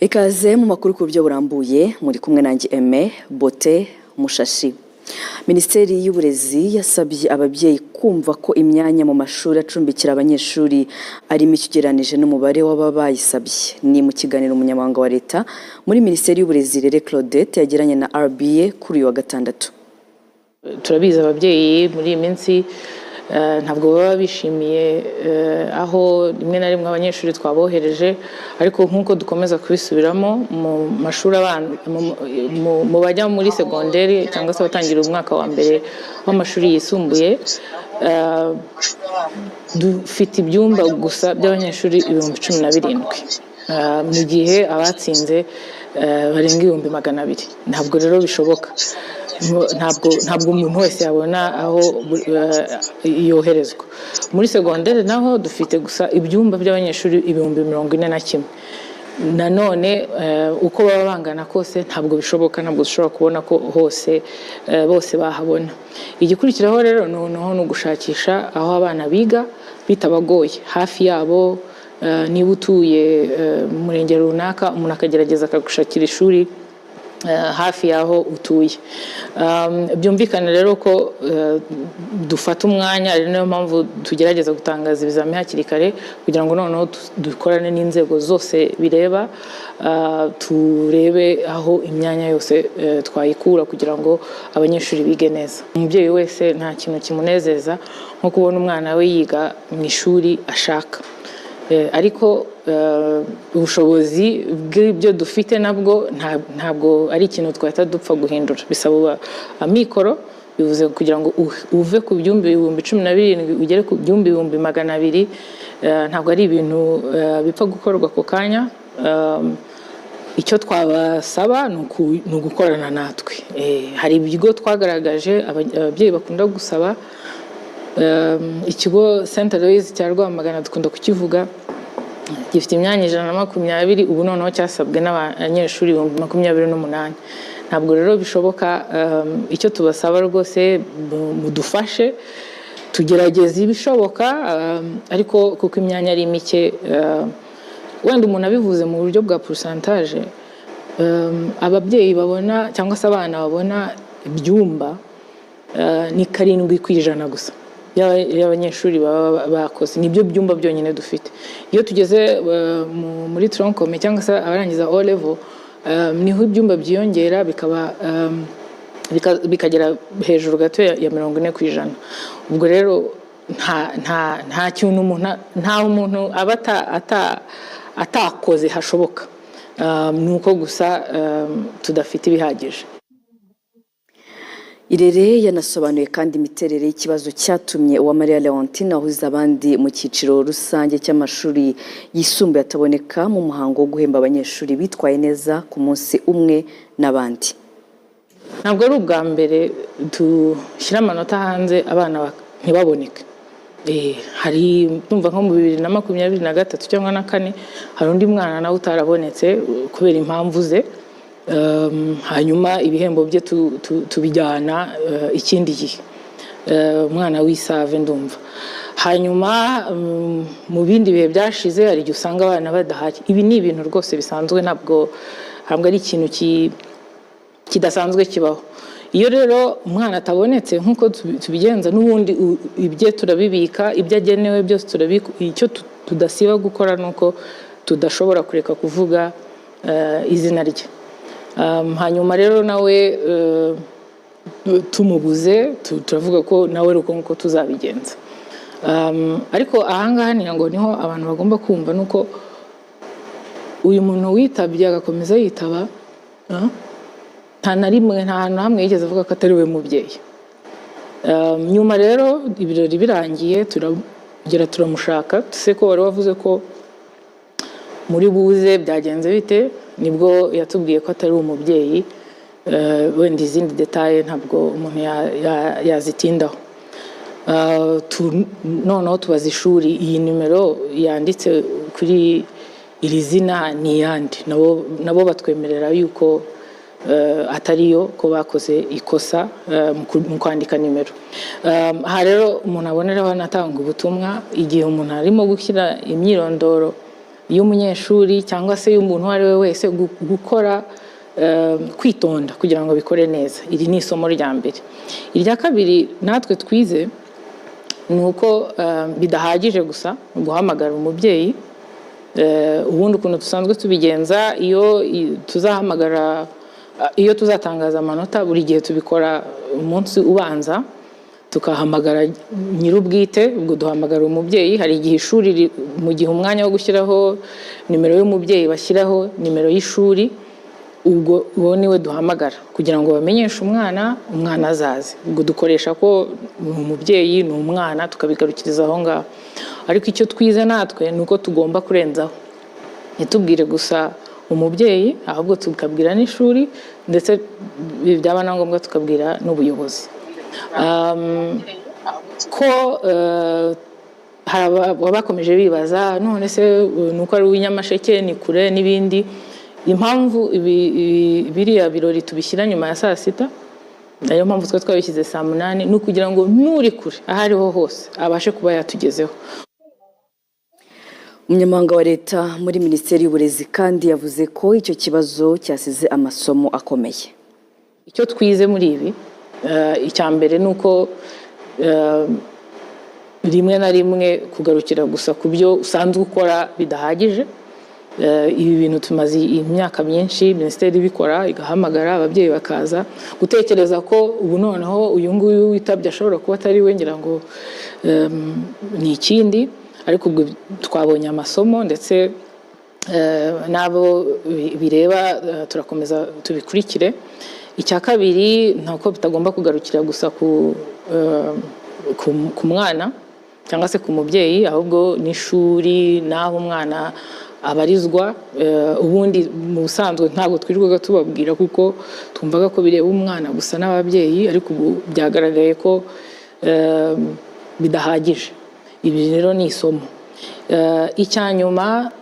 Ikaze mu makuru ku buryo burambuye muri kumwe nanjye Aime Bote Mushashi. Minisiteri y'Uburezi yasabye ababyeyi kumva ko imyanya mu mashuri acumbikira abanyeshuri arimo ikigeranije n'umubare w'ababayisabye. Ni mu kiganiro umunyamabanga wa leta muri Minisiteri y'Uburezi Rere Claudette yagiranye na RBA kuri uyu wa gatandatu. Turabizi ababyeyi muri iyi minsi ntabwo baba bishimiye aho rimwe na rimwe abanyeshuri twabohereje, ariko nk'uko dukomeza kubisubiramo mu mashuri mu bajya muri segonderi cyangwa se batangira umwaka wa mbere w'amashuri yisumbuye, dufite ibyumba gusa by'abanyeshuri 17,000 mu gihe abatsinze barenga 200,000. Ntabwo rero bishoboka. Ntabwo umuntu wese yabona aho yoherezwa. Muri segonderi naho dufite gusa ibyumba by'abanyeshuri 41,000. Nanone uko baba bangana kose ntabwo bishoboka, ntabwo dushobora kubona ko hose bose bahabona. Igikurikiraho rero noneho no gushakisha aho abana biga bitabagoye hafi yabo. Niba utuye mu murenge runaka, umuntu akagerageza akagushakira ishuri hafi yaho utuye. Byumvikana rero ko dufata umwanya, ari nayo mpamvu tugerageza gutangaza ibizami hakiri kare kugira ngo noneho dukorane n'inzego zose bireba, turebe aho imyanya yose twayikura kugira ngo abanyeshuri bige neza. Umubyeyi wese nta kintu kimunezeza nko kubona umwana we yiga mu ishuri ashaka, ariko ubushobozi bw'ibyo dufite nabwo ntabwo ari ikintu twahita dupfa guhindura. Bisaba amikoro, bivuze kugira ngo uve ku byumba 17,000 ugere ku byumba 200,000, ntabwo ari ibintu bipfa gukorwa ako kanya. Icyo twabasaba ni ugukorana natwe. Hari ibigo twagaragaje ababyeyi bakunda gusaba. Ikigo St. Aloys cya Rwamagana dukunda kukivuga, gifite imyanya 120, ubu noneho cyasabwe n'abanyeshuri 28,000. Ntabwo rero bishoboka. Icyo tubasaba rwose mudufashe tugerageza ibishoboka, ariko kuko imyanya ari mike, wenda umuntu abivuze mu buryo bwa pourcentage, ababyeyi babona cyangwa se abana babona ibyumba ni 7% gusa y'abanyeshuri baba bakoze. Nibyo byumba byonyine dufite. Iyo tugeze muri troncome cyangwa se abarangiza O level, niho ibyumba byiyongera bikagera hejuru gato ya 40%. Ubwo rero nta kintu umuntu aba atakoze hashoboka, nuko gusa tudafite ibihagije. Irere yanasobanuye kandi imiterere y'ikibazo cyatumye Uwamariya Leontine ahuza abandi mu cyiciro rusange cy'amashuri yisumbuye ataboneka mu muhango wo guhemba abanyeshuri bitwaye neza ku munsi umwe n'abandi. Ntabwo ari ubwa mbere dushyira amanota hanze abana ntibaboneke. Hari numva nko mu 2023 cyangwa na 4 hari undi mwana nawe utarabonetse kubera impamvu ze. Hanyuma ibihembo bye tubijyana ikindi gihe, umwana w'Isave ndumva. Hanyuma mu bindi bihe byashize hari igihe usanga abana badahari. Ibi ni ibintu rwose bisanzwe, ntabwo ari ikintu kidasanzwe kibaho. Iyo rero umwana atabonetse nk'uko tubigenza, n'ubundi ibye turabibika, ibyo agenewe byose turabika. Icyo tudasiba gukora nuko tudashobora kureka kuvuga izina rye. Hanyuma rero nawe tumubuze, turavuga ko nawe ruko nkuko tuzabigenza. Ariko ahangaha niho abantu bagomba kumva nuko uyu muntu witabye agakomeza yitaba, nta hantu hamwe yigeze avuga ko atari we mubyeyi. Nyuma rero ibirori birangiye turamushaka, tuse ko wari wavuze ko muri buze byagenze bite, nibwo yatubwiye ko atari umubyeyi. Wenda izindi detaye ntabwo umuntu yazitindaho. Noneho tubaza ishuri, iyi nimero yanditse kuri iri zina ni yandi. Nabo batwemerera yuko atariyo, ko bakoze ikosa mu kwandika nimero. Aha rero umuntu aboneraho anatanga ubutumwa igihe umuntu arimo gushyira imyirondoro y'umunyeshuri cyangwa se y'umuntu uwo ari we wese gukora kwitonda kugira ngo bikore neza. Iri ni isomo rya mbere. Irya kabiri natwe twize ni uko bidahagije gusa guhamagara umubyeyi. Ubundi ukuntu dusanzwe tubigenza iyo tuzatangaza amanota buri gihe tubikora umunsi ubanza tukahamagara nyir'ubwite, ubwo duhamagara umubyeyi. Hari igihe ishuri mu gihe umwanya wo gushyiraho nimero y'umubyeyi bashyiraho nimero y'ishuri, ubwo uwo niwe duhamagara kugira ngo bamenyeshe umwana azaze. Ubwo dukoresha ko umubyeyi ni umwana tukabigarukiriza aho ngaho. Ariko icyo twize natwe ni uko tugomba kurenzaho, ntitubwire gusa umubyeyi ahubwo tukabwira n'ishuri, ndetse byaba na ngombwa tukabwira n'ubuyobozi. Ko bakomeje bibaza none se nuko ari uw'inyamasheke ni kure n'ibindi. Impamvu biriya birori tubishyira nyuma ya saa sita, nayo mpamvu twe twabishyize saa 8, ni ukugira ngo nuri kure aho ariho hose abashe kuba yatugezeho. Umunyamabanga wa leta muri Minisiteri y'Uburezi kandi yavuze ko icyo kibazo cyasize amasomo akomeye. Icyo twize muri ibi, icya mbere ni uko rimwe na rimwe kugarukira gusa ku byo usanzwe ukora bidahagije. Ibi bintu tumaze imyaka myinshi Minisiteri ibikora, igahamagara ababyeyi bakaza, gutekereza ko ubu noneho uyu nguyu witabye ashobora kuba atari we, ngira ngo ni ikindi. Ariko ubwo twabonye amasomo, ndetse n'abo bireba turakomeza tubikurikire. Icya kabiri ni uko bitagomba kugarukira gusa ku mwana cyangwa se ku mubyeyi, ahubwo n'ishuri n'aho umwana abarizwa. Ubundi mu busanzwe ntabwo twirirwaga tubabwira kuko twumvaga ko bireba umwana gusa n'ababyeyi, ariko ubu byagaragaye ko bidahagije. Ibi rero ni isomo. Icya nyuma,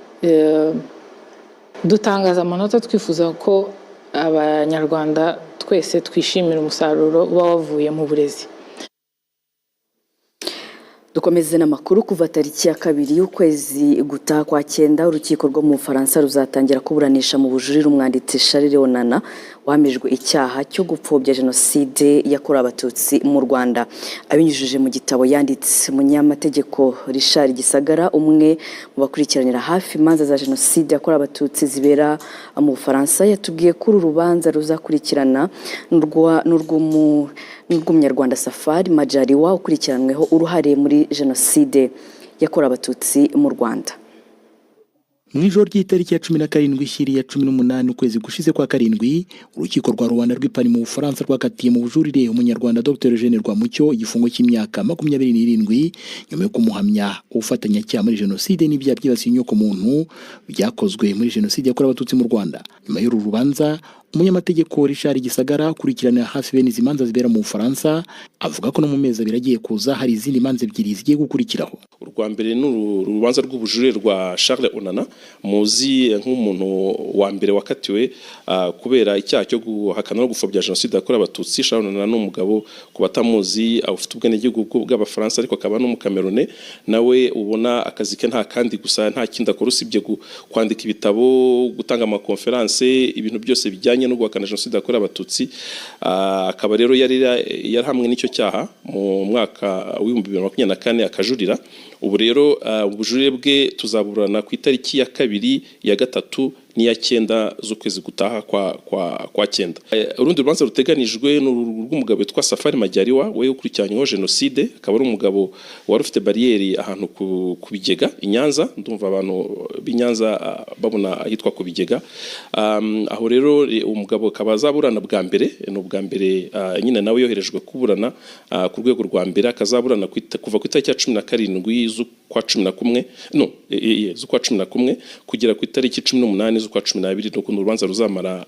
dutangaza amanota twifuza ko abanyarwanda twese twishimira umusaruro uba wavuye mu burezi. Dukomeze n'amakuru. Kuva tariki ya 2 y'ukwezi gutaha kwa 9, urukiko rwo mu Bufaransa ruzatangira kuburanisha mu bujurire umwanditsi Charles Onana wahamijwe icyaha cyo gupfobya jenoside yakorewe abatutsi mu Rwanda. Abinyujije mu gitabo yanditse, umunyamategeko Richard Gisagara, umwe mu bakurikiranira hafi imanza za jenoside yakorewe abatutsi zibera mu Bufaransa, yatubwiye ko uru rubanza ruzakurikirana n'urw'umunyarwanda Safari Majaliwa ukurikiranweho uruhare muri jenoside yakorewe abatutsi mu Rwanda. Mu ijoro ry'itariki ya 17 ishyiriye 18 ukwezi gushize kwa 7, urukiko rwa Rwanda rw'Ipari mu Bufaransa rwakatiye mu bujurire umunyarwanda Dr Eugene Rwamucyo igifungo cy'imyaka 27 nyuma yo kumuhamya ubufatanyacyaha muri jenoside n'ibyaha byibasiye inyoko muntu byakozwe muri jenoside yakorewe abatutsi mu Rwanda. Nyuma y'uru rubanza, umunyamategeko Richard Gisagara ukurikirana hafi bene izi manza zibera mu Bufaransa avuga ko no mu mezi abiri agiye kuza hari izindi manza ebyiri zigiye gukurikiraho. Urwa mbere n'urubanza rw'ubujurire rwa Charles Onana, muzi nk'umuntu wa mbere wakatiwe kubera icyaha cyo guhakana no gupfobya jenoside yakorewe abatutsi. Charles Onana ni umugabo ku batamuzi ufite ubwenegihugu bw'Abafaransa, ariko akaba n'umukamerone. Nawe ubona akazi ke nta kandi gusa nta kindi akora usibye kwandika ibitabo, gutanga amakonferanse, ibintu byose bijyanye no guhakana jenoside yakorewe abatutsi. Akaba rero yarahamwe n'icyo cyaha mu mwaka wa 2024 akajurira. Ubu rero ubujurire bwe tuzaburana ku itariki ya 2, ya 3 n'iya 9 z'ukwezi gutaha kwa 9. Urundi rubanza ruteganijwe n'urw'umugabo witwa Safari Majaliwa, we ukurikiranyweho jenoside. Akaba ari umugabo wari ufite bariyeri ahantu ku Bigega i Nyanza. Ndumva abantu b'Inyanza babona ahitwa ku Bigega. Aho rero umugabo akaba azaburana bwa mbere, no bwa mbere nyine nawe yoherejwe kuburana ku rwego rwa mbere. Akazaburana kuva ku itariki ya 17 z'ukwa 11 kugera ku itariki 18 z'ukwa 12, nuko urubanza ruzamara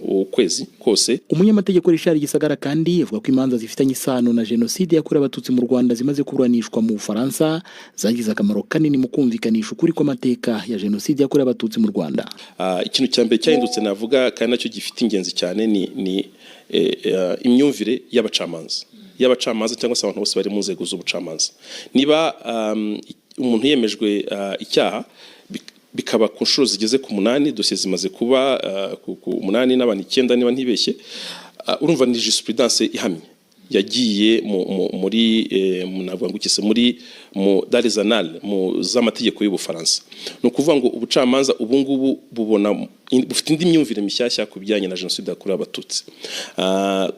ukwezi kose. Umunyamategeko Richard Gisagara kandi avuga ko imanza zifitanye isano na jenoside yakorewe abatutsi mu Rwanda zimaze kuburanishwa mu Bufaransa zagize akamaro kanini mu kumvikanisha ukuri kw'amateka ya jenoside yakorewe abatutsi mu Rwanda. Ikintu cya mbere cyahindutse navuga kandi nacyo gifite ingenzi cyane ni imyumvire y'abacamanza cyangwa se abantu bose bari mu nzego z'ubucamanza. Niba umuntu yemejwe icyaha bikaba ku nshuro zigeze ku 8, dosiye zimaze kuba ku 8 n'abantu 9 niba ntibeshye. Urumva ni jurisprudence ihamye yagiye muri navuga ngo ikise muri dans mu z'amategeko y'Ubufaransa. No kuvuga ngo ubucamanza ubu ngubu bubona bufite indi myumvire mishyashya ku bijyanye na jenoside yakorewe Abatutsi.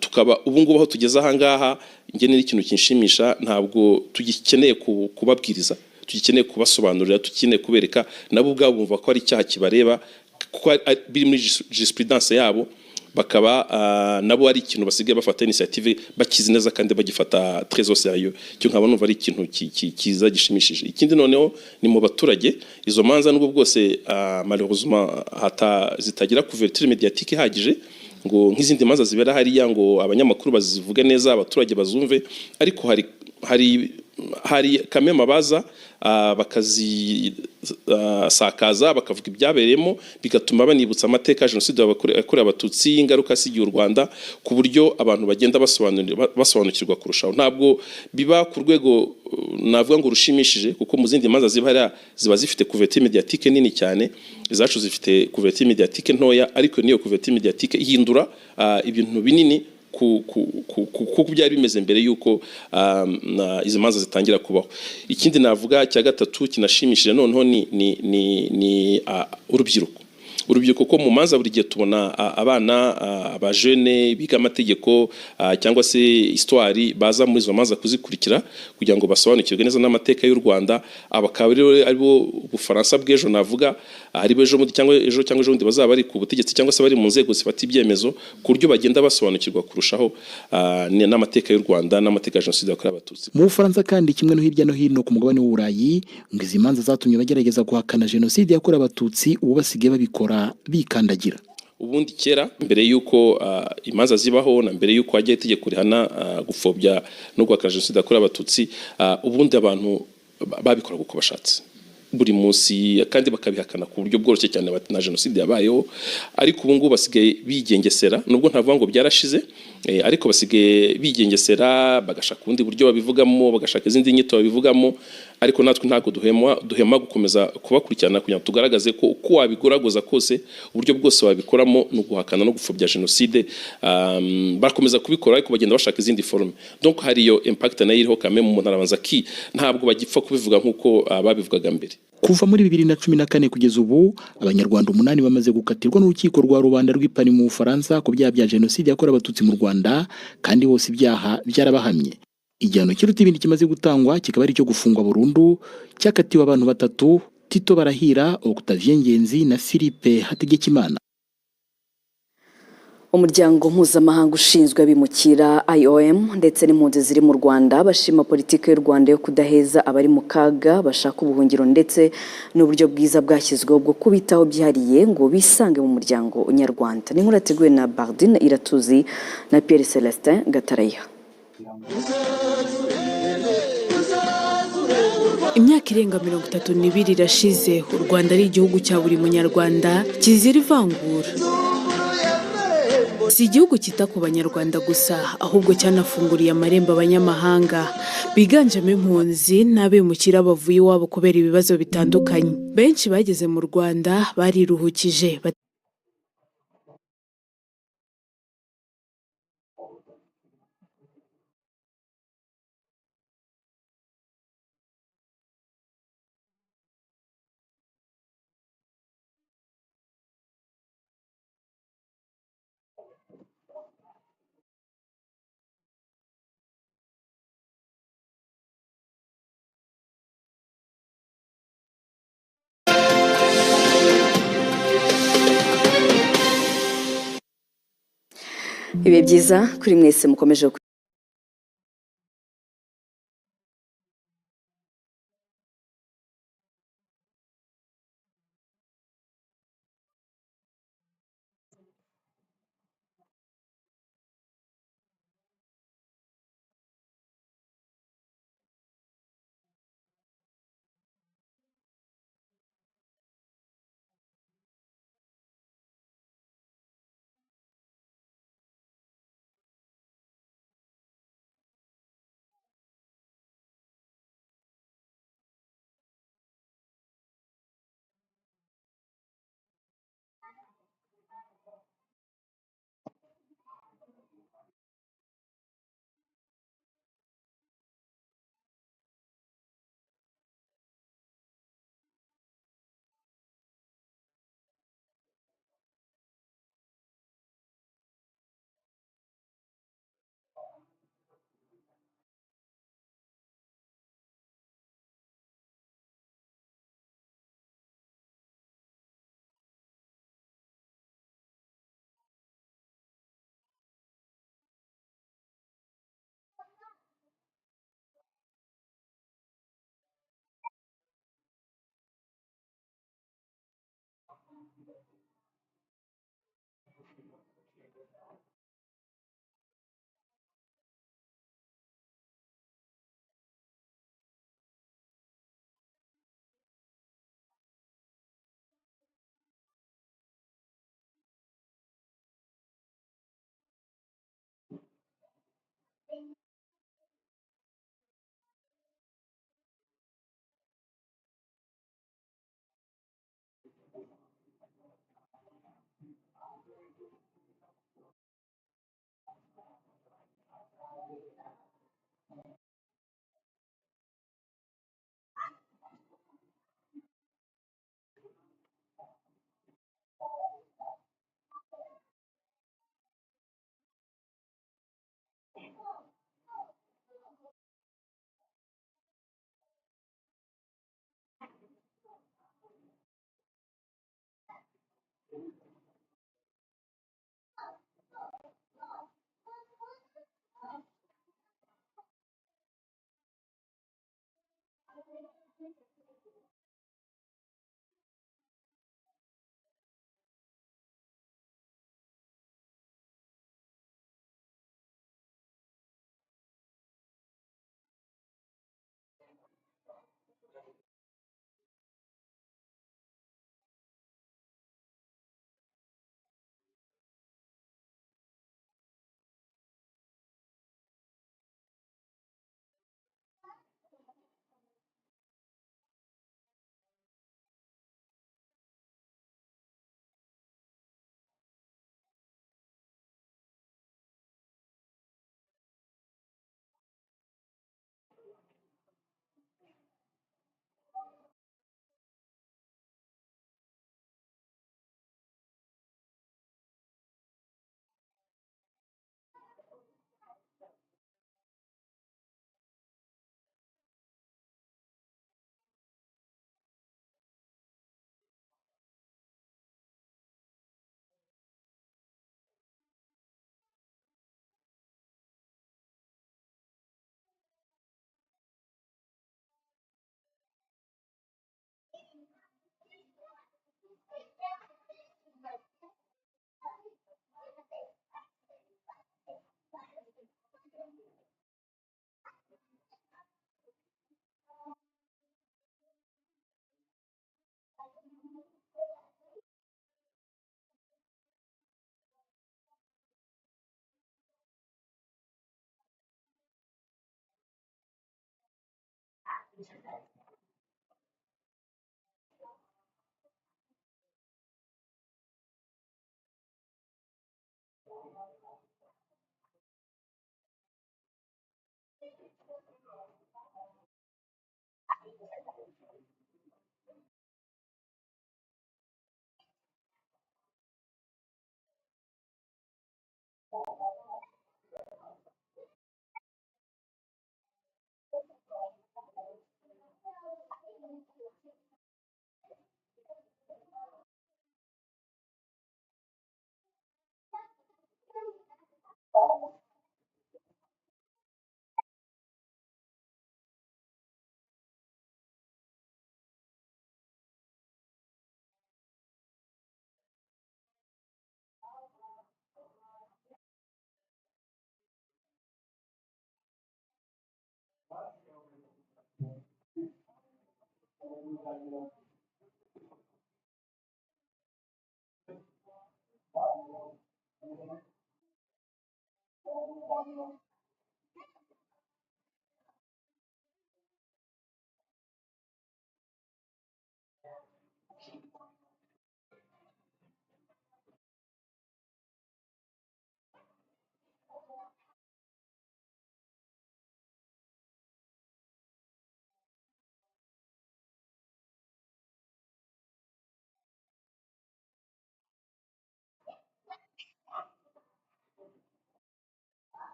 Tukaba ubu ngubu aho tugeze aha ngaha, nge ni ikintu kinshimisha, ntabwo tugikeneye kubabwiriza, tugikeneye kubasobanurira, tugikeneye kubereka nabo ubwabo bumva ko ari icyaha kibareba, kuko biri muri jurisprudence yabo, bakaba nabo ari ikintu basigaye bafata initiative bakizi neza kandi bagifata très au sérieux. Cyo nkaba numva ari ikintu kiza gishimishije. Ikindi noneho ni mu baturage, izo manza nubwo bwose malheureusement zitagira couverture médiatique ihagije ngo nk'izindi manza zibera hariya ngo abanyamakuru bazivuge neza, abaturage bazumve, ariko hari kamema baza bakazisakaza bakavuga ibyabereyemo, bigatuma banibutsa amateka ya jenoside yakorewe Abatutsi, ingaruka asigiye u Rwanda, ku buryo abantu bagenda basobanukirwa kurushaho. Ntabwo biba ku rwego navuga ngo rushimishije, kuko mu zindi manza ziba zifite couverture médiatique nini cyane, izacu zifite couverture médiatique ntoya, ariko niyo couverture médiatique ihindura ibintu binini kuko byari bimeze mbere yuko izi manza zitangira kubaho. Ikindi navuga cya gatatu kinashimishije noneho ni urubyiruko ko mu manza buri gihe tubona abana abajene biga amategeko cyangwa se histoire baza muri izo manza kuzikurikira kugira ngo basobanukirwe neza n'amateka y'u Rwanda. Abakaba aribo Bufaransa bw'ejo navuga, ari bejo cyangwa ejo bundi bazaba bari ku butegetsi cyangwa se bari mu nzego zifata ibyemezo, ku buryo bagenda basobanukirwa kurushaho n'amateka y'u Rwanda n'amateka ya jenoside yakorewe Abatutsi. Mu Bufaransa kandi kimwe no hirya no hino ku mugabane w'Uburayi, ngo izi manza zatumye bagerageza guhakana jenoside yakorewe Abatutsi ubu basigaye babikora bikandagira. Ubundi kera mbere yuko imanza zibaho na mbere yuko hajya itegeko rihana gupfobya no guhakana jenoside yakorewe Abatutsi, ubundi abantu babikora uko bashatse buri munsi kandi bakabihakana ku buryo bworoshye cyane na jenoside yabayeho. Ariko ubu ngubu basigaye bigengesera, nubwo ntavuga ngo byarashize, ariko basigaye bigengesera, bagashaka ubundi buryo babivugamo, bagashaka izindi nyito babivugamo. Ariko natwe ntabwo duhema gukomeza kubakurikirana kugira ngo tugaragaze ko uko wabigoragoza kose, uburyo bwose wabikoramo no guhakana no gupfobya jenoside, bakomeza kubikora ariko bagenda bashaka izindi forme. Donc hari iyo impact nayo iriho kame mu muntu arabanza ntabwo bagipfa kubivuga nkuko babivugaga mbere. Kuva muri 2014 kugeza ubu, Abanyarwanda 8 bamaze gukatirwa n'urukiko rwa rubanda rw'ipani mu Bufaransa ku byaha bya jenoside yakorewe Abatutsi mu Rwanda, kandi bose ibyaha byarabahamye. Igihano kiruta ibindi kimaze gutangwa kikaba ari cyo gufungwa burundu, cyakatiwe abantu 3: Tito Barahira, Octavien Ngenzi na Philippe Hategekimana. Umuryango mpuzamahanga ushinzwe abimukira IOM ndetse n'impunzi ziri mu Rwanda bashima politiki y'u Rwanda yo kudaheza abari mu kaga bashaka ubuhungiro, ndetse n'uburyo bwiza bwashyizweho bwo kubitaho byihariye ngo bisange mu muryango nyarwanda. Ni inkuru yateguwe na Bardine Iratuzi na Pierre Celestin Gataraya. Imyaka irenga 32 irashize u Rwanda ari igihugu cya buri munyarwanda kizira ivangura. Si igihugu kita ku banyarwanda gusa, ahubwo cyanafunguriye amarembo abanyamahanga biganjemo impunzi n'abimukira bavuye iwabo kubera ibibazo bitandukanye. Benshi bageze mu Rwanda bariruhukije. Ibe byiza kuri mwese mukomeje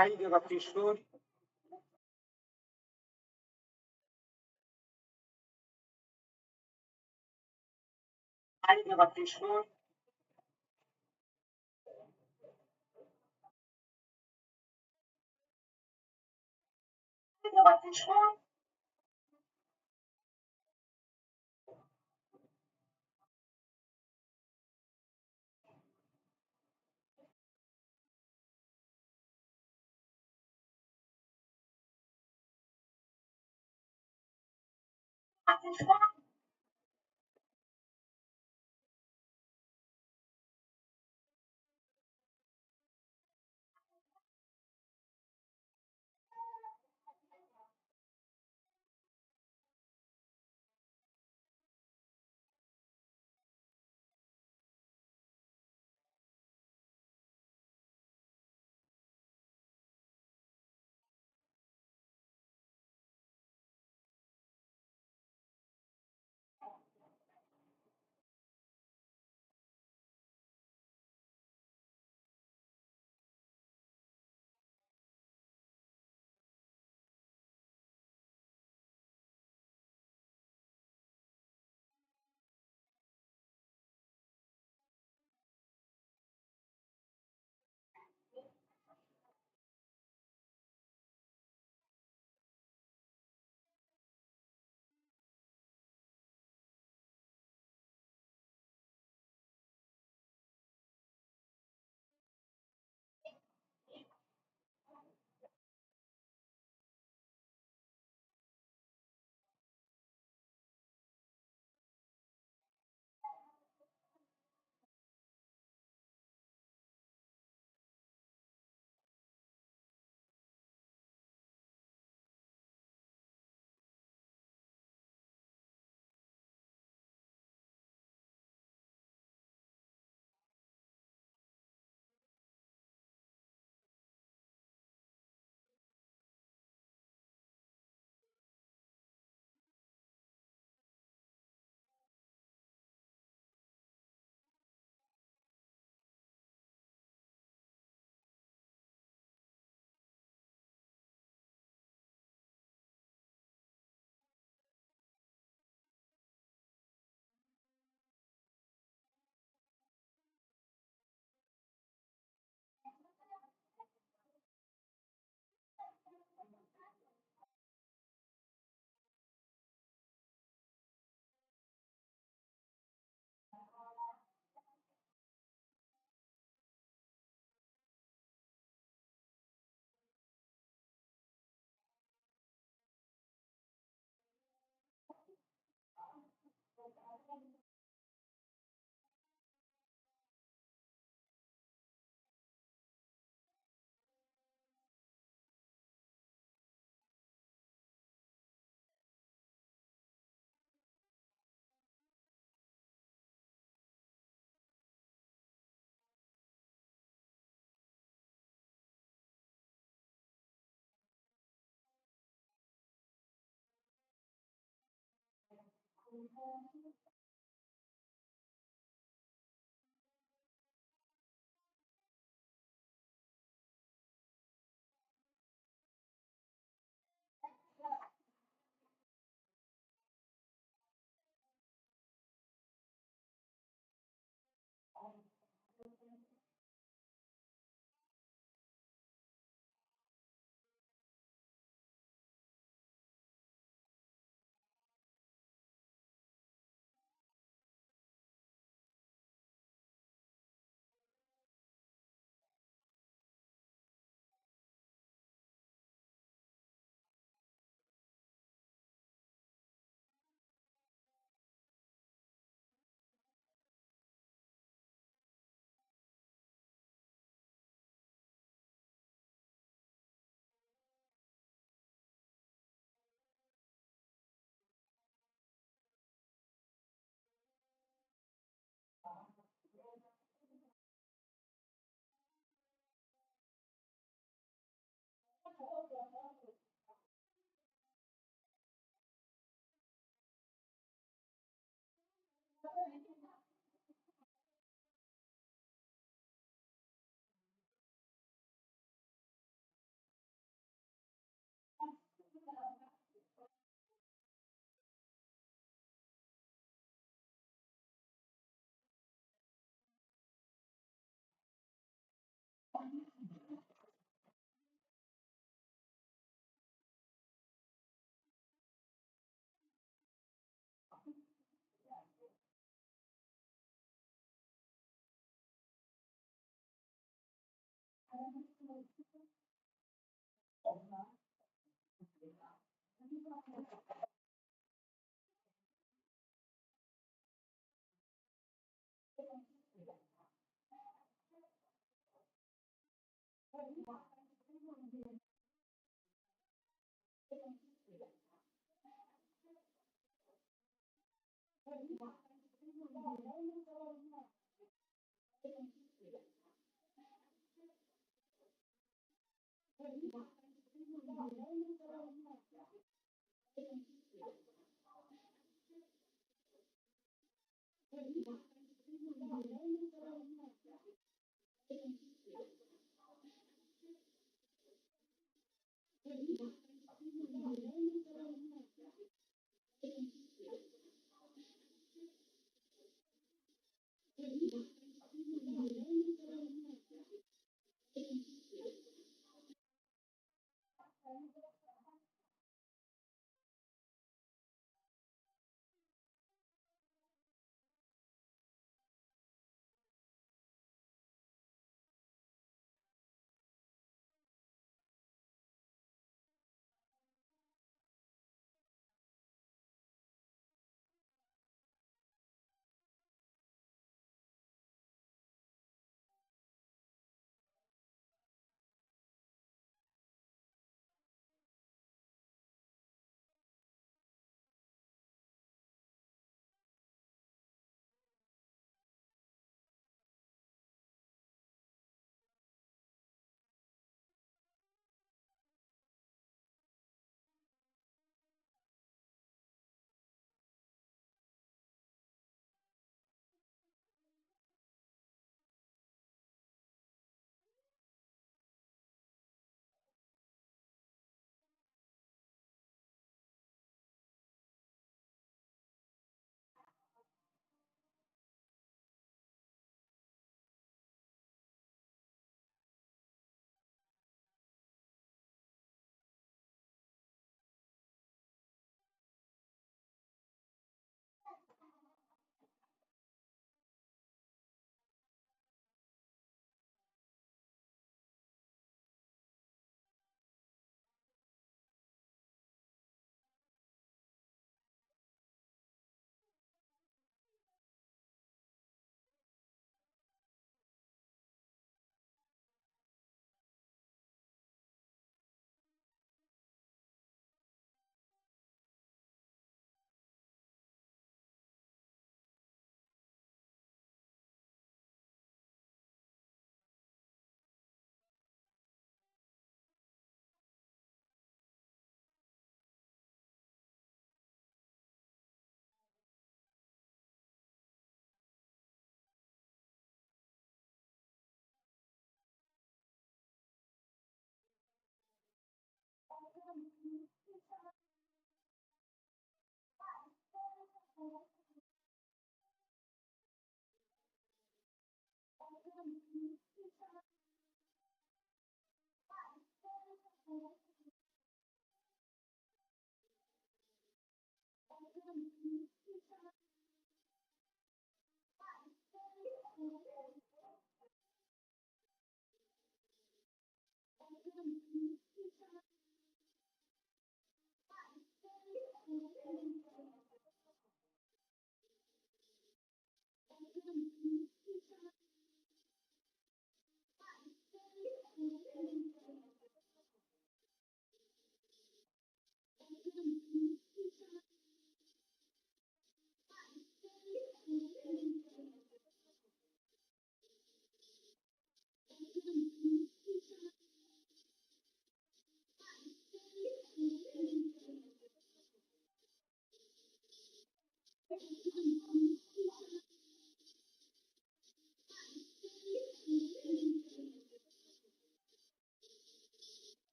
Ayiga ku ishuri ayiga ku ishuri ayiga ku ishuri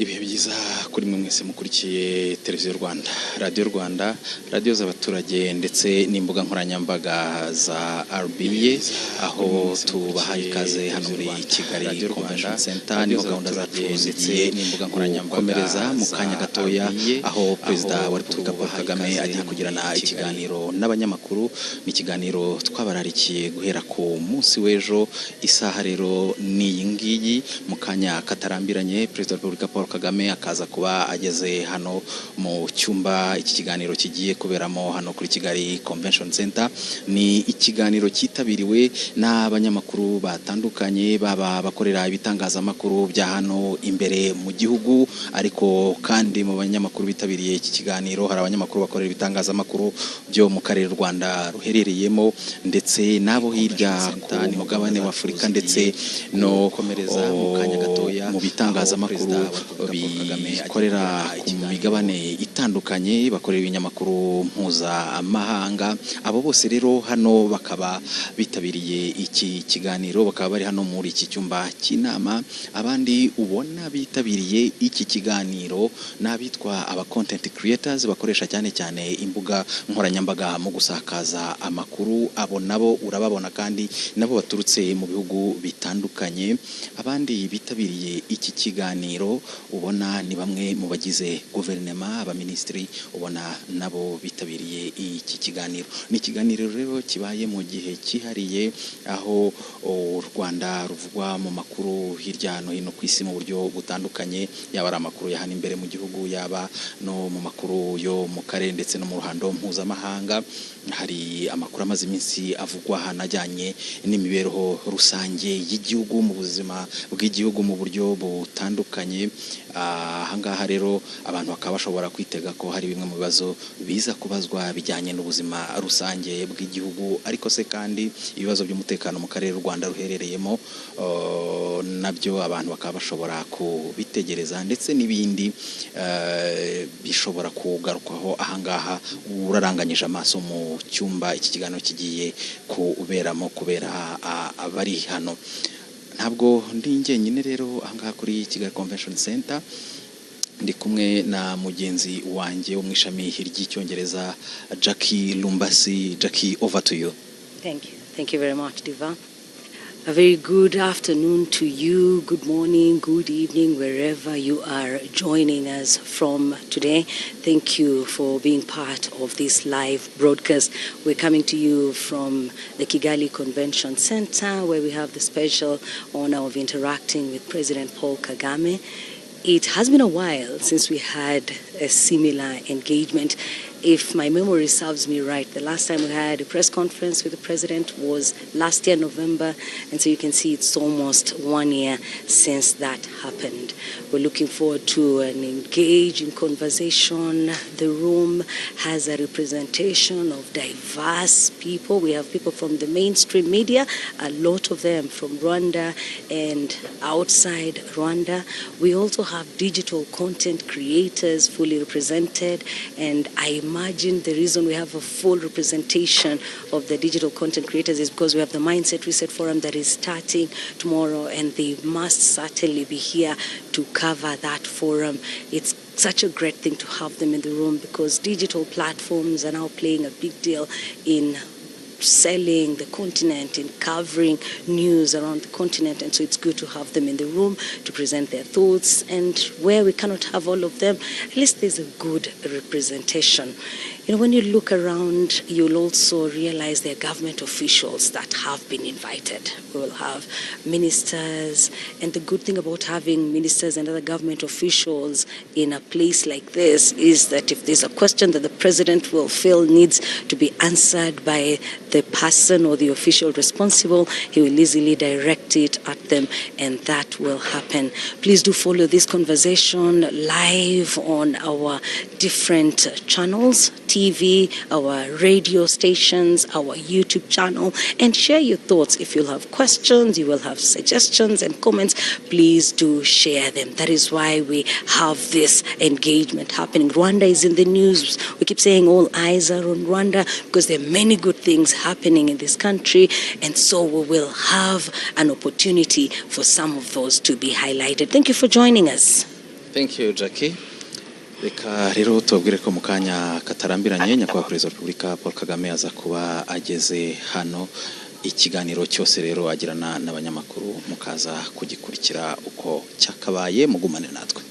ibihe byiza kuri mwe mwese mukurikiye televiziyo Rwanda, radio Rwanda, radio z'abaturage ndetse n'imbuga nkoranyambaga za RBA, aho tubahaye ikaze hano muri Kigali Convention Center. Niho gahunda zacu ndetse n'imbuga nkoranyambaga mu kanya gatoya, aho Perezida wa Repubulika Paul Kagame agiye kugirana ikiganiro n'abanyamakuru. Ni ikiganiro twabararikiye guhera ku munsi w'ejo. Isaha rero ni iyi ngiyi, mu kanya katarambiranye Perezida wa Repubulika Paul Kagame akaza kuba ageze hano mu cyumba iki kiganiro kigiye kuberamo hano kuri Kigali Convention Center. Ni ikiganiro cyitabiriwe n'abanyamakuru batandukanye, baba bakorera ibitangazamakuru bya hano imbere mu gihugu, ariko kandi mu banyamakuru bitabiriye iki kiganiro hari abanyamakuru bakorera ibitangazamakuru byo mu karere Rwanda ruherereyemo, ndetse nabo hirya ku mugabane wa Afurika, ndetse no komereza mu kanya gatoya mu bitangazamakuru bikorera ku migabane itandukanye, bakorera ibinyamakuru mpuzamahanga. Abo bose rero hano bakaba bitabiriye iki kiganiro, bakaba bari hano muri iki cyumba cy'inama. Abandi ubona bitabiriye iki kiganiro n'abitwa aba content creators, bakoresha cyane cyane imbuga nkoranyambaga mu gusakaza amakuru. Abo nabo urababona kandi nabo baturutse mu bihugu bitandukanye. Abandi bitabiriye iki kiganiro ubona ni bamwe mu bagize guverinoma, abaministri, ubona nabo bitabiriye iki kiganiro. Ni ikiganiro rero kibaye mu gihe cyihariye, aho u Rwanda ruvugwa mu makuru hirya no hino ku isi mu buryo butandukanye, yaba ari amakuru ya hano imbere mu gihugu, yaba no mu makuru yo mu karere ndetse no mu ruhando mpuzamahanga. Hari amakuru amaze iminsi avugwa hanajyanye n'imibereho rusange y'igihugu, mu buzima bw'igihugu mu buryo butandukanye. Ahangaha rero abantu bakaba bashobora kwitega ko hari bimwe mu bibazo biza kubazwa bijyanye n'ubuzima rusange bw'igihugu, ariko se kandi ibibazo by'umutekano mu karere u Rwanda ruherereyemo nabyo abantu bakaba bashobora kubitegereza, ndetse n'ibindi bishobora kugarukwaho. Ahangaha uraranganyije amaso mu cyumba iki kiganiro kigiye kuberamo, kubera abari hano. Ntabwo ndi njyenyine rero ahangaha kuri Kigali Convention Center, ndi kumwe na mugenzi wanjye wo mu ishami ry'icyongereza Jackie Lumbasi. Jackie, over to you. Thank you very much, Diva. A very good afternoon to you, good morning, good evening, wherever you are joining us from today. Thank you for being part of this live broadcast. We're coming to you from the Kigali Convention Center, where we have the special honor of interacting with President Paul Kagame. It has been a while since we had a similar engagement. If my memory serves me right, the last time we had a press conference with the president was last year, November, and so you can see it's almost 1 year since that happened. We're looking forward to an engaging conversation. The room has a representation of diverse people. We have people from the mainstream media, a lot of them from Rwanda and outside Rwanda. We also have digital content creators fully represented, and I imagine the reason we have a full representation of the digital content creators is because we have the Mindset Reset Forum that is starting tomorrow, and they must certainly be here to cover that forum. It's such a great thing to have them in the room, because digital platforms are now playing a big deal in selling the continent, in covering news around the continent, and so it's good to have them in the room to present their thoughts. And where we cannot have all of them, at least there's a good representation. You know, when you look around, you'll also realize there are government officials that have been invited. We will have ministers, and the good thing about having ministers and other government officials in a place like this is that if there's a question that the president will feel needs to be answered by the person or the official responsible, he will easily direct it at them, and that will happen. Please do follow this conversation live on our different channels, TV, our radio stations, our YouTube channel, and share your thoughts. If you'll have questions, you will have suggestions and comments, please do share them. That is why we have this engagement happening. Rwanda is in the news. We keep saying all eyes are on Rwanda because there are many good things happening in this country, and so we will have an opportunity for some of those to be highlighted. Thank you for joining us. Thank you, Jackie. Reka rero tubabwire ko mu kanya katarambiranye nyakubahwa Perezida wa Repubulika Paul Kagame aza kuba ageze hano. Ikiganiro cyose rero agirana n'abanyamakuru mukaza kugikurikira uko cyakabaye, mugumane natwe.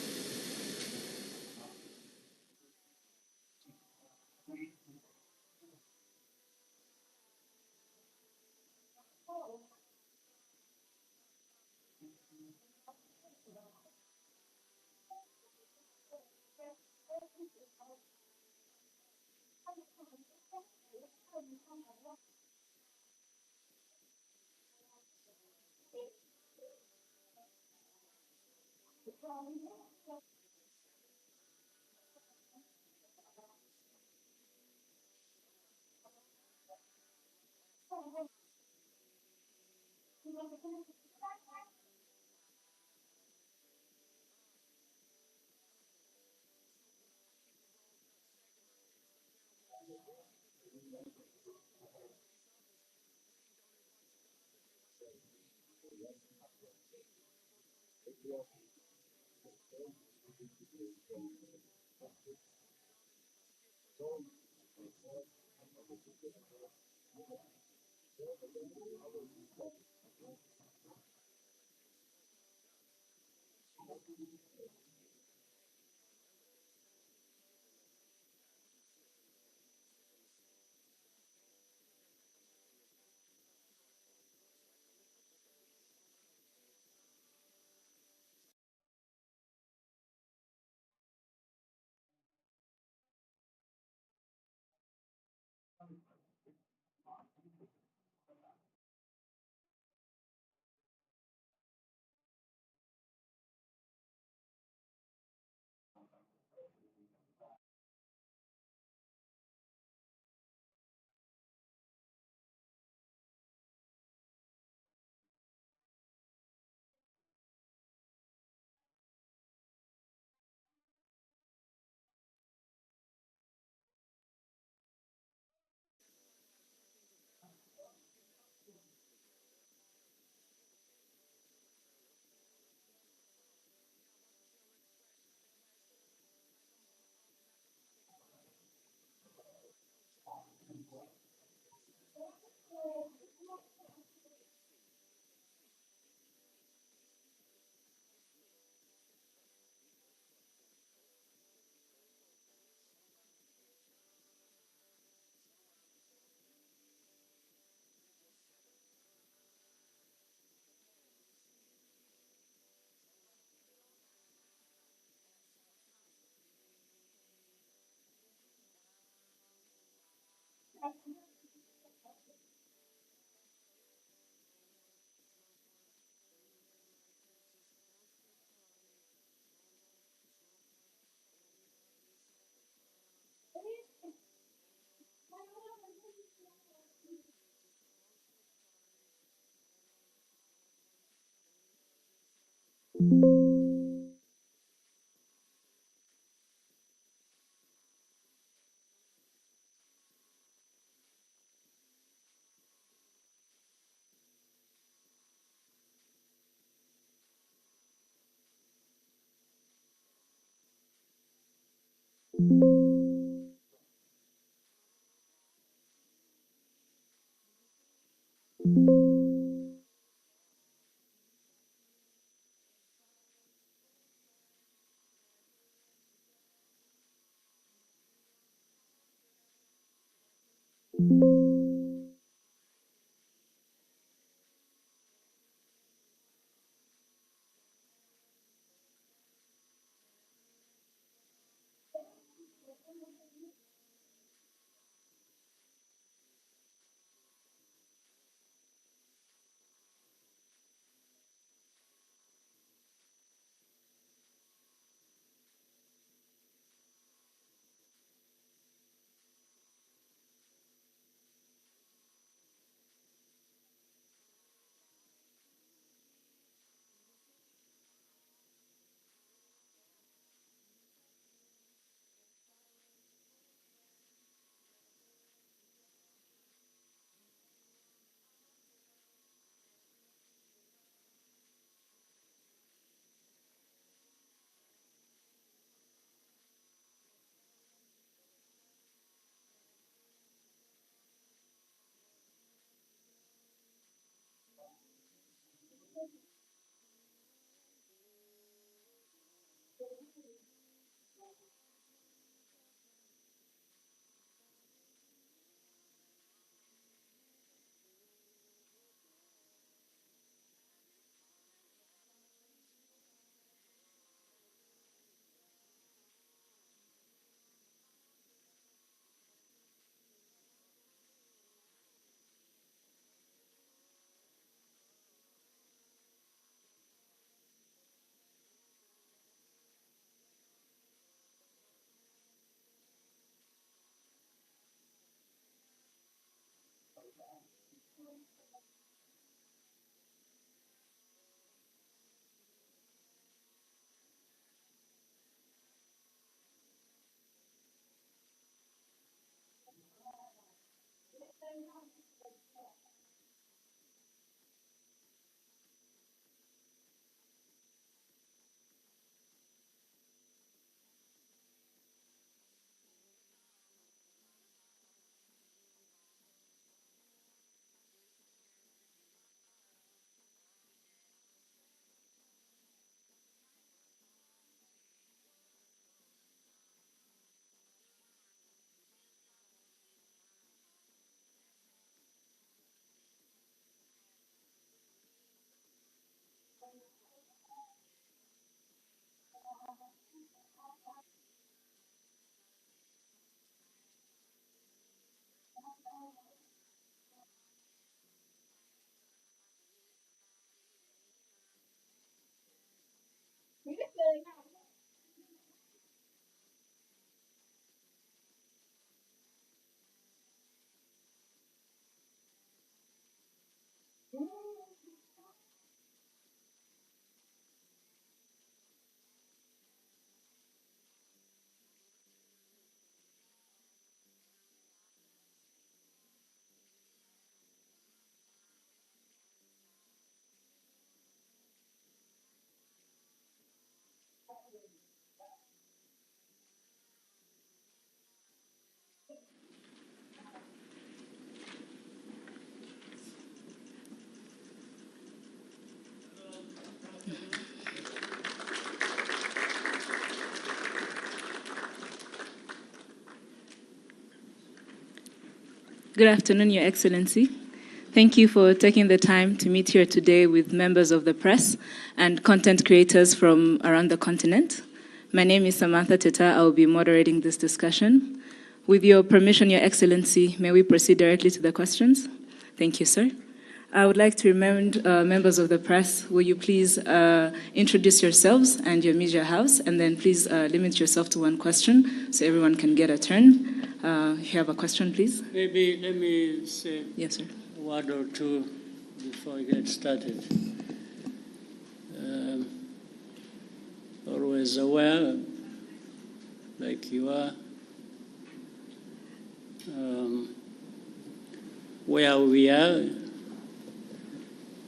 Good afternoon, Your Excellency. Thank you for taking the time to meet here today with members of the press and content creators from around the continent. My name is Samantha Teta. I will be moderating this discussion. With your permission, Your Excellency, may we proceed directly to the questions? Thank you, sir. I would like to remind members of the press, will you please introduce yourselves and your media house, and then please limit yourself to one question so everyone can get a turn. If you have a question, please. Maybe let me say yes, sir. A word or two before we get started. Always aware, like you are, where we are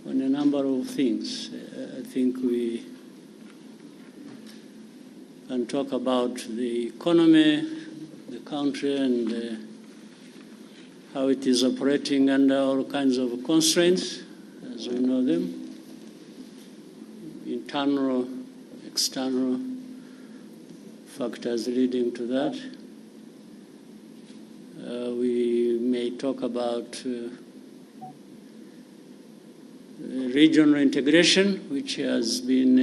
on a number of things. I think we can talk about the economy, the country, and how it is operating under all kinds of constraints, as we know them, internal, external factors leading to that. We may talk about regional integration, which has been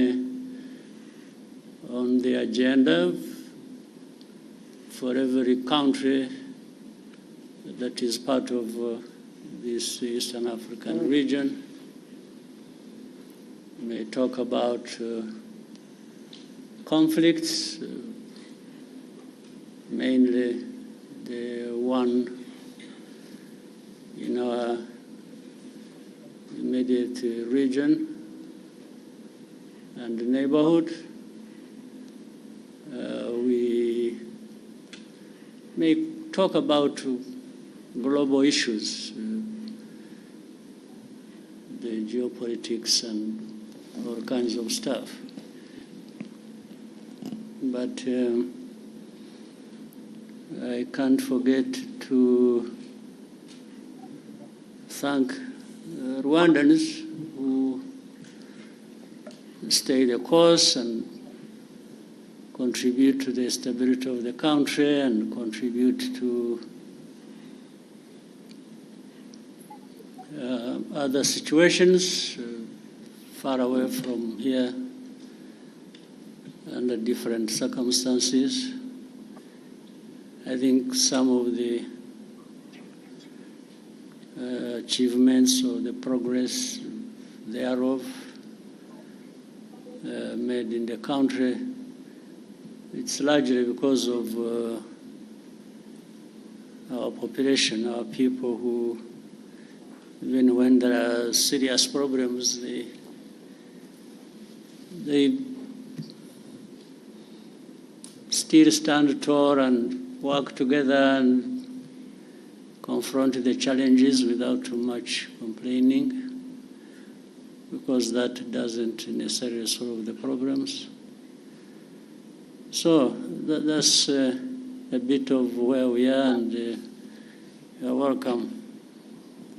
on the agenda for every country that is part of this Eastern African region. We may talk about conflicts, mainly the one in our immediate region and neighborhood. We may talk about global issues, the geopolitics and all kinds of stuff. But I can't forget to thank Rwandans who stay the course and contribute to the stability of the country and contribute to other situations far away from here under different circumstances. I think some of the achievements or the progress thereof made in the country, it's largely because of our population, our people who, even when there are serious problems, they still stand tall and work together and confront the challenges without too much complaining, because that doesn't necessarily solve the problems. So that's a bit of where we are, and you're welcome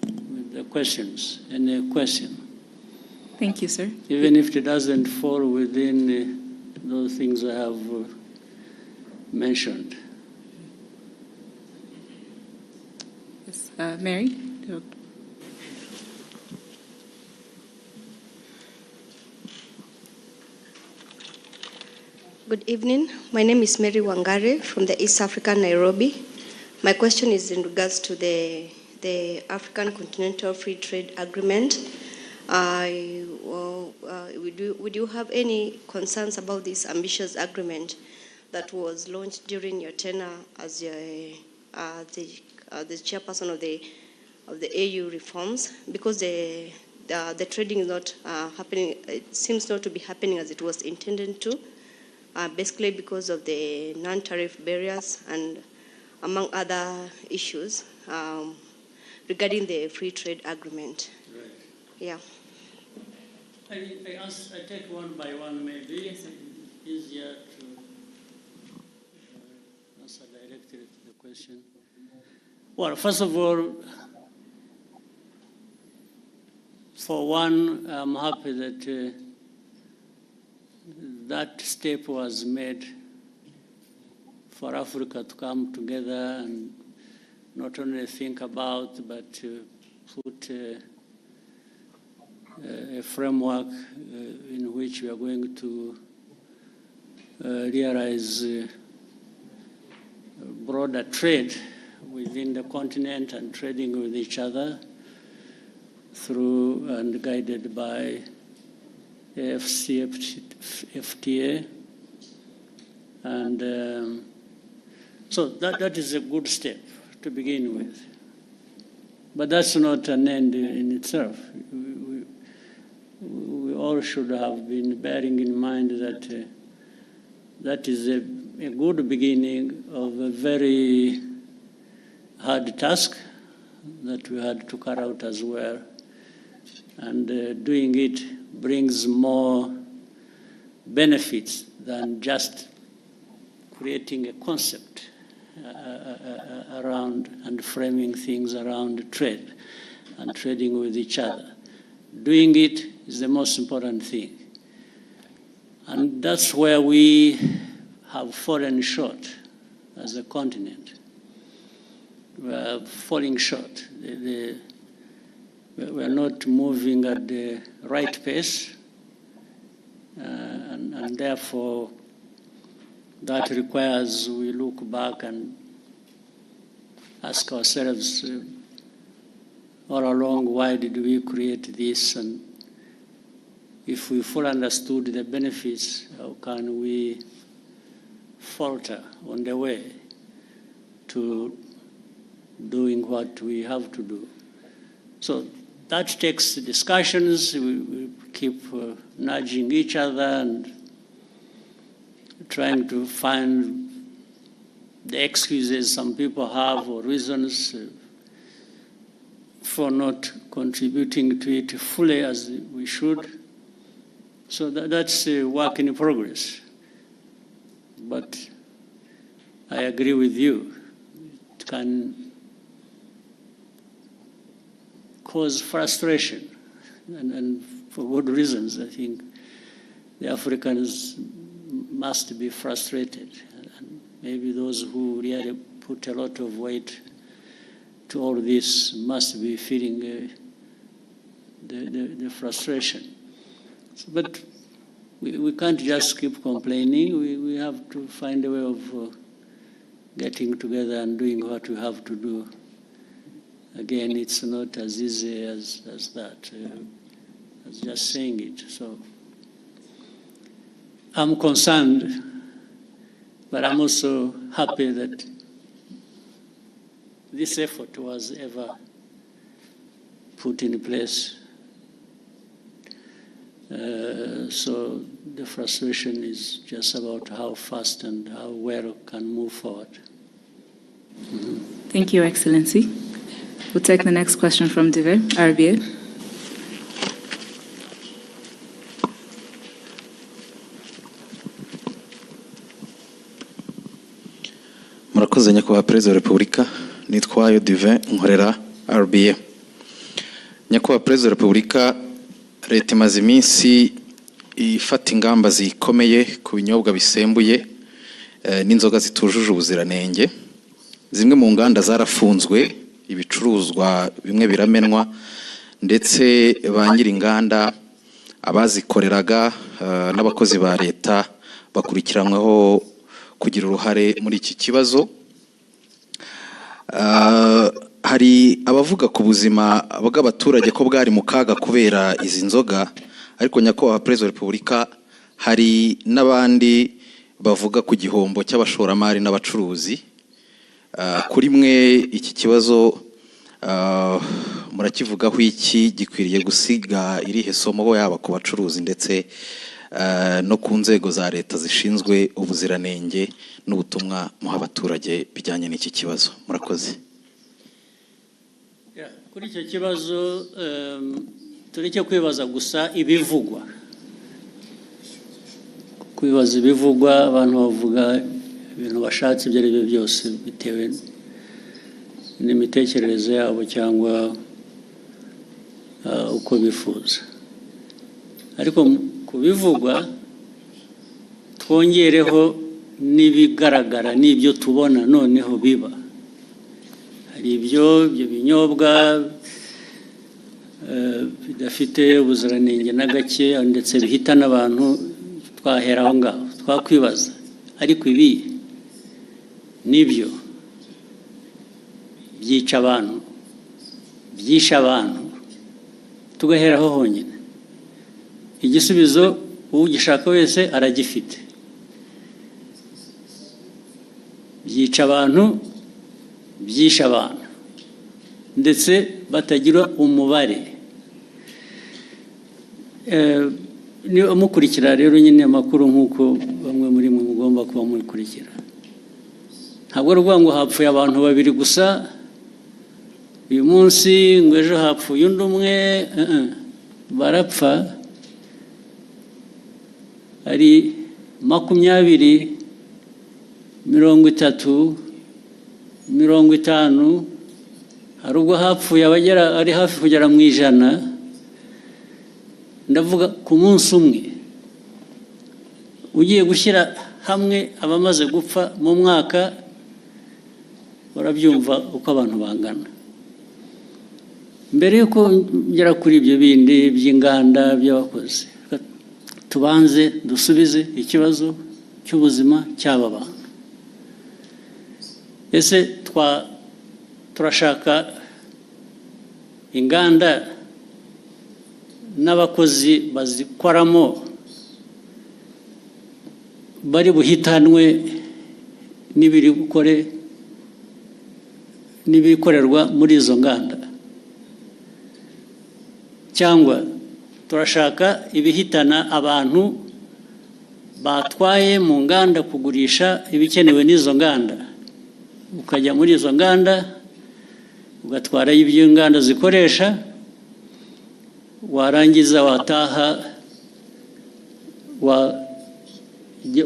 with the questions. Any question? Thank you, sir. Even if it doesn't fall within those things I have mentioned. Yes, Mary? Good evening. My name is Mary Wangare from the East African Nairobi. My question is in regards to the African Continental Free Trade Agreement. Would you have any concerns about this ambitious agreement that was launched during your tenure as the chairperson of the AU reforms? Because the trading is not happening. It seems not to be happening as it was intended to. Basically because of the non-tariff barriers and among other issues regarding the free trade agreement. Right. Yeah. I take one by one, maybe. Yes, easier to answer directly to the question. Well, first of all, for one, I'm happy that that step was made for Africa to come together and not only think about, but put a framework in which we are going to realize broader trade within the continent and trading with each other through and guided by FTA, and so that is a good step to begin with. But that's not an end in itself. We all should have been bearing in mind that that is a good beginning of a very hard task that we had to carry out as well, and doing it brings more benefits than just creating a concept around and framing things around trade and trading with each other. Doing it is the most important thing. And that's where we have fallen short as a continent. We are falling short. We are not moving at the right pace, and therefore that requires we look back and ask ourselves all along, why did we create this? And if we fully understood the benefits, how can we falter on the way to doing what we have to do? So that takes discussions. We keep nudging each other and trying to find the excuses some people have or reasons for not contributing to it fully as we should. So that's a work in progress. But I agree with you. It can cause frustration, and for good reasons. I think the Africans must be frustrated, and maybe those who really put a lot of weight to all this must be feeling the frustration. But we can't just keep complaining. We have to find a way of getting together and doing what we have to do. Again, it's not as easy as that, as just saying it. So I'm concerned, but I'm also happy that this effort was ever put in place. So the frustration is just about how fast and how well can move forward. Thank you, Excellency. We'll take the next question from Dive, RBA. Murakoze nyakubahwa Perezida wa Repubulika, nitwayo Dive nkorera RBA. Nyakubahwa Perezida wa Repubulika, leta imaze iminsi ifata ingamba zikomeye ku binyobwa bisembuye n'inzoga zitujuje ubuziranenge. Zimwe mu nganda zarafunzwe, ibicuruzwa bimwe biramenwa, ndetse ba nyiri inganda abazikoreraga n'abakozi ba leta bakurikiranyweho kugira uruhare muri iki kibazo. Hari abavuga ku buzima bw'abaturage ko bwari mu kaga kubera izi nzoga, ariko nyakubahwa Perezida wa Repubulika, hari n'abandi bavuga ku gihombo cy'abashoramari n'abacuruzi. Kuri mwe iki kibazo murakivugaho iki? Gikwiriye gusiga irihe somo yaba ku bacuruzi ndetse no ku nzego za leta zishinzwe ubuziranenge n'ubutumwa muha abaturage bijyanye n'iki kibazo? Murakoze. Kuri icyo kibazo tureke kwibaza gusa ibivugwa. Kwibaza ibivugwa, abantu bavuga ibintu bashatse ibyo ari byo byose bitewe n'imitekerereze yabo cyangwa uko bifuza. Ariko kubivugwa twongereho n'ibigaragara n'ibyo tubona noneho biba. Hari ibyo binyobwa bidafite ubuziranenge na gake ndetse bihita n'abantu, twahera aho ngaho twakwibaza, ariko ibi nibyo byica abantu, byisha abantu, tugaheraho honyine. Igisubizo ugishaka wese aragifite. Byica abantu, byisha abantu, ndetse batagira umubare. Niba mukurikira rero nyine amakuru nk'uko bamwe muri mwe mugomba kuba mukurikira, ntabwo ari ukuvuga ngo hapfuye abantu babiri gusa uyu munsi, ngo ejo hapfuye undi umwe. Barapfa ari 20, 30, 50, hari ubwo hapfuye abagera ari hafi kugera mu 100. Ndavuga ku munsi umwe. Ugiye gushyira hamwe abamaze gupfa mu mwaka, barabyumva uko abantu bangana. Mbere yuko ngera kuri ibyo bindi by'inganda by'abakozi, tubanze dusubize ikibazo cy'ubuzima cy'aba bantu. Ese turashaka inganda n'abakozi bazikoramo bari buhitanwe n'ibikorerwa muri izo nganda, cyangwa turashaka ibihitana abantu batwaye mu nganda kugurisha ibikenewe n'izo nganda, ukajya muri izo nganda ugatwara ibyo inganda zikoresha, warangiza wataha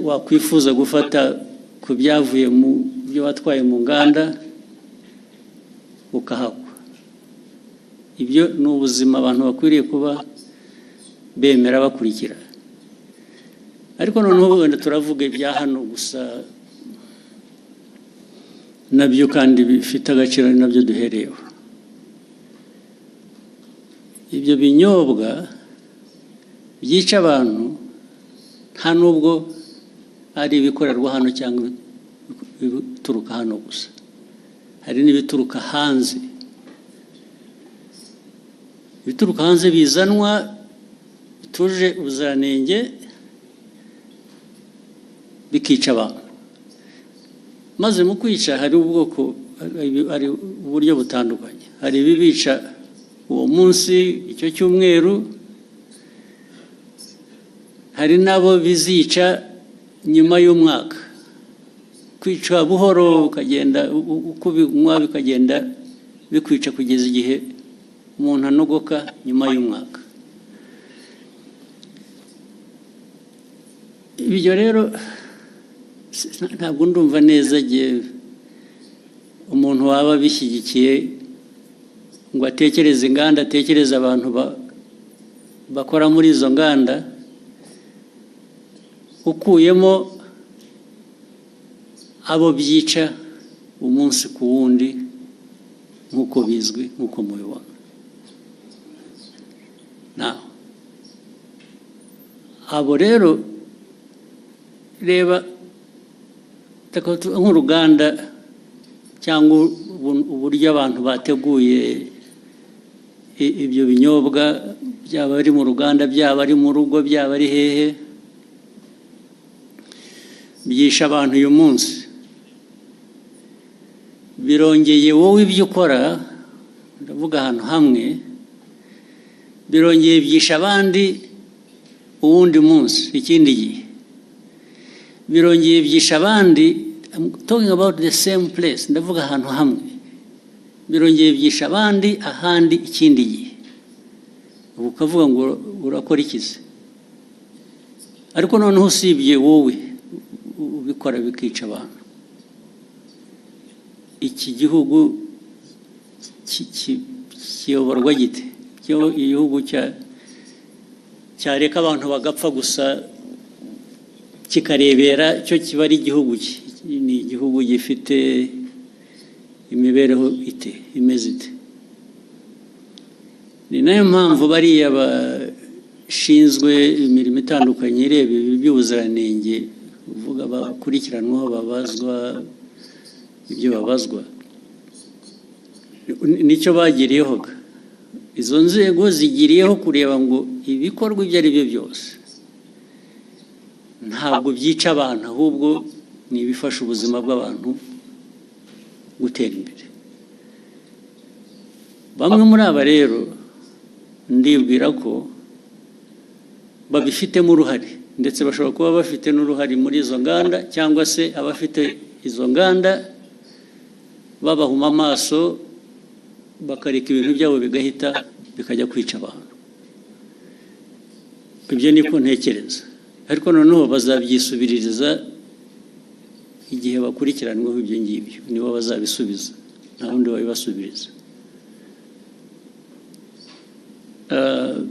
wakwifuza gufata ku byavuye mu byo watwaye mu nganda ukahagwa. Ibyo ni ubuzima abantu bakwiriye kuba bemera bakurikira. Ariko noneho wenda turavuga ibya hano gusa, nabyo kandi bifite agaciro, ni nabyo duhereyeho. Ibyo binyobwa byica abantu nta nubwo ari ibikorerwa hano cyangwa ibituruka hano gusa, hari n'ibituruka hanze. Ibituruka hanze bizanwa bituje ubuziranenge bikica abantu. Maze mu kwica hari uburyo butandukanye. Hari ibibica uwo munsi, icyo cyumweru, hari nabo bizica nyuma y'umwaka. Kwica buhoro ukagenda uko binywa bikagenda bikwica kugeza igihe umuntu anogoka nyuma y'umwaka. Ibyo rero ntabwo ndumva neza igihe umuntu waba bishyigikiye ngo atekereze inganda, atekereze abantu bakora muri izo nganda, ukuyemo abo byica umunsi ku wundi nk'uko bizwi, nk'uko mubibona. Abo rero reba nk'uruganda cyangwa uburyo abantu bateguye ibyo binyobwa, byaba ari mu ruganda, byaba ari mu rugo, byaba ari hehe, byisha abantu uyu munsi. Birongeye wowe ibyo ukora, ndavuga ahantu hamwe, birongeye byisha abandi uwundi munsi, ikindi gihe birongeye byisha abandi. I'm talking about the same place, ndavuga ahantu hamwe, birongeye byisha abandi ahandi ikindi gihe. Ubu ukavuga ngo urakora ikize, ariko noneho usibye wowe ubikora bikica abantu. Iki gihugu kiyoborwa gite? Igihugu cyareka abantu bagapfa gusa kikarebera cyo kiba ari igihugu ki? Ni igihugu gifite imibereho imeze ite? Ni nayo mpamvu bariya bashinzwe imirimo itandukanye ireba iby'ubuziranenge, uvuga bakurikiranwaho, babazwa ibyo babazwa, nicyo bagiriyeho. Izo nzego zigiriyeho kureba ngo ibikorwa ibyo ari byo byose ntabwo byica abantu, ahubwo ni ibifasha ubuzima bw'abantu gutera imbere. Bamwe muri aba rero ndibwira ko babifitemo uruhare, ndetse bashobora kuba bafite n'uruhare muri izo nganda, cyangwa se abafite izo nganda babahuma amaso bakareka ibintu byabo bigahita bikajya kwica abantu. Ibyo niko ntekereza, ariko noneho bazabyisubiririza igihe bakurikiranweho ibyo ngibyo, nibo bazabisubiza, nta wundi wabibasubiriza.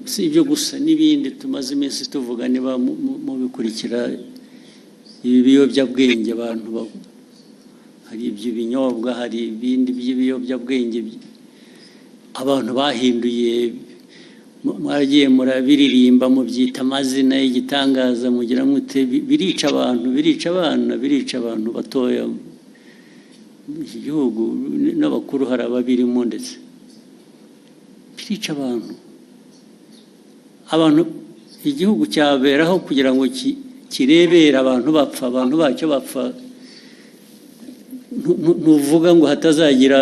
Si ibyo gusa, n'ibindi tumaze iminsi tuvuga, niba mubikurikira, ibi biyobyabwenge abantu, hari iby'ibinyobwa, hari ibindi by'ibiyobyabwenge abantu bahinduye, mwagiye murabiririmba, mubyita amazina y'igitangaza, mugira mute, birica abantu, birica abana, birica abantu batoya. Iki gihugu n'abakuru hari ababirimo, ndetse birica abantu. Igihugu cyaberaho kugira ngo kirebere abantu bapfa, abantu bacyo bapfa. Ntuvuga ngo hatazagira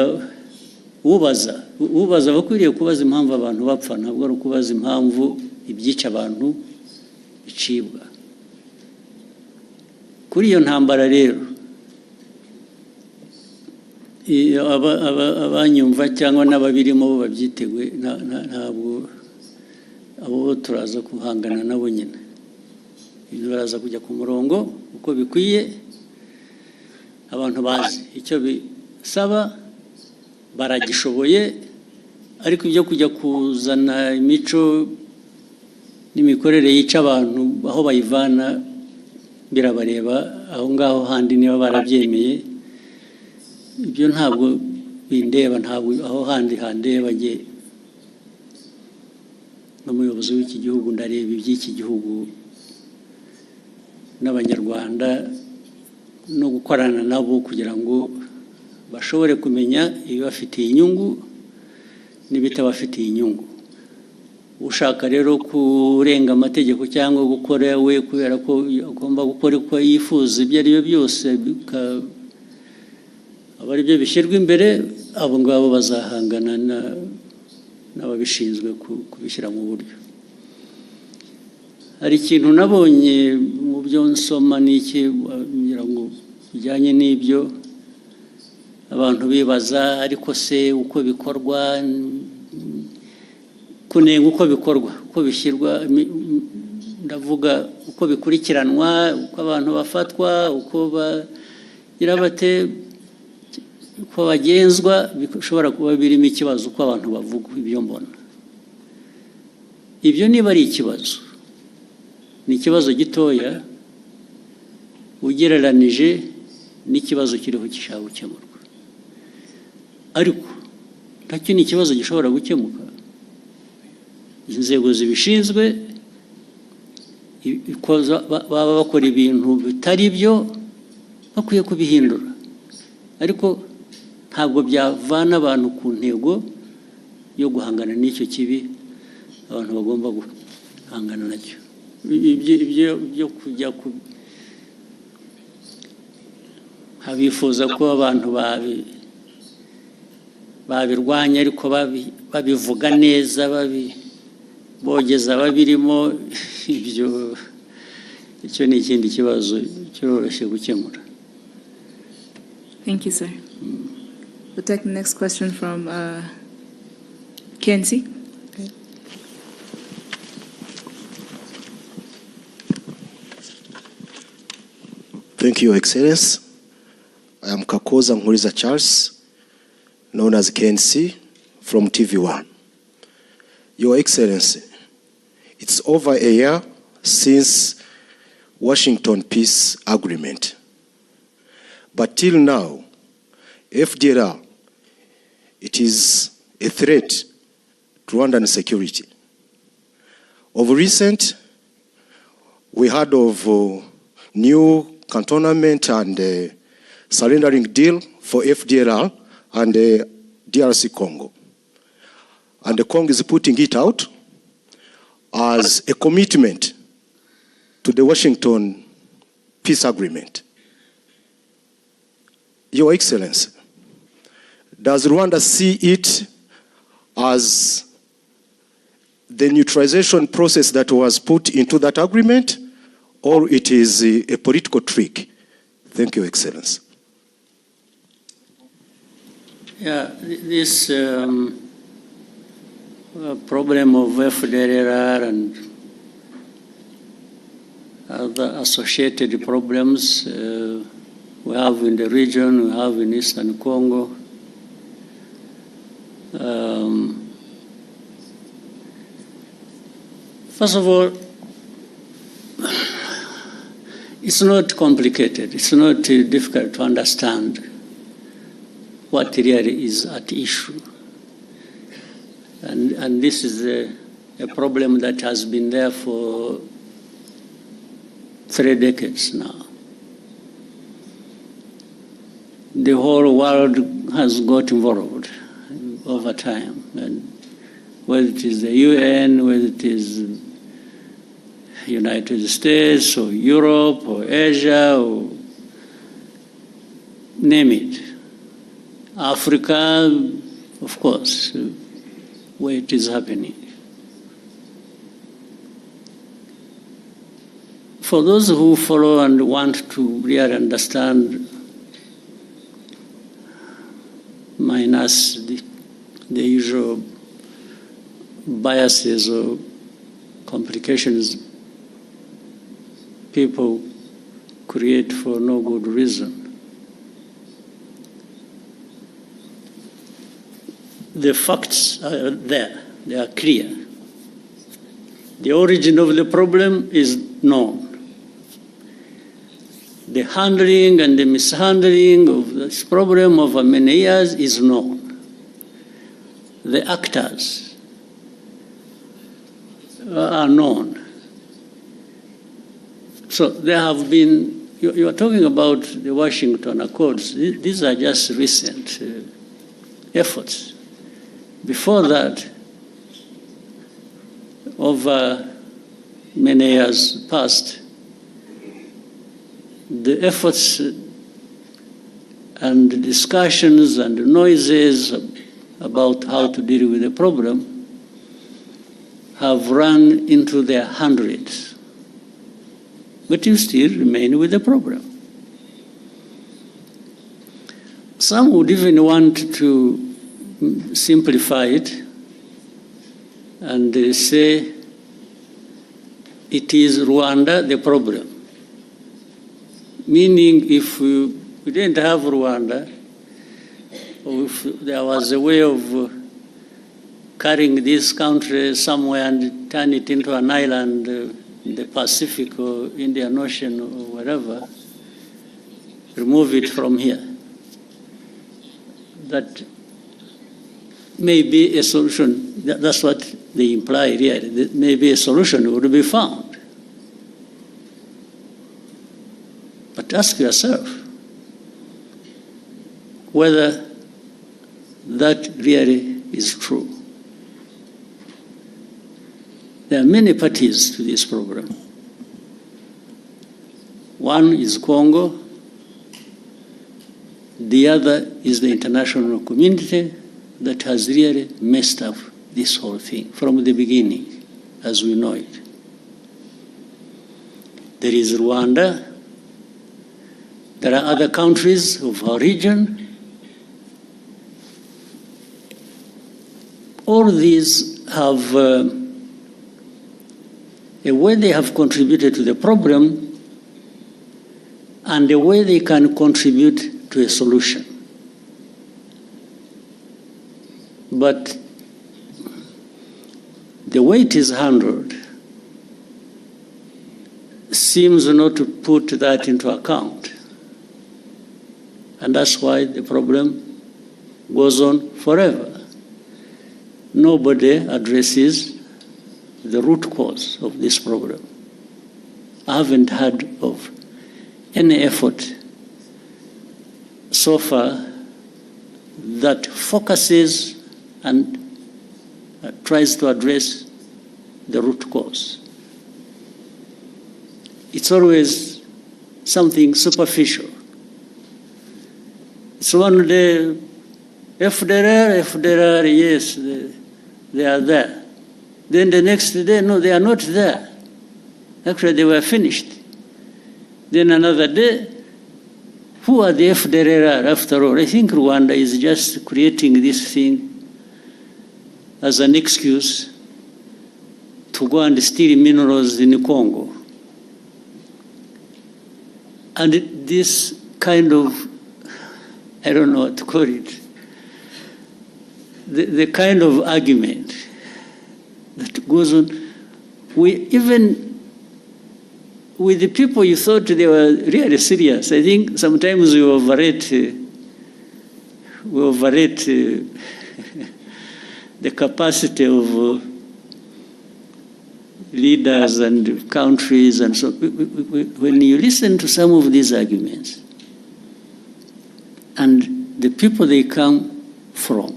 ubaza bakwiriye kubaza impamvu abantu bapfa, ntabwo ari ukubaza impamvu ibyica abantu bicibwa. Kuri iyo ntambara rero, abanyumva cyangwa n'ababirimo bo babyiteguye, ntabwo abo turaza guhangana nabo nyine. Ibyo baraza kujya ku murongo uko bikwiye, abantu bazi icyo bisaba, baragishoboye. Ariko ibyo kujya kuzana imico n'imikorere yica abantu, aho bayivana birabareba, aho ngaho handi niba barabyemeye, ibyo ntabwo bindeba, ntabwo aho handi handeba. Jye n'umuyobozi w'iki gihugu ndareba iby'iki gihugu n'Abanyarwanda, no gukorana nabo kugira ngo bashobore kumenya ibibafitiye inyungu n'ibitabafitiye inyungu. Ushaka rero kurenga amategeko cyangwa gukora we kubera ko agomba gukora uko yifuza, ibyo ari byo byose aba ari byo bishyirwa imbere, abo ngabo bazahangana n'ababishinzwe kubishyira mu buryo. Hari ikintu nabonye mu byo nsoma n'iki ngira ngo bijyanye n'ibyo, abantu bibaza ariko se uko bikorwa, kunenga uko bikorwa, uko bishyirwa, ndavuga uko bikurikiranwa, uko abantu bafatwa, uko bagira bate, uko bagenzwa, bishobora kuba birimo ikibazo uko abantu bavuga ibyo mbona. Ibyo niba ari ikibazo, ni ikibazo gitoya ugereranije n'ikibazo kiriho gishaka gukemurwa, ariko ntacyo ni ikibazo gishobora gukemuka. Inzego zibishinzwe baba bakora ibintu bitari byo, bakwiye kubihindura, ariko ntabwo byavana abantu ku ntego yo guhangana n'icyo kibi abantu bagomba guhangana nacyo. Ibyo kujya abifuza ko abantu babirwanya ariko babivuga neza, bogeza babirimo, icyo ni ikindi kibazo cyoroshye gukemura. Thank you, sir. We'll take the next question from Kenzie. Okay. Thank you, Excellency. I am Kakoza Nkuriza Charles, known as KNC, from TV1. Your Excellency, it's over a year since Washington Peace Agreement. But till now, FDLR, it is a threat to Rwandan security. Of recent, we heard of new cantonment and surrendering deal for FDLR and DRC Congo. And the Congo is putting it out as a commitment to the Washington Peace Agreement. Your Excellency, does Rwanda see it as the neutralization process that was put into that agreement, or it is a political trick? Thank you, Excellency. Yeah, this problem of FDLR and other associated problems we have in the region, we have in Eastern Congo. First of all, it's not complicated. It's not difficult to understand what really is at issue. And this is a problem that has been there for 3 decades now. The whole world has got involved over time, and whether it is the UN, whether it is United States or Europe or Asia or name it. Africa, of course, where it is happening. For those who follow and want to really understand, minus the usual biases or complications people create for no good reason. The facts are there, they are clear. The origin of the problem is known. The handling and the mishandling of this problem over many years is known. The actors are known. So there have been, you are talking about the Washington Accords. These are just recent efforts. Before that, over many years past, the efforts and discussions and noises about how to deal with the problem have run into their hundreds. But you still remain with the problem. Some would even want to simplify it and say it is Rwanda the problem. Meaning if we didn't have Rwanda, or if there was a way of carrying this country somewhere and turn it into an island in the Pacific or Indian Ocean or wherever, remove it from here. That may be a solution. That's what they imply here. That maybe a solution would be found. But ask yourself whether that really is true. There are many parties to this program. One is Congo. The other is the international community that has really messed up this whole thing from the beginning, as we know it. There is Rwanda. There are other countries of our region. All these have a way they have contributed to the problem and a way they can contribute to a solution. But the way it is handled seems not to put that into account. And that's why the problem goes on forever. Nobody addresses the root cause of this problem. I haven't heard of any effort so far that focuses and tries to address the root cause. It's always something superficial. It's one day, FDR, yes, they are there. Then the next day, no, they are not there. Actually, they were finished. Then another day, who are the FDR after all? I think Rwanda is just creating this thing as an excuse to go and steal minerals in Congo. And this kind of, I don't know what to call it, the kind of argument that goes on, even with the people you thought they were really serious. I think sometimes we overrate the capacity of leaders and countries and so. When you listen to some of these arguments and the people they come from,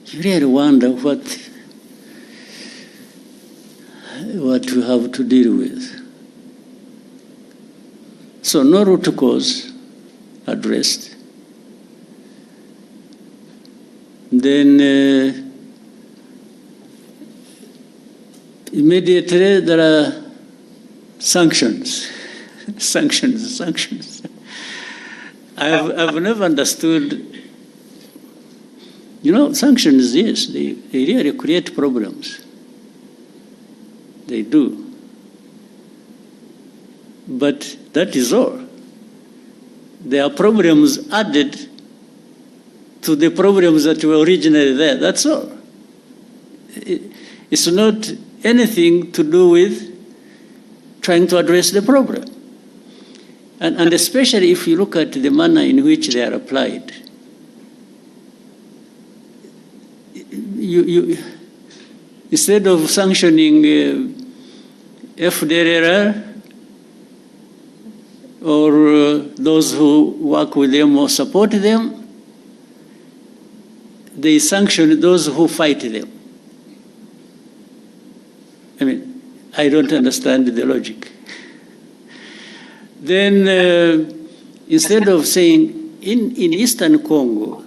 you really wonder what we have to deal with. So no root cause addressed. Then immediately there are sanctions. sanctions. I've never understood. You know, sanctions, yes, they really create problems. They do. But that is all. There are problems added to the problems that were originally there. That's all. It's not anything to do with trying to address the problem. And especially if you look at the manner in which they are applied. You instead of sanctioning FDR or those who work with them or support them, they sanction those who fight them. I mean, I don't understand the logic. Then instead of saying, in Eastern Congo,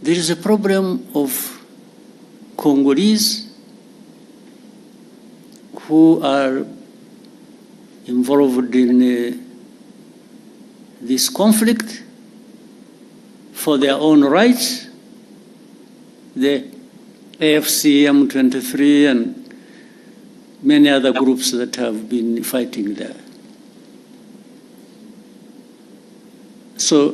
there is a problem of Congolese who are involved in this conflict for their own rights, the AFC, M23, and many other groups that have been fighting there. So,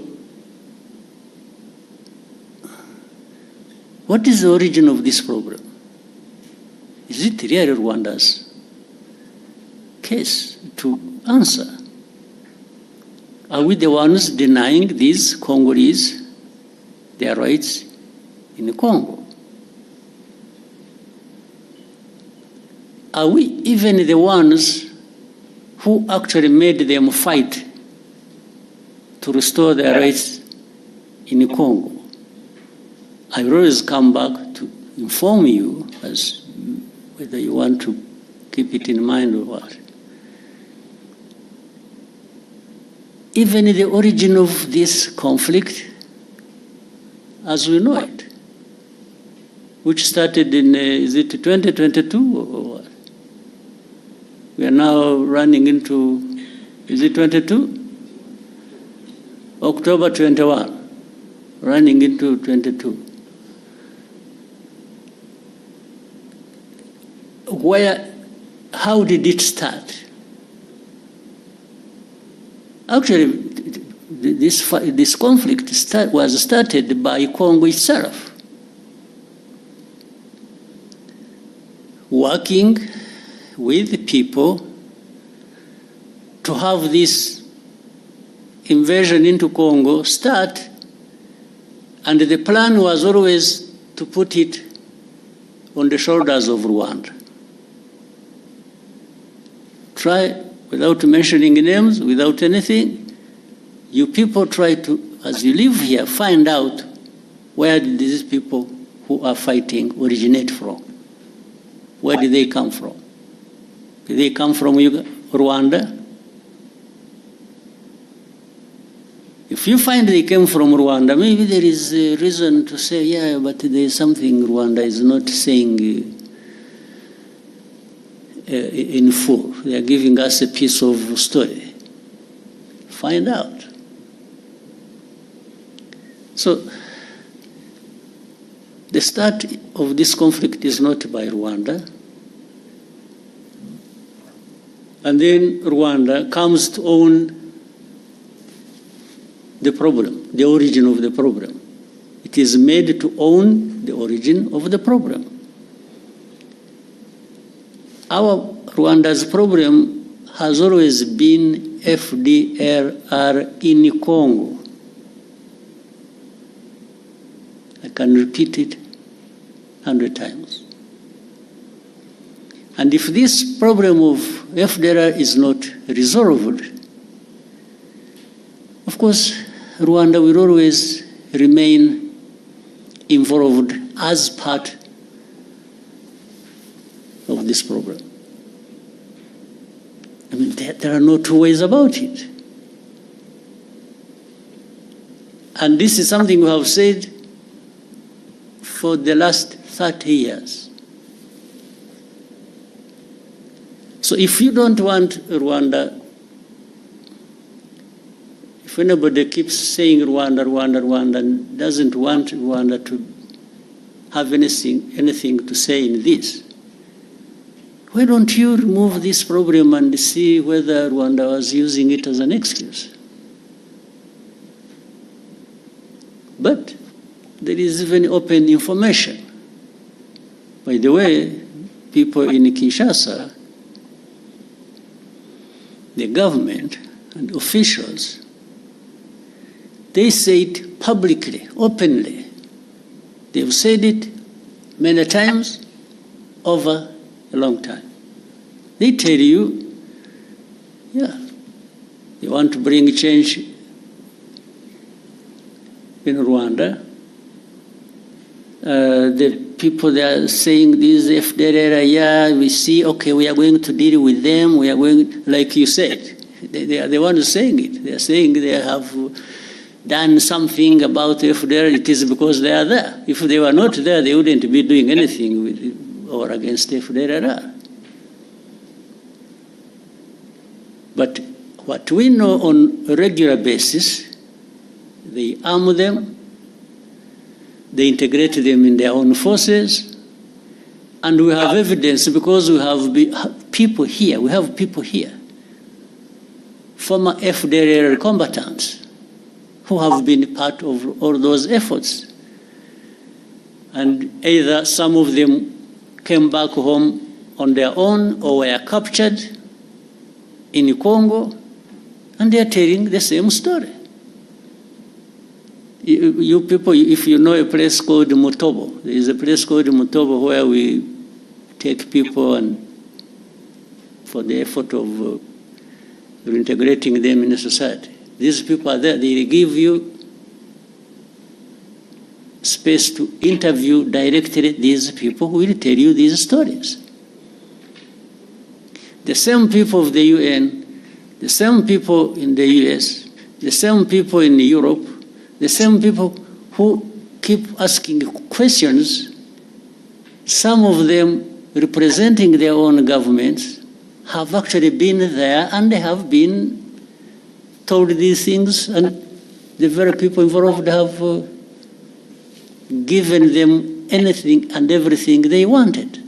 what is the origin of this problem? Is it really Rwanda's case to answer? Are we the ones denying these Congolese their rights in Congo? Are we even the ones who actually made them fight to restore their rights in Congo? I will always come back to inform you as whether you want to keep it in mind or what. Even the origin of this conflict, as we know it, which started in, is it 2022 or what? We are now running into, is it 22? October 21, running into 22. How did it start? Actually, this conflict was started by Congo itself, working with people to have this invasion into Congo start, and the plan was always to put it on the shoulders of Rwanda. Try, without mentioning names, without anything, you people try to, as you live here, find out where did these people who are fighting originate from. Where did they come from? Did they come from Rwanda? If you find they came from Rwanda, maybe there is a reason to say, yeah, but there is something Rwanda is not saying in full. They are giving us a piece of story. Find out. So, the start of this conflict is not by Rwanda. And then Rwanda comes to own the problem, the origin of the problem. It is made to own the origin of the problem. Our Rwanda's problem has always been FDLR in Congo. I can repeat it 100 times. And if this problem of FDLR is not resolved, of course, Rwanda will always remain involved as part of this problem. I mean, there are no two ways about it. And this is something we have said for the last 30 years. So if you don't want Rwanda, if anybody keeps saying Rwanda, Rwanda, Rwanda, and doesn't want Rwanda to have anything to say in this, why don't you remove this problem and see whether Rwanda was using it as an excuse? But there is even open information. By the way, people in Kinshasa, the government and officials, they say it publicly, openly. They've said it many times over a long time. They tell you, yeah, they want to bring change in Rwanda. The people that are saying this FDLR, yeah, we see, okay, we are going to deal with them, we are going, like you said, they are the ones saying it. They are saying they have done something about FDLR, it is because they are there. If they were not there, they wouldn't be doing anything with or against FDLR. But what we know on a regular basis, they arm them, they integrate them in their own forces. And we have evidence because we have people here. We have people here, former FDLR combatants, who have been part of all those efforts. And either some of them came back home on their own or were captured in Congo, and they are telling the same story. You people, if you know a place called Mutobo, there is a place called Mutobo where we take people and for the effort of reintegrating them in the society. These people are there, they give you space to interview directly these people who will tell you these stories. The same people of the UN, the same people in the US, the same people in Europe, the same people who keep asking questions, some of them representing their own governments, have actually been there and they have been told these things, and the very people involved have given them anything and everything they wanted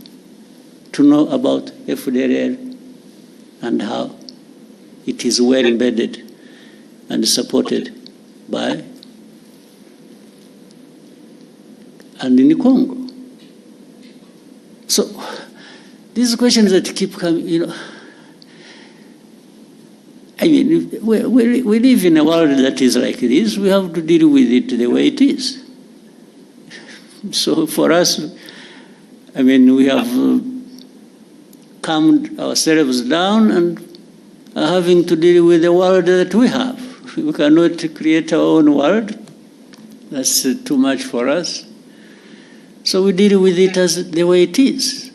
to know about FDLR and how it is well embedded and supported by and in Congo. So these questions that keep coming, you know, I mean, we live in a world that is like this. We have to deal with it the way it is. So for us, I mean, we have calmed ourselves down and are having to deal with the world that we have. We cannot create our own world. That's too much for us. So we deal with it as the way it is.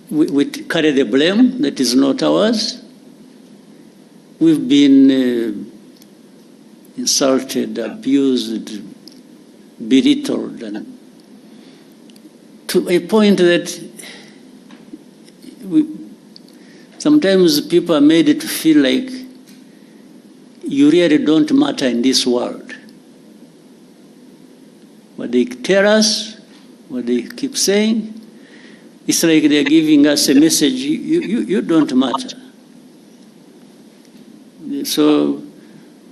We carry the blame that is not ours. We've been insulted, abused, belittled, and to a point that sometimes people are made to feel like you really don't matter in this world. What they tell us, what they keep saying, it's like they're giving us a message, you don't matter. So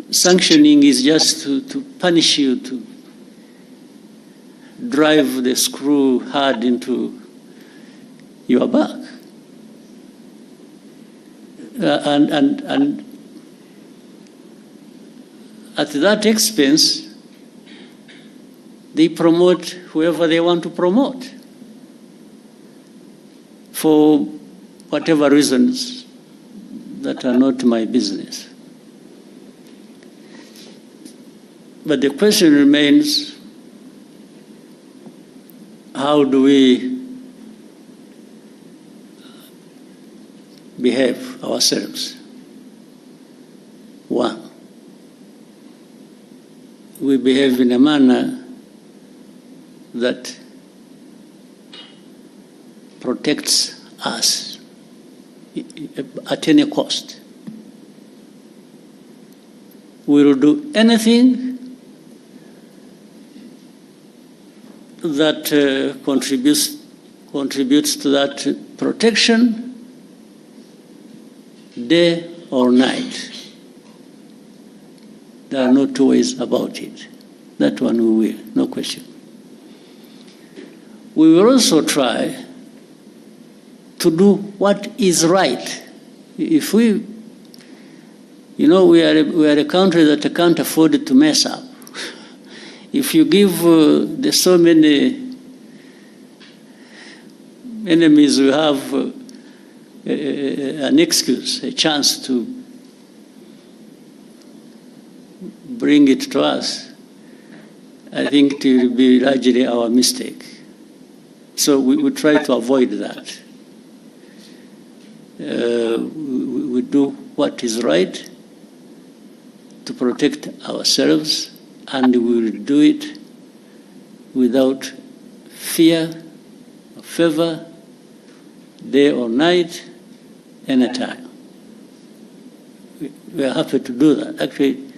sanctioning is just to punish you, to drive the screw hard into your back. And at that expense, they promote whoever they want to promote for whatever reasons that are not my business. But the question remains, how do we behave ourselves? One, we behave in a manner that protects us at any cost. We will do anything that contributes to that protection, day or night. There are no two ways about it. That one we will, no question. We will also try to do what is right. If we, you know, we are a country that can't afford to mess up. If you give the so many enemies we have an excuse, a chance to bring it to us, I think it will be largely our mistake. So we try to avoid that. We do what is right to protect ourselves, and we will do it without fear or favor, day or night, anytime. We are happy to do that. Actually,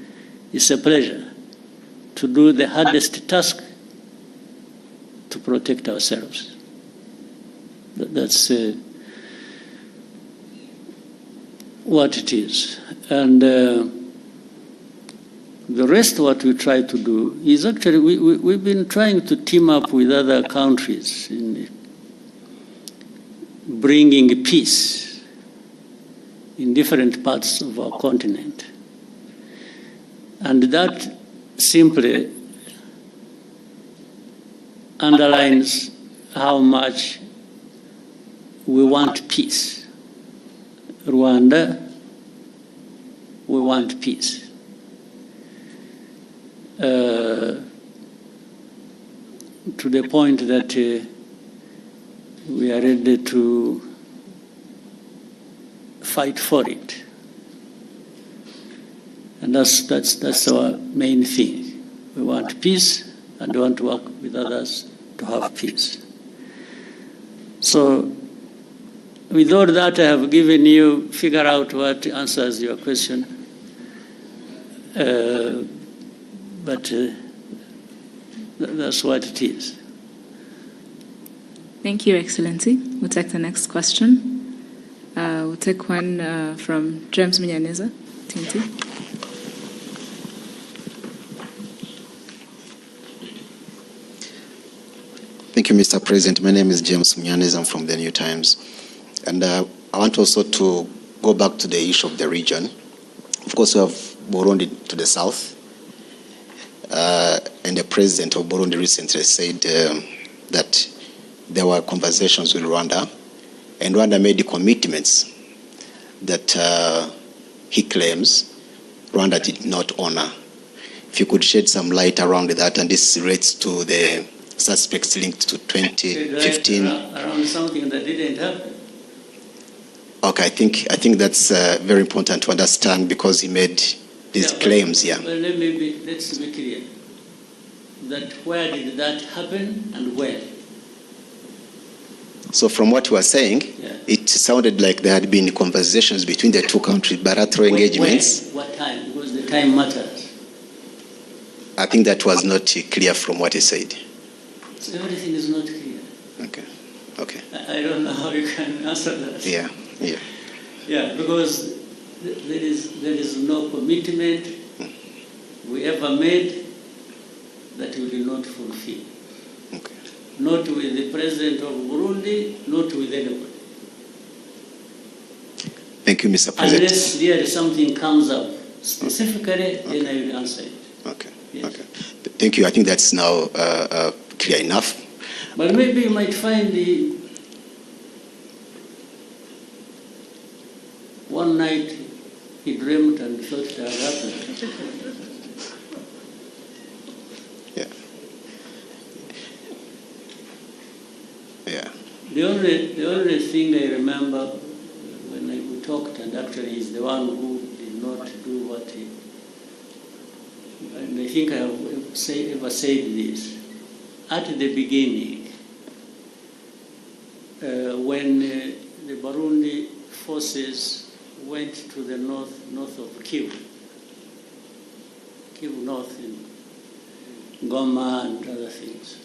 it's a pleasure to do the hardest task to protect ourselves. That's what it is. And the rest, what we try to do is actually, we've been trying to team up with other countries in bringing peace in different parts of our continent. And that simply underlines how much we want peace. Rwanda, we want peace. To the point that we are ready to fight for it. And that's our main thing. We want peace, and we want to work with others to have peace. So, with all that I have given you, figure out what answers your question. But that's what it is. Thank you, Excellency. We'll take the next question. We'll take one from James Munyaneza, TNT. Thank you, Mr. President. My name is James Munyaneza. I'm from the New Times. And I want also to go back to the issue of the region. Of course, we have Burundi to the south. And the president of Burundi recently said that there were conversations with Rwanda, and Rwanda made the commitments that he claims Rwanda did not honor. If you could shed some light around that, and this relates to the suspects linked to 2015. Around something that didn't happen. Okay, I think that's very important to understand, because he made these claims. Well, let's be clear. That where did that happen and when? So from what you were saying, it sounded like there had been conversations between the two countries, bilateral engagements. What time? Because the time matters. I think that was not clear from what he said. So everything is not clear. Okay. I don't know how you can answer that. Yeah, because there is no commitment we ever made that we will not fulfill. Not with the president of Burundi, not with anybody. Thank you, Mr. President. Unless there something comes up specifically, then I will answer it. Okay. Thank you. I think that's now clear enough. But maybe you might find one night he dreamt and thought that happened. Yeah. The only thing I remember when we talked, and actually he's the one who did not do what he, and I think I have ever said this, at the beginning, when the Burundi forces went to the north of Kivu North in Goma and other things.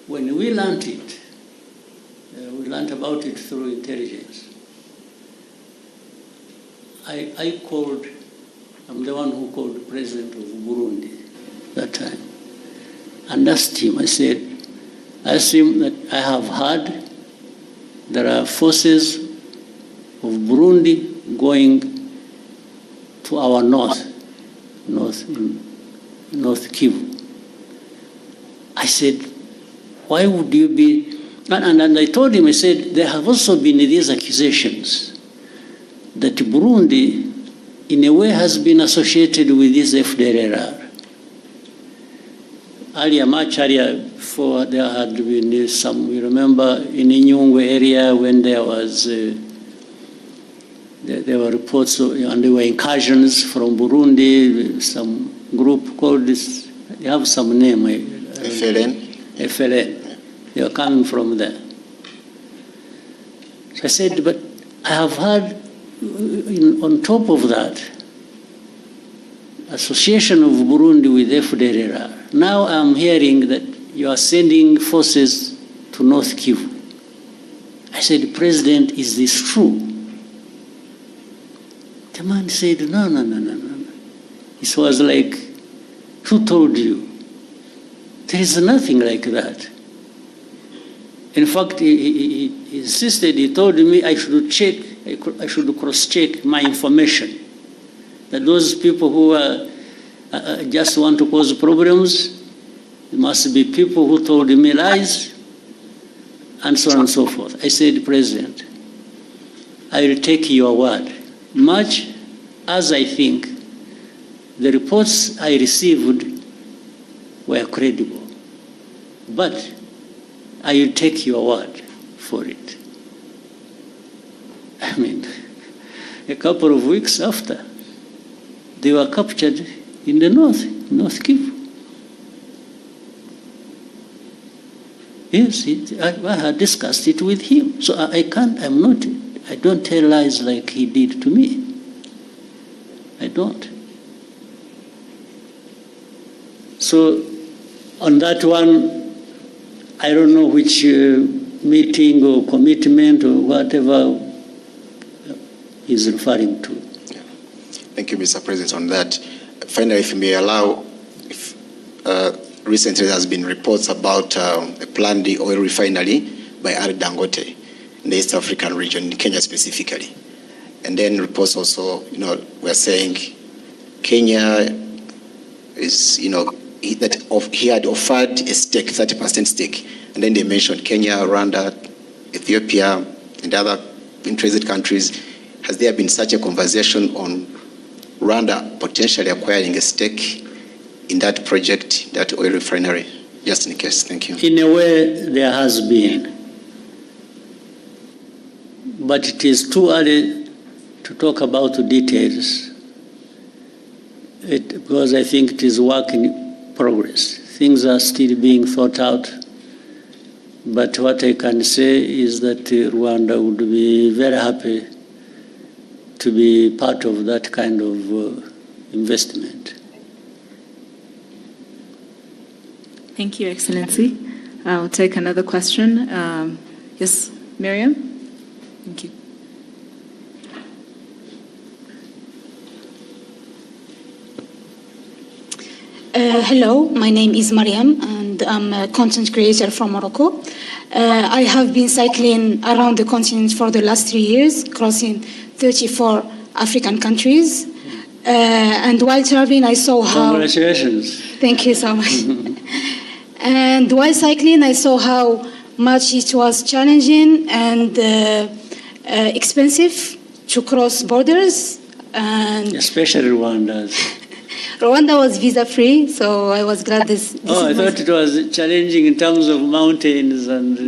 When we learned it, we learned about it through intelligence. I'm the one who called the president of Burundi that time and asked him, I asked him that I have heard there are forces of Burundi going to our north Kivu. I said, why would you be, and I told him, I said, there have also been these accusations that Burundi, in a way, has been associated with this FDLR. Much earlier, before there had been some, we remember in the Nyungwe area when there was, there were reports and there were incursions from Burundi, some group called this, they have some name. FLN. They were coming from there. So I said, but I have heard, on top of that, association of Burundi with FDLR. Now I'm hearing that you are sending forces to North Kivu. I said, President, is this true? The man said, no. It was like, who told you? There is nothing like that. In fact, he insisted, he told me I should cross-check my information. That those people who just want to cause problems, it must be people who told me lies, and so on and so forth. I said, President, I will take your word, much as I think the reports I received were credible. But I will take your word for it. I mean, a couple of weeks after, they were captured in the North Kivu. Yes, I had discussed it with him. So I don't tell lies like he did to me. I don't. So on that one, I don't know which meeting or commitment or whatever he's referring to. Yeah. Thank you, Mr. President, on that. Finally, if you may allow, recently there has been reports about a planned oil refinery by Al Dangote in the East African region, in Kenya specifically. And then reports also, were saying Kenya is, he had offered a stake, 30% stake. And then they mentioned Kenya, Rwanda, Ethiopia, and other interested countries. Has there been such a conversation on Rwanda potentially acquiring a stake in that project, that oil refinery? Just in case. Thank you. In a way, there has been. But it is too early to talk about the details. Because I think it is work in progress. Things are still being thought out. But what I can say is that Rwanda would be very happy to be part of that kind of investment. Thank you, Excellency. I'll take another question. Yes, Miriam? Thank you. Hello, my name is Mariam, and I'm a content creator from Morocco. I have been cycling around the continent for the last 3 years, crossing 34 African countries. And while traveling, I saw how... Congratulations. Thank you so much. And while cycling, I saw how much it was challenging and expensive to cross borders. And especially Rwanda. Rwanda was visa-free, so I was glad this I thought it was challenging in terms of mountains and...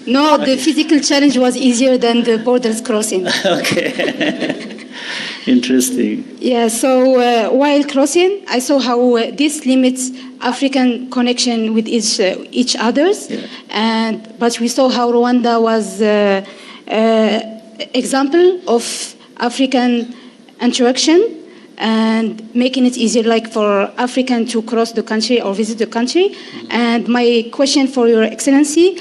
No, the physical challenge was easier than the borders crossing. Okay. Interesting. Yeah, so while crossing, I saw how this limits African connection with each others. Yeah. But we saw how Rwanda was example of African interaction and making it easier, like for African to cross the country or visit the country. Mm-hmm. And my question for Your Excellency,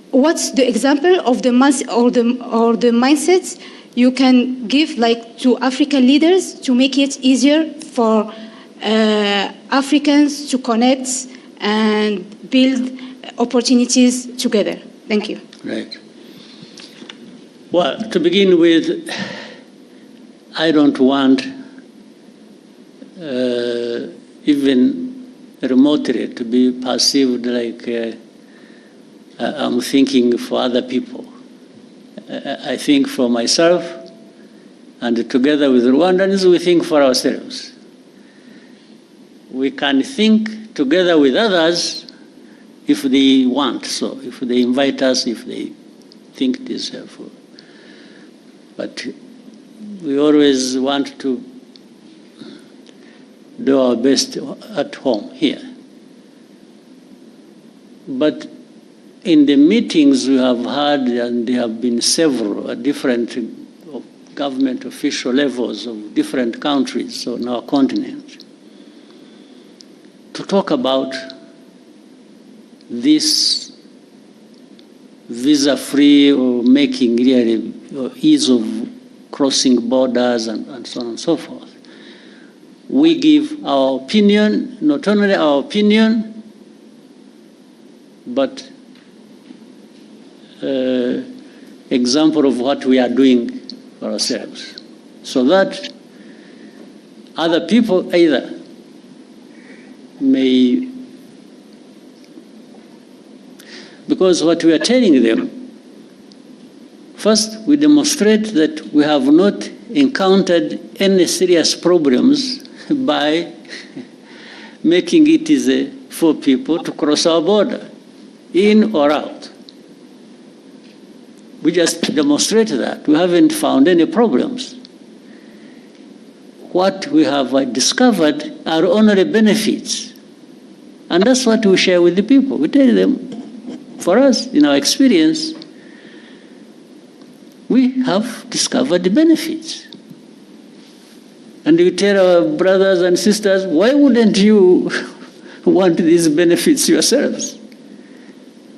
what's the example of the mindsets you can give, like, to African leaders to make it easier for Africans to connect and build opportunities together? Thank you. Right. Well, to begin with, I don't want even remotely to be perceived like I'm thinking for other people. I think for myself, and together with Rwandans, we think for ourselves. We can think together with others if they want, so if they invite us, if they think it is helpful. But we always want to do our best at home here. But in the meetings we have had, and there have been several at different government official levels of different countries on our continent, to talk about this visa-free or making really or ease of crossing borders and so on and so forth. We give our opinion, not only our opinion, but example of what we are doing for ourselves, so that other people either may, because what we are telling them, first we demonstrate that we have not encountered any serious problems by making it easy for people to cross our border, in or out. We just demonstrate that. We haven't found any problems. What we have discovered are only benefits. And that's what we share with the people. We tell them, for us, in our experience, we have discovered the benefits. And we tell our brothers and sisters, why wouldn't you want these benefits yourselves?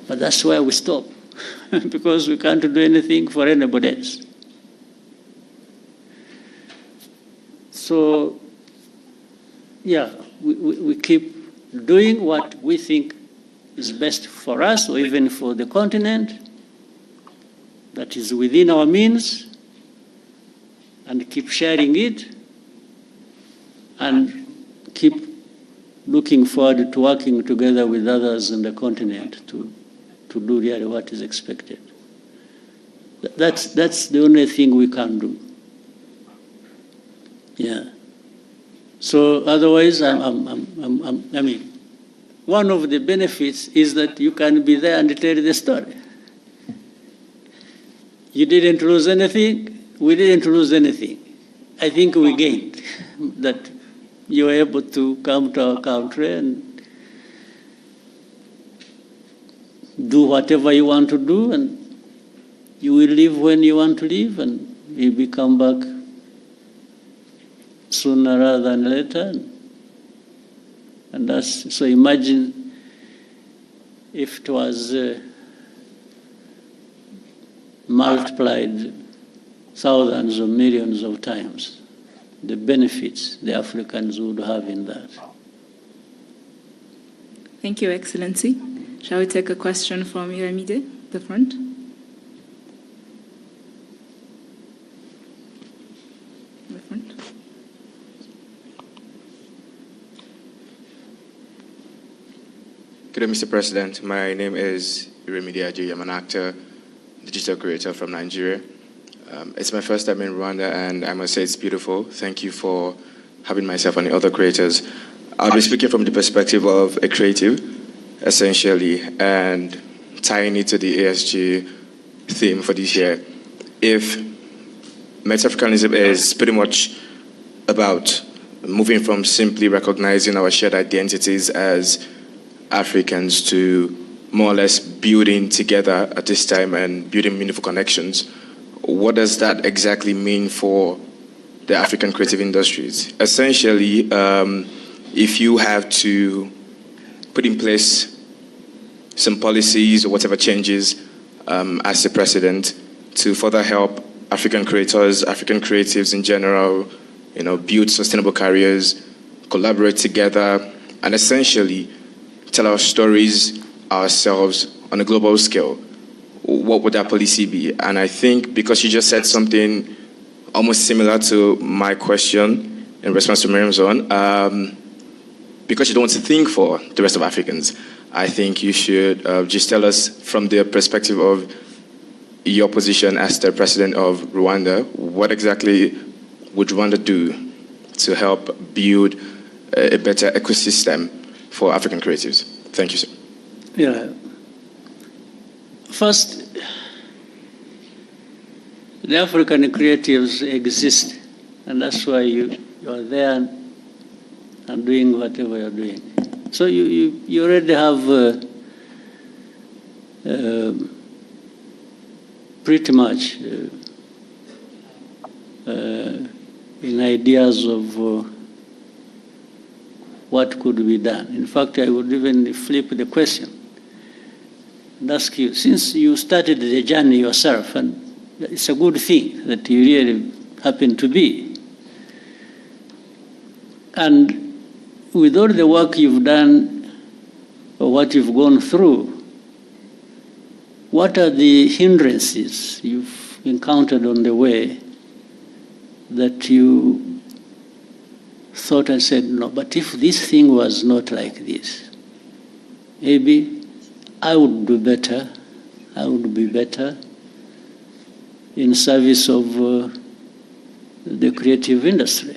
But that's where we stop, because we can't do anything for anybody else. So, yeah, we keep doing what we think is best for us, or even for the continent, that is within our means, and keep sharing it, and keep looking forward to working together with others in the continent to do really what is expected. That's the only thing we can do. Yeah. So otherwise, I mean, one of the benefits is that you can be there and tell the story. You didn't lose anything, we didn't lose anything. I think we gained that you were able to come to our country and do whatever you want to do, and you will live when you want to live, and you will come back sooner rather than later. And that's, so imagine if it was multiplied thousands or millions of times, the benefits the Africans would have in that. Thank you, Excellency. Shall we take a question from Iramide, the front? The front. Good day, Mr. President. My name is Iramide Ajoyi. I'm an actor, digital creator from Nigeria. It's my first time in Rwanda, and I must say it's beautiful. Thank you for having myself and the other creators. I'll be speaking from the perspective of a creative, essentially, and tying it to the ASG theme for this year. If Met-Africanism is pretty much about moving from simply recognizing our shared identities as Africans to more or less building together at this time and building meaningful connections, what does that exactly mean for the African creative industries? Essentially, if you have to put in place some policies or whatever changes as the president to further help African creators, African creatives in general, build sustainable careers, collaborate together, and essentially tell our stories ourselves on a global scale, what would that policy be? And I think because you just said something almost similar to my question in response to Miriam's own, because you don't want to think for the rest of Africans, I think you should just tell us from the perspective of your position as the president of Rwanda, what exactly would Rwanda do to help build a better ecosystem for African creatives? Thank you, sir. Yeah. First, the African creatives exist, and that's why you are there and doing whatever you're doing. So you already have pretty much in ideas of what could be done. In fact, I would even flip the question and ask you, since you started the journey yourself, and it's a good thing that you really happen to be, and with all the work you've done or what you've gone through, what are the hindrances you've encountered on the way that you thought and said, no, but if this thing was not like this, maybe I would do better, I would be better in service of the creative industry.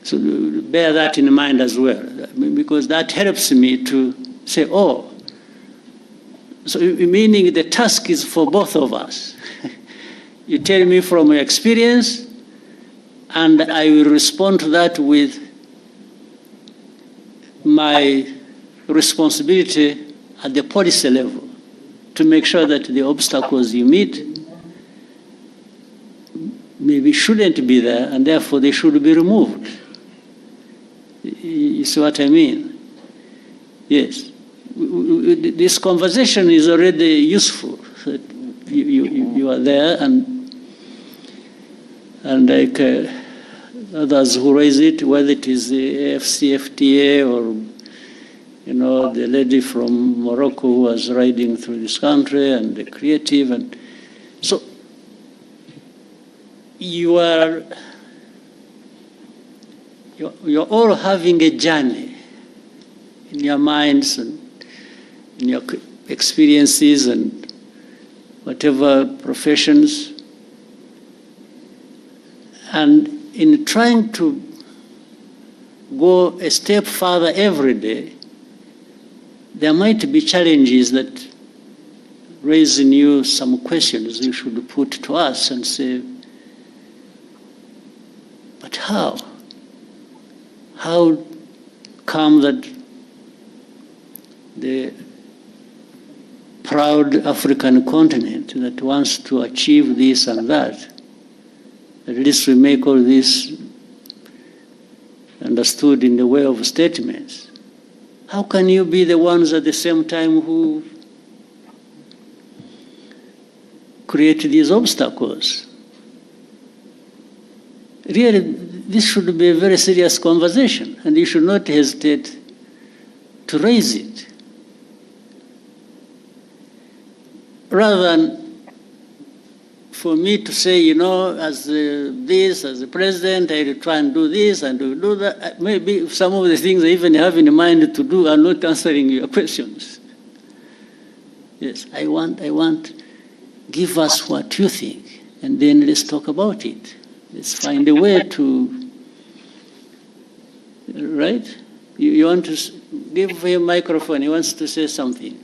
So bear that in mind as well, because that helps me to say, oh, so meaning the task is for both of us. You tell me from your experience, and I will respond to that with my responsibility at the policy level to make sure that the obstacles you meet maybe shouldn't be there, and therefore they should be removed. You see what I mean? Yes. This conversation is already useful. You are there, and like others who raise it, whether it is the AFCFTA or the lady from Morocco who was riding through this country, and the creative, and so you're all having a journey in your minds and in your experiences and whatever professions. And in trying to go a step further every day, there might be challenges that raise in you some questions you should put to us and say, but how? How come that the proud African continent that wants to achieve this and that, at least we make all this understood in the way of statements. How can you be the ones at the same time who create these obstacles? Really, this should be a very serious conversation, and you should not hesitate to raise it. Rather than for me to say, as the president, I will try and do this and do that. Maybe some of the things I even have in mind to do are not answering your questions. Yes, I want, give us what you think, and then let's talk about it. Let's find a way to, right? You want to give him a microphone, he wants to say something.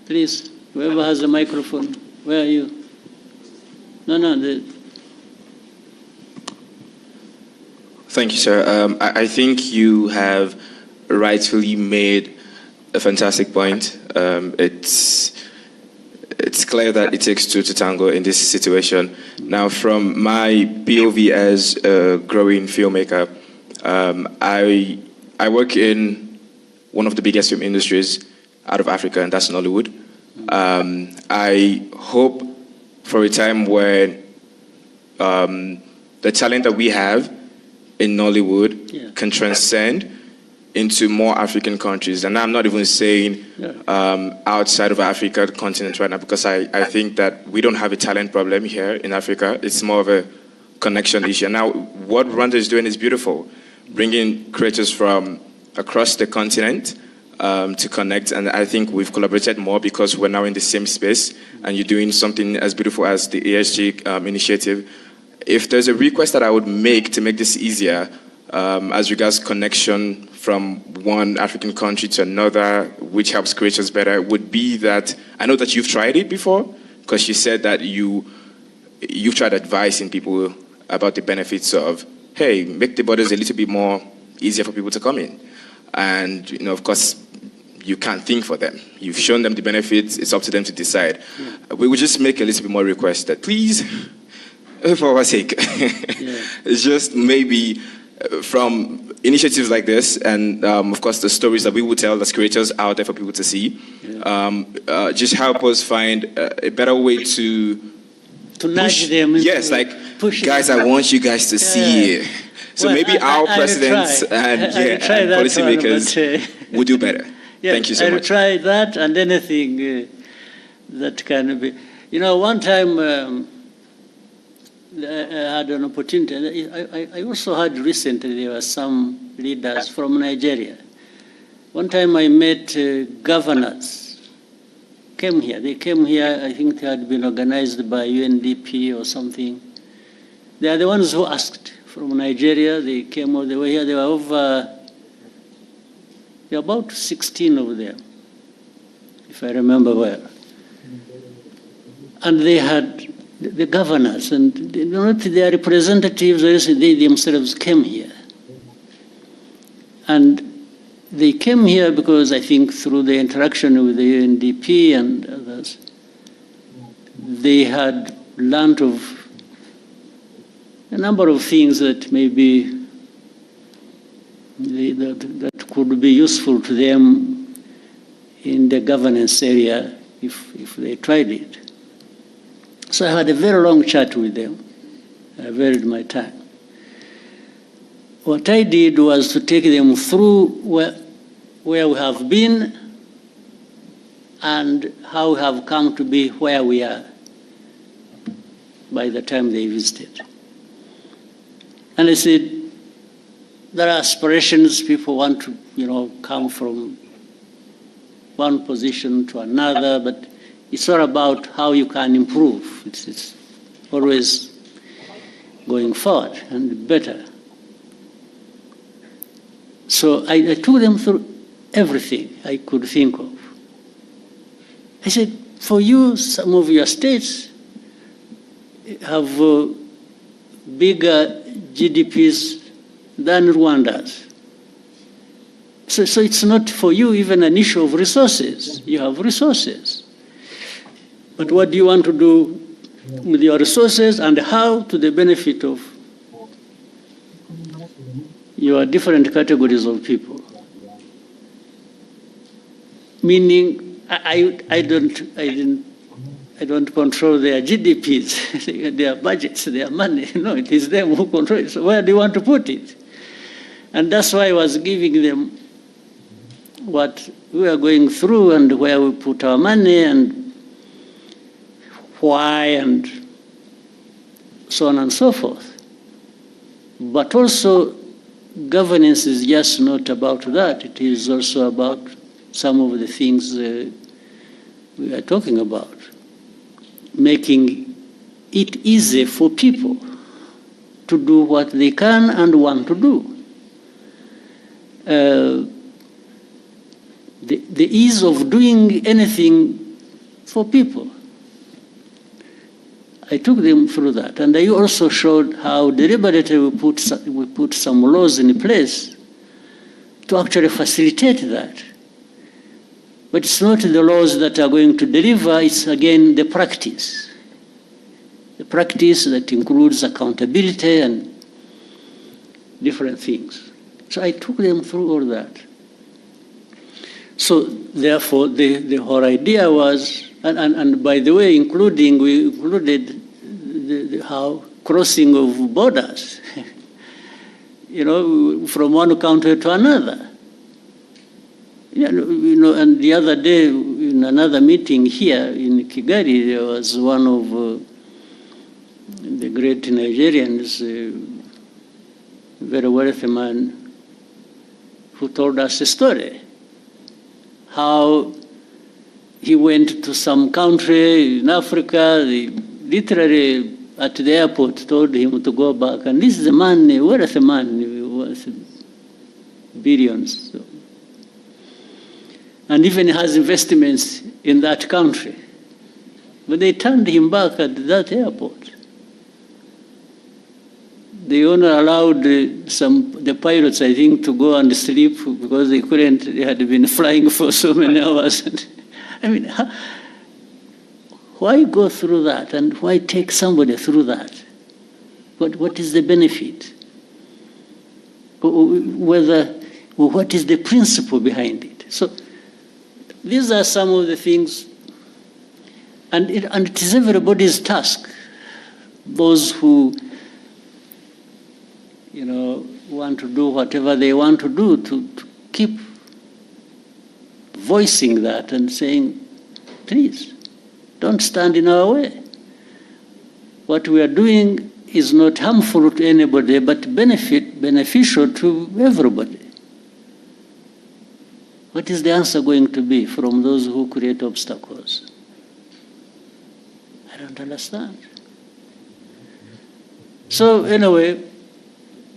Please, whoever has a microphone, where are you? No. Thank you, sir. I think you have rightfully made a fantastic point. It's clear that it takes two to tango in this situation. Now, from my POV as a growing filmmaker, I work in one of the biggest film industries out of Africa, and that's Nollywood. I hope for a time when the talent that we have in Nollywood can transcend into more African countries. And I'm not even saying outside of Africa, the continent right now, because I think that we don't have a talent problem here in Africa. It's more of a connection issue. Now, what Rwanda is doing is beautiful, bringing creators from across the continent to connect. And I think we've collaborated more because we're now in the same space, and you're doing something as beautiful as the ESG initiative. If there's a request that I would make to make this easier, as regards connection from one African country to another, which helps creators better, would be that, I know that you've tried it before, because you said that you've tried advising people about the benefits of, hey, make the borders a little bit more easier for people to come in. And, of course, you can't think for them. You've shown them the benefits, it's up to them to decide. We would just make a little bit more request that, please, for our sake, it's just maybe from initiatives like this, and of course the stories that we will tell as creators out there for people to see, just help us find a better way to nudge them. Yes, like, guys, I want you guys to see it. So well, maybe our presidents and policymakers would do better. Thank you so much. I'll try that and anything that can be. You know, one time I had an opportunity. I also had recently, there were some leaders from Nigeria. One time I met governors, came here. They came here, I think they had been organized by UNDP or something. They are the ones who asked from Nigeria. They came all the way here. There were about 16 of them, if I remember well. And they had the governors and not their representatives, they themselves came here. And they came here because I think through the interaction with the UNDP and others, they had learned of a number of things that maybe that could be useful to them in the governance area if they tried it. So I had a very long chat with them. I varied my time. What I did was to take them through where we have been and how we have come to be where we are by the time they visited. And I said, there are aspirations, people want to, come from one position to another, but it's all about how you can improve. It's always going forward and better. So I took them through everything I could think of. I said, for you, some of your states have bigger GDPs than Rwanda's. So it's not for you even an issue of resources. You have resources. But what do you want to do with your resources and how to the benefit of your different categories of people? Meaning, I don't control their GDPs, their budgets, their money. No, it is them who control it. So where do you want to put it? And that's why I was giving them what we are going through and where we put our money and why and so on and so forth. But also, governance is just not about that. It is also about some of the things we are talking about. Making it easy for people to do what they can and want to do. The ease of doing anything for people. I took them through that, and I also showed how deliberately we put some laws in place to actually facilitate that. But it's not the laws that are going to deliver, it's again the practice. The practice that includes accountability and different things. So I took them through all that. So therefore, the whole idea was, and by the way, we included how crossing of borders, from one country to another. And the other day, in another meeting here in Kigali, there was one of the great Nigerians, a very wealthy man, who told us a story. How he went to some country in Africa, they literally at the airport told him to go back. And this is a man, a wealthy man, worth billions. So. And even has investments in that country. But they turned him back at that airport. They only allowed the pilots, I think, to go and sleep because they had been flying for so many hours. I mean, why go through that and why take somebody through that? What is the benefit? what is the principle behind it? So these are some of the things, and it is everybody's task. Those who, want to do whatever they want to do, to keep voicing that and saying, please, don't stand in our way. What we are doing is not harmful to anybody, but beneficial to everybody. What is the answer going to be from those who create obstacles? I don't understand. So anyway,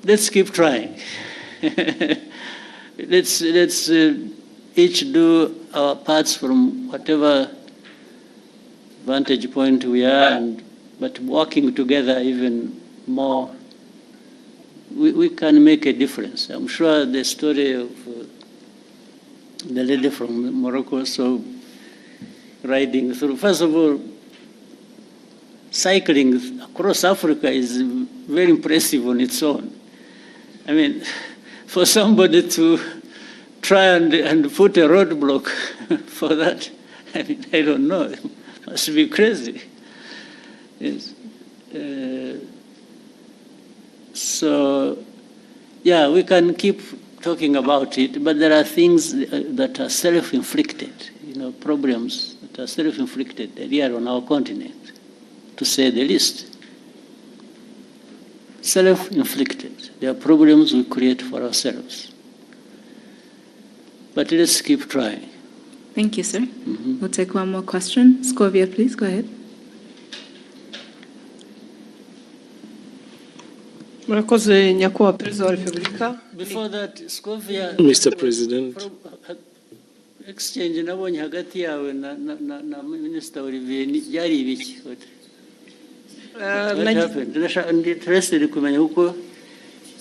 let's keep trying. let's each do our parts from whatever vantage point we are, but working together even more, we can make a difference. I'm sure the story of the lady from Morocco, so riding through, first of all, cycling across Africa is very impressive on its own. I mean, for somebody to try and put a roadblock for that, I mean, I don't know, it must be crazy. Yes. So, yeah, we can keep talking about it, but there are things that are self-inflicted, problems that are self-inflicted here on our continent, to say the least. Self-inflicted. There are problems we create for ourselves. But let's keep trying. Thank you, sir. We'll take one more question. Scovia, please, go ahead. Murakoze nyakubahwa Perezida wa Repubulika. Before that, Scovia, Mr. President. Exchange nabonye hagati yawe na Minister Olivier byari ibiki? What happened? Interested kumenya uko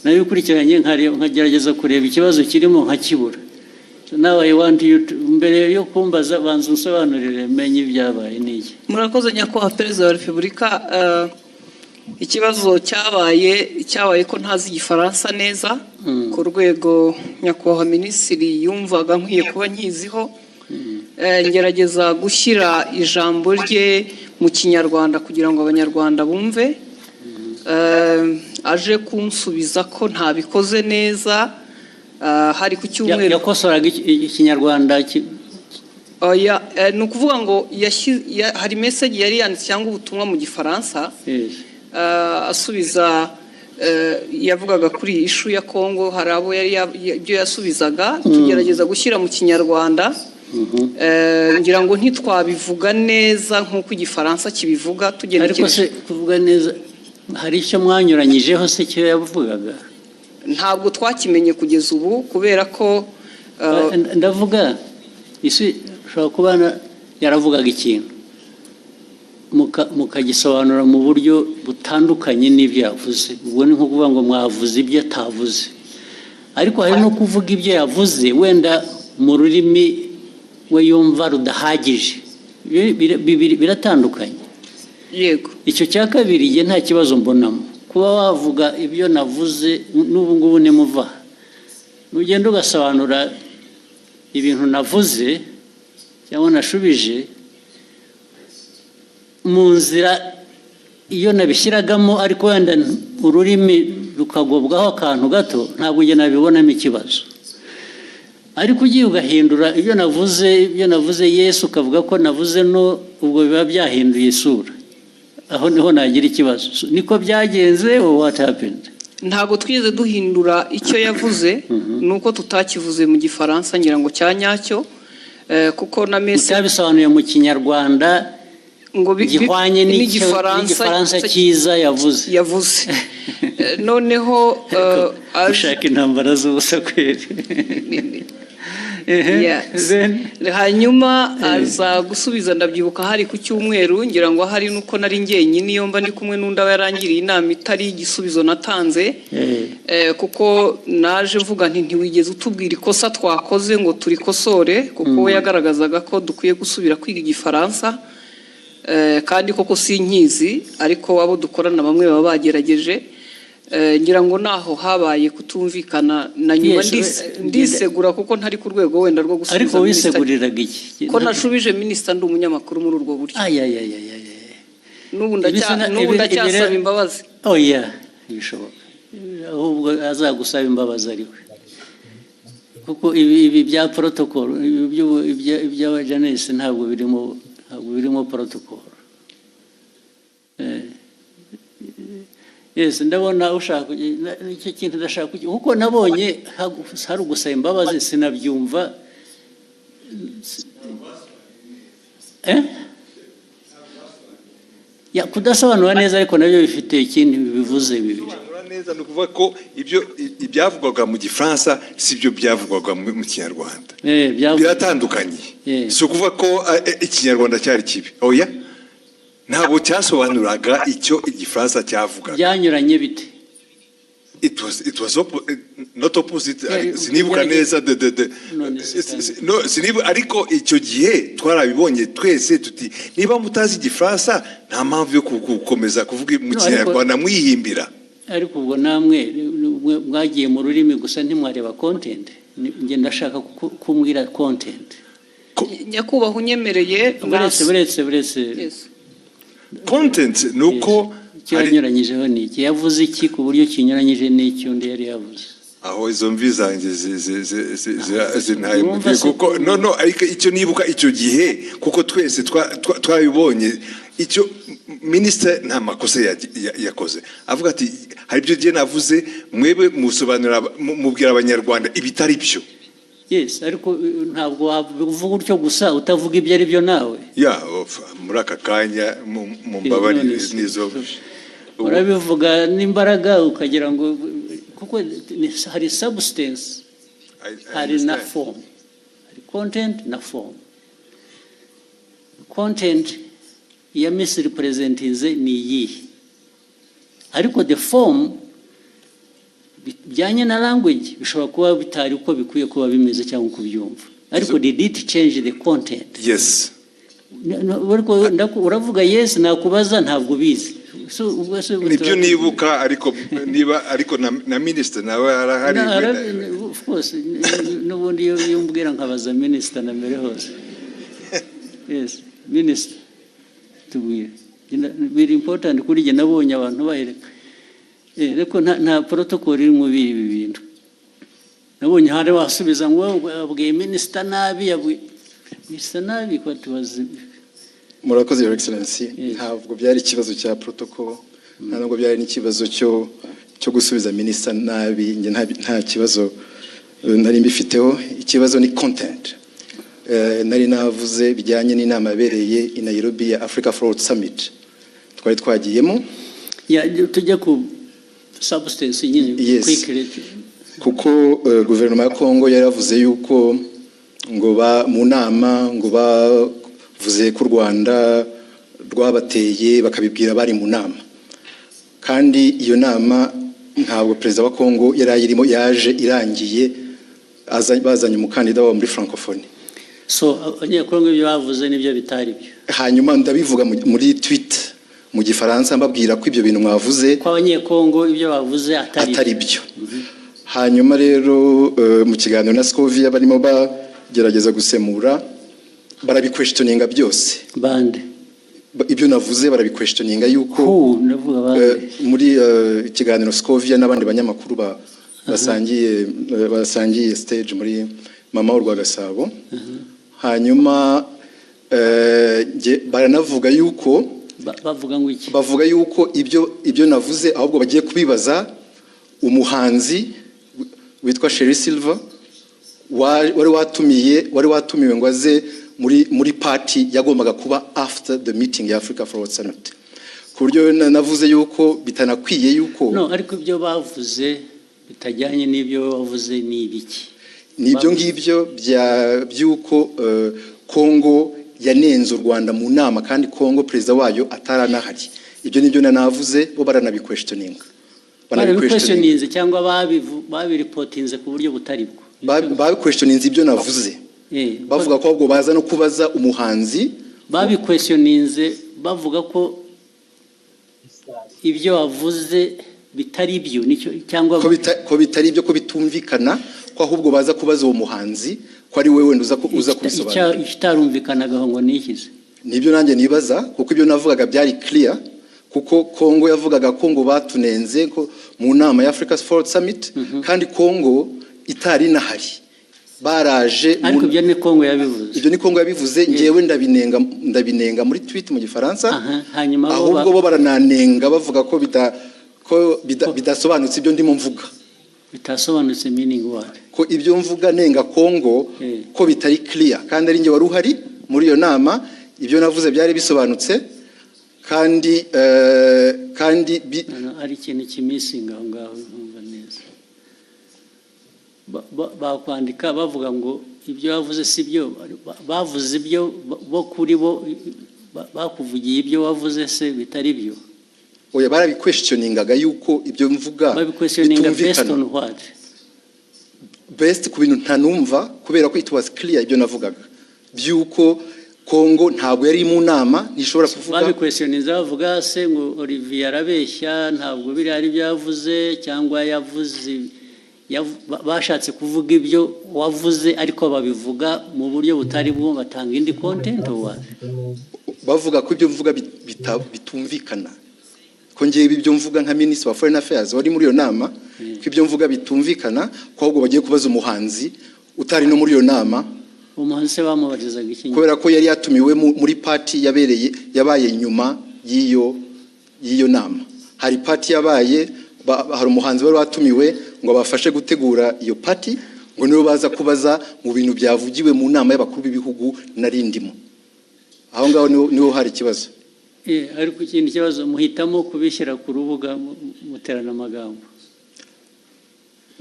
nayo ukurikiranye nkagerageza kureba ikibazo kirimo nkakibura. So now I want you to, mbere yo kumbaza banza unsobanurire menye ibyabaye niki. Murakoze nyakubahwa Perezida wa Repubulika. Ikibazo cyabaye ko ntazi igifaransa neza ku rwego nyakubahwa minisitiri yumvaga nkwiye kuba nkiziho, ngerageza gushyira ijambo rye mu kinyarwanda kugira ngo abanyarwanda bumve, aje kunsubiza ko ntabikoze neza. Hari ku cyumweru yakosoraga ikinyarwanda ni ukuvuga ngo hari message yari yanditse cyangwa ubutumwa mu gifaransa asubiza, yavugaga kuri ishu ya Kongo, hari abo ibyo yasubizaga tugerageza gushyira mu kinyarwanda. Ngira ngo ntitwabivuga neza nk'uko igifaransa kibivuga tugerekeje. Ariko se kuvuga neza hari icyo mwanyuranyijeho se cyo yavugaga? Ntabwo twakimenye kugeza ubu kubera ko ndavuga isi ushobora kuba yaravugaga ikintu mukagisobanura mu buryo butandukanye n'ibyo yavuze. Ubwo ni nko kuvuga ngo mwavuze ibyo atavuze, ariko hari no kuvuga ibyo yavuze wenda mu rurimi we yumva rudahagije. Biratandukanye. Yego. Icyo cya kabiri nge nta kibazo mbonamo, kuba wavuga ibyo navuze n'ubu ngubu nimuva ugenda ugasobanura ibintu navuze cyangwa nashubije mu nzira iyo nabishyiragamo, ariko wenda ururimi rukagobwaho akantu gato, ntabwo ujye nabibonamo ikibazo. Ariko ugiye ugahindura ibyo navuze Yesu ukavuga ko navuze no, ubwo biba byahinduye isura, aho niho nagira ikibazo. Niko byagenze or what happened? Ntabwo twigeze duhindura icyo yavuze, nuko tutakivuze mu gifaransa ngira ngo cyanyacyo, kuko na message utabisobanuye mu kinyarwanda ngo gihwanye n'igifaransa cyiza yavuze. Noneho ushaka intambara z'ubusa kweri. Hanyuma aza gusubiza, ndabyibuka hari ku cyumweru, ngira ngo hari nuko nari njyenyine iyo mba ndi kumwe n'undi aba yarangiriye inama itari igisubizo natanze, kuko naje mvuga nti ntiwigeze utubwira ikosa twakoze ngo turikosore, kuko we yagaragazaga ko dukwiye gusubira kwiga igifaransa, kandi koko sinkizi, ariko abo dukorana bamwe baba bagerageje. ngira ngo naho habaye kutumvikana na nyuma ndisegura kuko ntari ku rwego wenda rwo gusubiza ariko wiseguriraga iki ko nashubije minisita ndi umunyamakuru muri urwo buryo n'ubu ndacyasaba imbabazi oya bishoboka ahubwo azagusaba imbabazi ariwe kuko ibi bya protocol iby'abajanisi ntabwo birimo protocol. Yes, ndabona ushaka icyo kintu ndashaka kuko nabonye hari ugusaba imbabazi sinabyumva ya kudasobanura neza ariko nabyo bifite ikindi bivuze bibiri neza no kuvuga ko ibyavugwaga mu Gifaransa sibyo byavugwaga mu Kinyarwanda biratandukanye so kuvuga ko Ikinyarwanda cyari kibi oya ntabwo cyasobanuraga icyo Igifaransa cyavuga byanyuranye bite it was not opposite sinibuka neza no sinibu ariko icyo gihe twarabibonye twese tuti niba mutazi Igifaransa nta mpamvu yo gukomeza kuvuga mu Kinyarwanda mwihimbira ariko ubwo namwe mwagiye mu rurimi gusa ntimwareba content nge ndashaka kumbwira content nyakubahwa unyemereye buretse content nuko cyanyuranyijeho niki yavuze iki ku buryo kinyuranyije n'iki undi yari yavuze aho izo mvi zanjye zinaye kuko no ariko icyo nibuka icyo gihe kuko twese twabibonye icyo minisitiri nta makosa yakoze avuga ati hari ibyo gihe navuze mwebwe musobanura mubwira abanyarwanda ibitari byo yes ariko ntabwo wavuga utyo gusa utavuga ibyo ari byo nawe muri aka kanya mu mbabarire nizo urabivuga n'imbaraga ukagira ngo kuko hari substance hari na form hari content na form content ya misrepresentinze ni iyihe ariko the form bijyanye na language bishobora kuba bitari uko bikwiye kuba bimeze cyangwa uko byumva ariko did it change the content yes uravuga yes nakubaza ntabwo bizi nibyo nibuka ariko na minister nawe arahari of course n'ubundi iyo mbwira nkabaza minister na mbere hose yes minister tubwire biri important kuri jye nabonye abantu bahereka ariko nta protocol iri mu ibi bintu nabonye hari wasubiza ngo abwiye minister nabi minister nabi ko tubaze murakoze your excellency ntabwo byari ikibazo cya protocol ntabwo byari n'ikibazo cyo gusubiza minister nabi nge nta kibazo nari mbifiteho ikibazo ni content nari navuze bijyanye n'inama yabereye i Nairobi ya Africa Fraud Summit twari twagiyemo tujya ku substance nyine kuko guverinoma ya Kongo yaravuze yuko ngo mu nama ngo bavuze ko u Rwanda rwabateye bakabibwira bari mu nama kandi iyo nama ntabwo perezida wa Kongo yari ayirimo yaje irangiye bazanye umukandida wabo muri francophonie so abanyekongo ibyo bavuze nibyo bitari byo hanyuma ndabivuga muri tweet mu Gifaransa mbabwira ko ibyo bintu mwavuze ko abanyekongo ibyo bavuze atari byo hanyuma rero mu kiganiro na Scovia barimo bagerageza gusemura barabiquestioninga byose bande ibyo navuze barabiquestioninga yuko muri ikiganiro Scovia n'abandi banyamakuru basangiye stage muri mama w'u Rwagasabo hanyuma baranavuga yuko bavuga yuko ibyo navuze ahubwo bagiye kubibaza umuhanzi witwa Sherry Silver wari watumiwe ngo aze muri party yagombaga kuba after the meeting ya Africa Fraud Summit ku buryo navuze yuko bitanakwiye yuko ariko ibyo bavuze bitajyanye n'ibyo bavuze ni ibiki nibyo ngibyo byuko Kongo yanenze u Rwanda mu nama kandi Kongo perezida wayo ataranahari ibyo nibyo navuze bo baranabiquestioninga banabiquestioninze cyangwa babiripotinze ku buryo butari bwo babiquestioninze ibyo navuze bavuga ko ahubwo baza no kubaza umuhanzi babiquestioninze bavuga ko ibyo wavuze bitari byo nicyo cyangwa ko bitari byo, ko bitumvikana, ko ahubwo baza kubaza uwo muhanzi ko ari wewe uza kubisobanura. Ikitarumvikanaga ngo nikize nibyo nanjye nibaza, kuko ibyo navugaga byari clear, kuko Kongo yavugaga ko ngo batunenze ko mu nama ya Africa Sport Summit, kandi Kongo itari nahari, baraje ariko ibyo ni Kongo yabivuze. Ibyo ni Kongo yabivuze, ngewe ndabinenga muri tweet mu Gifaransa, hanyuma ahubwo bo barananenga bavuga ko bidasobanutse ibyo ndimo mvuga. Bitasobanutse meaning what? Ko ibyo mvuga nenga Kongo ko bitari clear, kandi ari nge wari uhari muri iyo nama, ibyo navuze byari bisobanutse, kandi ari ikintu kimisinga aho ngaho ntumva neza. Bakwandika bavuga ngo ibyo wavuze si byo, bavuze ibyo bo kuri bo, bakuvugiye ibyo wavuze se bitari byo. Oya, barabiquestioningaga yuko ibyo mvuga bitumvikana. Based ku bintu ntanumva, kubera ko it was clear ibyo navugaga byuko Kongo ntabwo yari mu nama, nishobora kuvuga. Babiquestioninza bavuga se ngo Olivier arabeshya, ntabwo biri ari byavuze, cyangwa yavuze bashatse kuvuga ibyo wavuze ariko babivuga mu buryo butari bwo, batanga indi content bavuga ko ibyo mvuga bitumvikana, ko ngiye ibyo mvuga nka Minister wa Foreign Affairs wari muri iyo nama, ko ibyo mvuga bitumvikana, ko ahubwo bagiye kubaza umuhanzi utari no muri iyo nama. Umuhanzi se bamubarizaga iki? Kubera ko yari yatumiwe muri party yabaye nyuma y'iyo nama. Hari party yabaye, hari umuhanzi wari watumiwe ngo bafashe gutegura iyo party, ngo nibo baza kubaza mu bintu byavugiwe mu nama y'abakuru b'ibihugu narindimo. Aho ngaho niho hari ikibazo. Ariko ikindi kibazo muhitamo kubishyira ku rubuga muterana amagambo.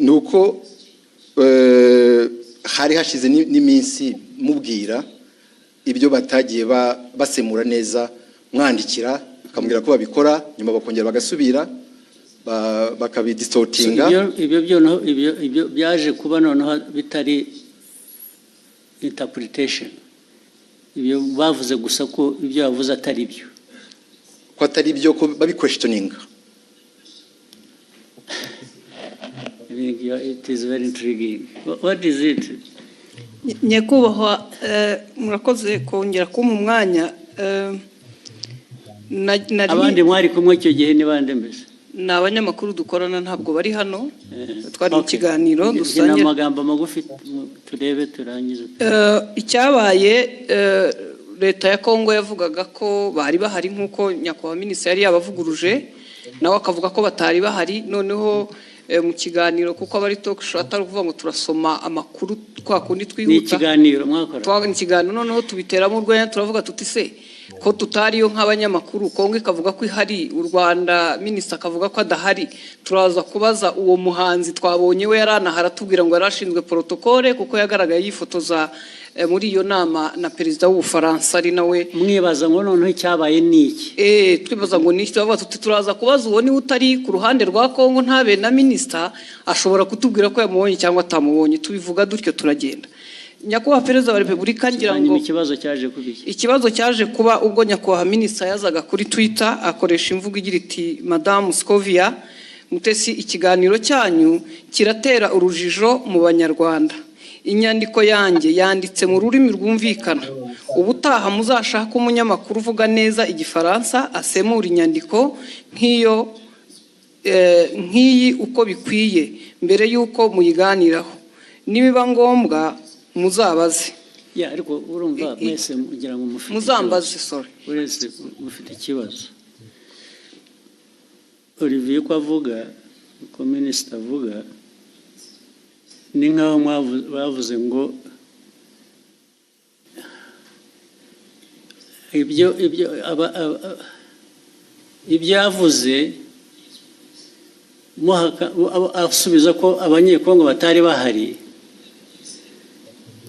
Nuko hari hashize n'iminsi mubwira ibyo batagiye basemura neza, mwandikira akamubwira ko babikora, nyuma bakongera bagasubira bakabidistortinga. Ibyo byaje kuba noneho bitari interpretation. Ibyo bavuze gusa ko ibyo yavuze atari byo, ko atari byo, ko babiquestioninga. It is very intriguing. What is it? Nyakubahwa, murakoze kongera kumpa umwanya. Abandi mwari kumwe icyo gihe ni bande mbese? Ni abanyamakuru dukorana, ntabwo bari hano, twari mu kiganiro dusangira. Amagambo magufi turebe turangize. Icyabaye, leta ya Kongo yavugaga ko bari bahari nk'uko nyakubahwa minisitiri yari yabavuguruje, nawe akavuga ko batari bahari. Noneho mu kiganiro, kuko abari talk show atari kuvuga ngo turasoma amakuru kwa kundi twihuta. Ni ikiganiro mwakora? Ni ikiganiro, noneho tubiteramo urwenya, turavuga tuti se ko tutariyo nk'abanyamakuru, Kongo ikavuga ko ihari, u Rwanda minisitiri akavuga ko adahari, turaza kubaza uwo muhanzi twabonye we yaranahara tubwira ngo yarashinzwe protokole kuko yagaragaye yifotoza muri iyo nama na perezida w'Ubufaransa ari nawe. Mwibaza ngo noneho icyabaye niki? Twibaza ngo niki, tubavuga tuti turaza kubaza uwo niwe utari ku ruhande rwa Kongo, ntabe na minisitiri ashobora kutubwira ko yamubonye cyangwa atamubonye. Tubivuga dutyo turagenda. Nyakubahwa Perezida wa Repubulika, ngira ngo ikibazo cyaje kuba ubwo nyakubahwa minisitiri yazaga kuri Twitter akoresha imvugo igira iti Madame Scovia Mutesi, ikiganiro cyanyu kiratera urujijo mu Banyarwanda. Inyandiko yanjye yanditse mu rurimi rwumvikana. Ubutaha muzashaka umunyamakuru uvuga neza Igifaransa asemura inyandiko nk'iyi uko bikwiye mbere y'uko muyiganiraho. Nibiba ngombwa muzabaze. Ariko urumva mwese mugira ngo mufite muzambaze. Sorry, uretse mufite ikibazo. Olivier ko avuga, ko minisitiri avuga, ni nkaho bavuze ngo ibyo yavuze asubiza ko abanyekongo batari bahari.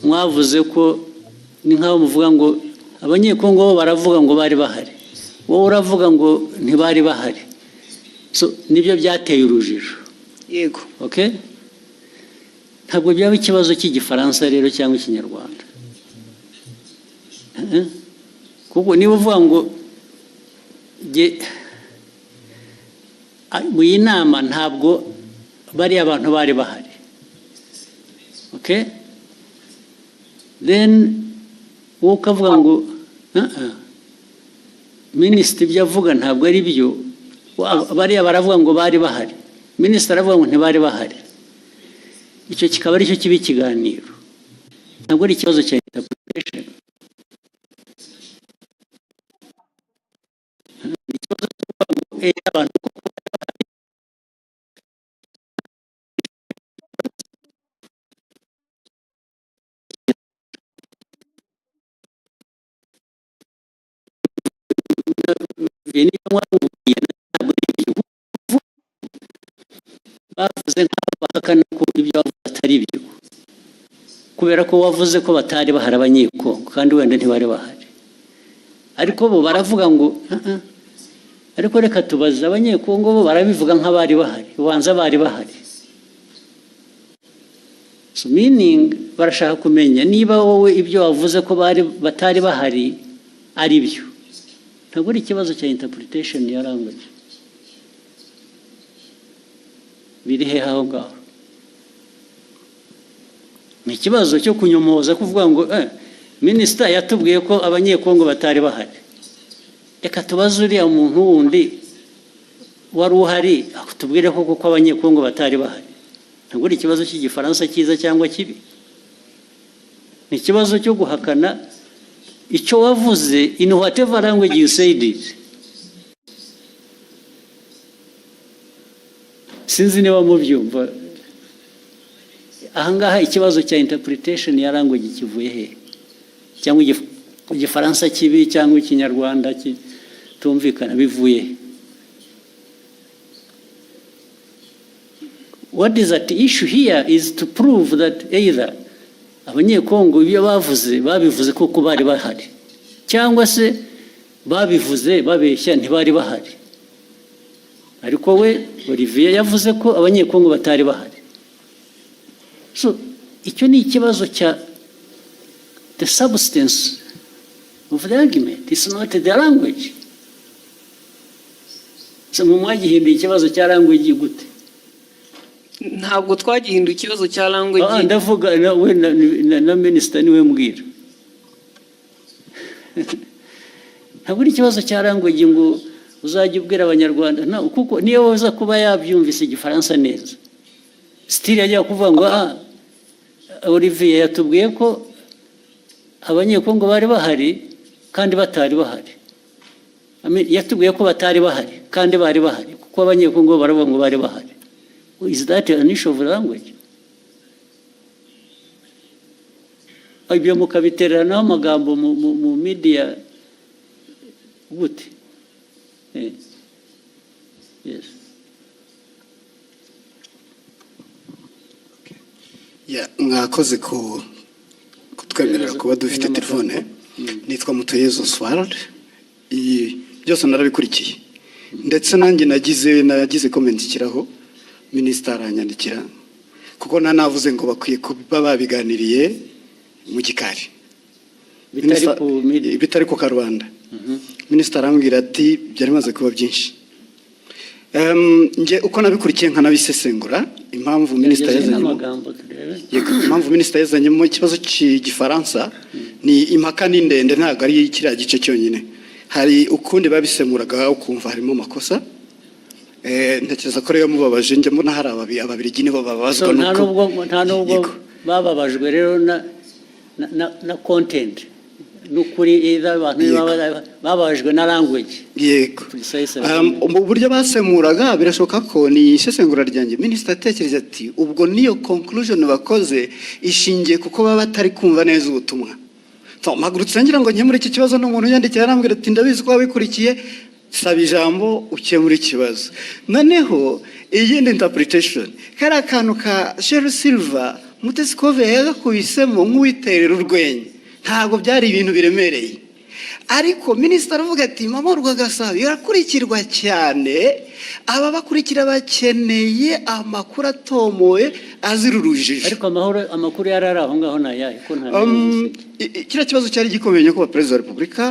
Mwavuze ko ni nkaho muvuga ngo abanyekongo bo baravuga ngo bari bahari, wowe uravuga ngo ntibari bahari. So nibyo byateye urujijo. Yego. Okay? Ntabwo byaba ikibazo cy'Igifaransa rero cyangwa Ikinyarwanda. Kuko niba uvuga ngo mu inama ntabwo bari abantu bari bahari. Okay, then ukavuga ngo minisitiri ibyo avuga ntabwo ari byo, bariya baravuga ngo bari bahari, minisitiri aravuga ngo ntibari bahari. Icyo kikaba ari cyo kiba ikiganiro, ntabwo ari ikibazo cya interpretation. Ikibazo cy'abantu bavuze nk'aho bahakana ko ibyo bavuze atari byo, kubera ko wavuze ko batari bahari abanyekongo kandi wenda ntibari bahari, ariko bo baravuga ngo ariko reka tubaze abanyekongo, bo barabivuga nk'abari bahari, ubanza bari bahari. So meaning barashaka kumenya niba wowe ibyo wavuze ko batari bahari ari byo. Ntabwo ari ikibazo cya interpretation ya language. Biri he aho ngaho? Ni ikibazo cyo kunyomoza kuvuga ngo minisita yatubwiye ko abanyekongo batari bahari. Reka tubaze uriya muntu wundi wari uhari tubwire ko kuko abanyekongo batari bahari. Ntabwo ari ikibazo cy'igifaransa cyiza cyangwa kibi. Ni ikibazo cyo guhakana icyo wavuze in whatever language you said it. Sinzi niba mubyumva. Ahangaha ikibazo cya interpretation ya language kivuye he? Cyangwa igifaransa kibi cyangwa ikinyarwanda tumvikana bivuye he? What is at issue here is to prove that either abanyekongo ibyo babivuze koko bari bahari, cyangwa se babivuze babeshya ntibari bahari. Ariko we Olivier yavuze ko abanyekongo batari bahari. So icyo ni ikibazo cya the substance of the argument, it's not the language. So mwagihinduye ikibazo cya language gute? Ntabwo twagihinduye ikibazo cya language. Ndavuga we na minisita niwe mbwira. Ntabwo ari ikibazo cya language ngo uzajya ubwira abanyarwanda kuko niyo waza kuba yabyumvise igifaransa neza, still yajya kuvuga ngo Olivier yatubwiye ko abanyekongo bari bahari kandi batari bahari. Yatubwiye ko batari bahari kandi bari bahari, kuko abanyekongo baravuga ngo bari bahari. Is that an issue of language? Ibyo mukabiteranaho amagambo mu media gute? Yes. Mwakoze kutwemerera kuba dufite telefone. Nitwa Mutuyezo Oswald. Byose narabikurikiye, ndetse nanjye nagize comment kiraho minisita aranyandikira kuko navuze ngo bakwiye kuba babiganiriye mu gikari bitari ku Karubanda. Minisita arambwira ati byari maze kuba byinshi. Nje uko nabikurikiye nkanabisesengura impamvu minisita yazanyemo ikibazo cy'igifaransa ni impaka ni ndende, ntabwo ari kiriya gice cyonyine. Hari ukundi babisemuraga ukumva harimo amakosa. Ntekereza ko rero mubabaje njye mbona hari ababirigi nibo babazwa nuko nta nubwo bababajwe rero na content n'ukuri abantu bababajwe na language. Yego, mu buryo basemuraga birashoboka ko ni isesengura ryanjye. Minisita atekereza ati ubwo niyo conclusion bakoze ishingiye kuko baba batari kumva neza ubutumwa. Mpagurutse ngira ngo nkemure iki kibazo, n'umuntu yandikira arambwira ati ndabizi ko wabikurikiye, saba ijambo ukemura ikibazo. Noneho iyindi interpretation kari akantu ka Sheryl Silver Mutesikove yagakubisemo nk'uwiterera urwenya, ntabwo byari ibintu biremereye. Ariko minisita aravuga ati mama Rwagasabo irakurikirwa cyane, aba bakurikira bakeneye amakuru atomoye azira urujijo. Ariko amakuru yarari aho ngaho nayahe ko nta kiriya kibazo cyari gikomeye ko Perezida wa Repubulika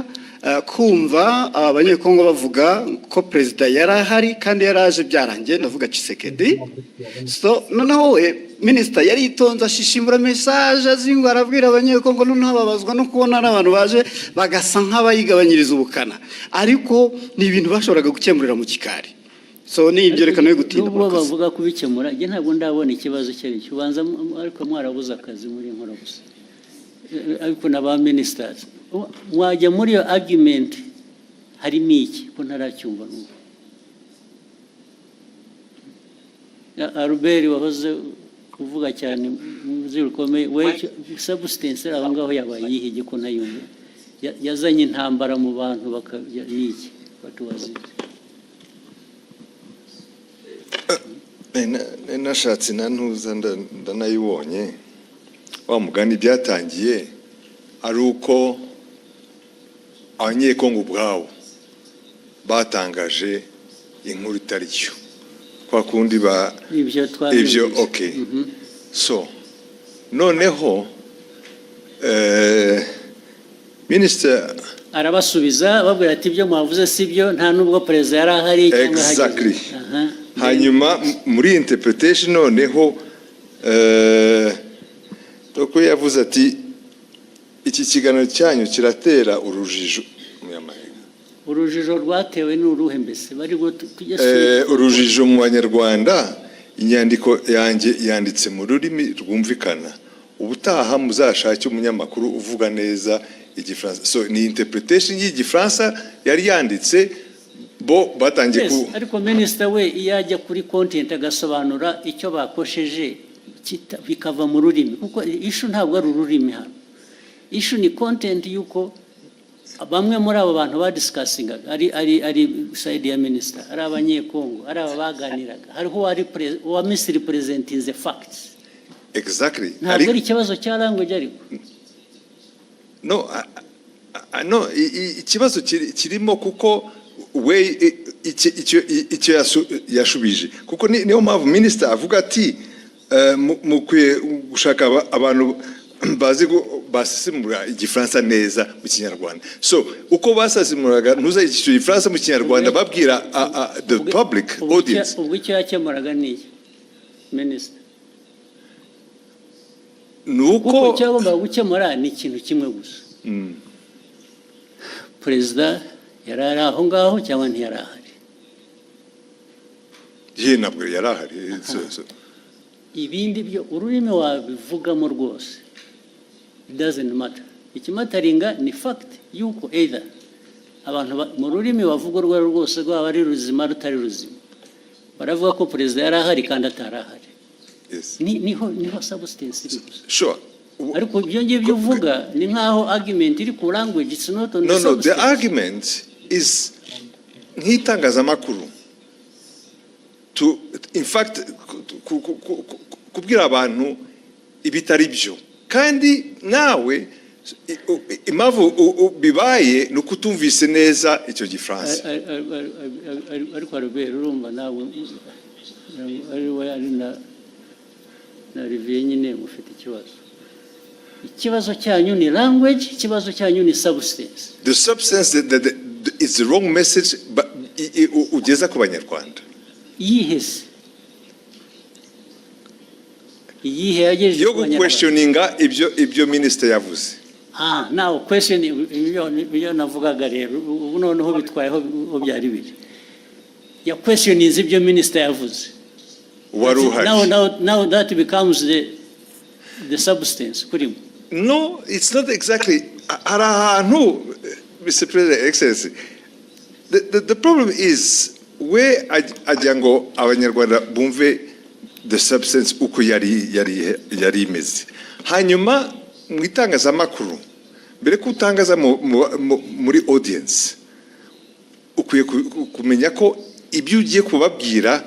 kumva abanyekongo bavuga ko perezida yari ahari kandi yari aje byarangiye, ndavuga Tshisekedi. So noneho we minisita yari itonze ashishimura message azingo arabwira abanyekongo, noneho babazwa no kubona n'abantu baje bagasa nk'abayigabanyiriza ubukana, ariko ni ibintu bashoboraga gukemurira mu kikari. So ni ibyo reka no gutinda ubwo bavuga kubikemura. Je ntabwo ndabona ikibazo cyari cyubanza, ariko mwarabuze akazi muri nkora gusa, ariko n'aba ministers wajya muri iyo argument harimo iki ko ntaracyumva n'ubu. Albert wahoze kuvuga cyane muzirukomeye we substance aho ngaho yabaye yihige ko ntayumva, yazanye intambara mu bantu bakabiki batuwazi. nashatse nantuza ndanayibonye wa mugani byatangiye ari uko abanyekongo ubwabo batangaje inkuru itari cyo kwa kundi ba ibyo okay. So noneho Minister arabasubiza babwira ati ibyo mwavuze sibyo, nta nubwo perezida yari ahari cyangwa exactly. Hanyuma muri interpretation noneho uko yavuze ati iki kiganiro cyanyu kiratera urujijo muyamahanga. Urujijo rwatewe n'uruhe mbese bari urujijo mu Banyarwanda. Inyandiko yanjye yanditse mu rurimi rwumvikana, ubutaha muzashake umunyamakuru uvuga neza Igifaransa. So ni interpretation y'Igifaransa yari yanditse bo batangiye ku. Ariko minister we iyajya kuri content agasobanura icyo bakosheje bikava mu rurimi, kuko issue ntabwo ari ururimi hano. Issue ni content yuko bamwe muri abo bantu badiscussing ari side ya minister, ari abanyekongo, ari abaganiraga, hariho wa Misiri presenting the facts. Exactly. Ntabwo ari ikibazo cya language ariko. No, no, ikibazo kirimo kuko we icyo yashubije, kuko niyo mpamvu minister avuga ati mukwiye gushaka abantu bazi basesemura Igifaransa neza mu Kinyarwanda. So uko basesemuraga ntuza Igifaransa mu Kinyarwanda babwira the public audience. Ubwo icyo yakemuraga ni minister nuko cyagomba gukemura ni ikintu kimwe gusa. Perezida yari aho ngaho cyangwa ntiyari ahari? Je nabwo yari ahari. Ibindi byo ururimi wabivugamo rwose, it doesn't matter. Ikimataringa ni fact yuko either abantu mu rurimi bavuga urwo rwose rwaba ari ruzima rutari ruzima, baravuga ko perezida yari ahari kandi atari ahari. Yes. Niho substance iri gusa. Sure. Ariko ibyo ngibyo uvuga ni nkaho argument iri ku language, it's not on the substance. No, the argument is nk'itangazamakuru to in fact kubwira abantu ibitari byo, kandi nawe impamvu bibaye ni ukutumvise neza icyo Gifaransa. Ariko Albert urumva nawe ari na riviye nyine mufite ikibazo cyanyu ni language, ikibazo cyanyu ni substance. The substance that is the wrong message ugeza ku Banyarwanda. Yihese iyihe yagejeje yo questioninga ibyo minister yavuze. Now question ibyo navugaga rero ubu noneho bitwayeho byari biri ya questioning ibyo minister yavuze. Now that becomes the substance kurimo. No, it's not exactly. Mr. President, Excellency, the problem is where ajango abanyarwanda bumve the substance uko yari imeze. Hanyuma mu itangazamakuru mbere ko utangaza muri audience ukwiye kumenya ko ibyo ugiye kubabwira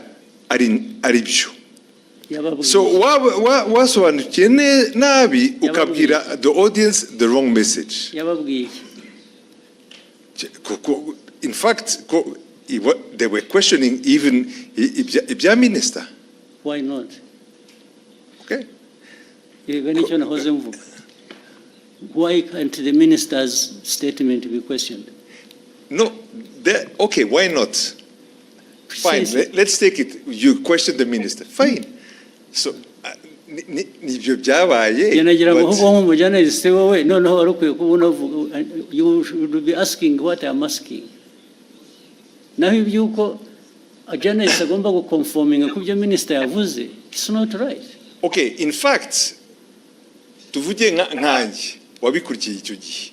ari byo. So wasobanukiye nabi ukabwira the audience the wrong message. In fact, they were questioning even ibya minister. Why not? Okay. Why can't the minister's statement be questioned? No, okay, why not? Fine, let's take it. You question the minister. Fine. So, nibyo byabaye. Yanagira ngo ahubwo nk'umujournaliste wowe noneho wari ukwiye kubona you should be asking what I'm asking. Naho ibyuko a journalist agomba guconforminga ku byo minister yavuze, it's not right. Okay, in fact, tuvuge nkanjye wabikurikiye icyo gihe.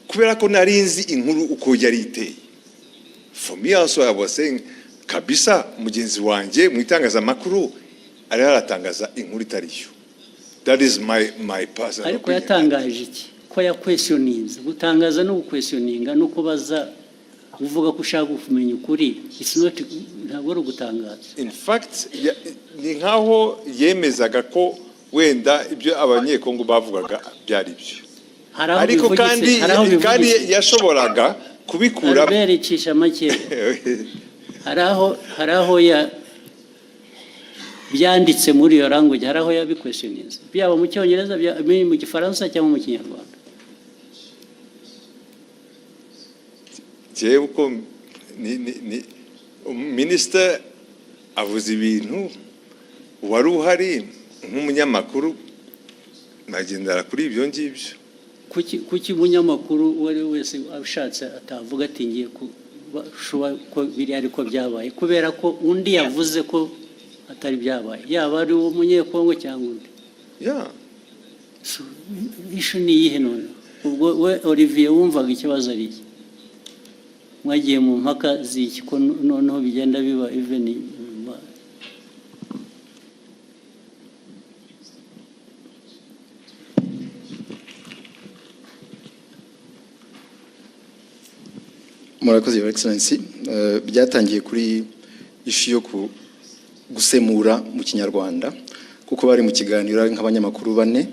Kubera ko narinzi inkuru uko yari iteye. For me also I was saying kabisa mugenzi wanjye mu itangazamakuru ari haratangaza inkuru itariyo. That is my personal ariko yatangaje iki ko ya questionings gutangaza no questioninga no kubaza uvuga ko ushaka kumenya ukuri, it's not ntabwo ari gutangaza. In fact ni nkaho yemezaga ko wenda ibyo abanyekongo bavugaga byari byo, ariko kandi yashoboraga kubikura berecisha make. hari aho ya byanditse muri iyo language, hari aho yabiquestioninze byaba mu cyongereza mu gifaransa cyangwa mu kinyarwanda. jewe uko minister avuze ibintu wari uhari nk'umunyamakuru nagendera kuri ibyo ngibyo. Kuki umunyamakuru wari wese ashatse atavuga ati ngiye ko biri ariko byabaye kubera ko undi yavuze ko atari byabaye, yaba ari uwo munyekongo cyangwa undi. So ishu ni iyihe none? Ubwo we Olivier wumvaga ikibazo ari iki? Mwagiye mu mpaka z'iki ko noneho bigenda biba even Murakoze Your Excellency. Byatangiye kuri ishu yo gusemura mu kinyarwanda kuko bari mu kiganiro nk'abanyamakuru bane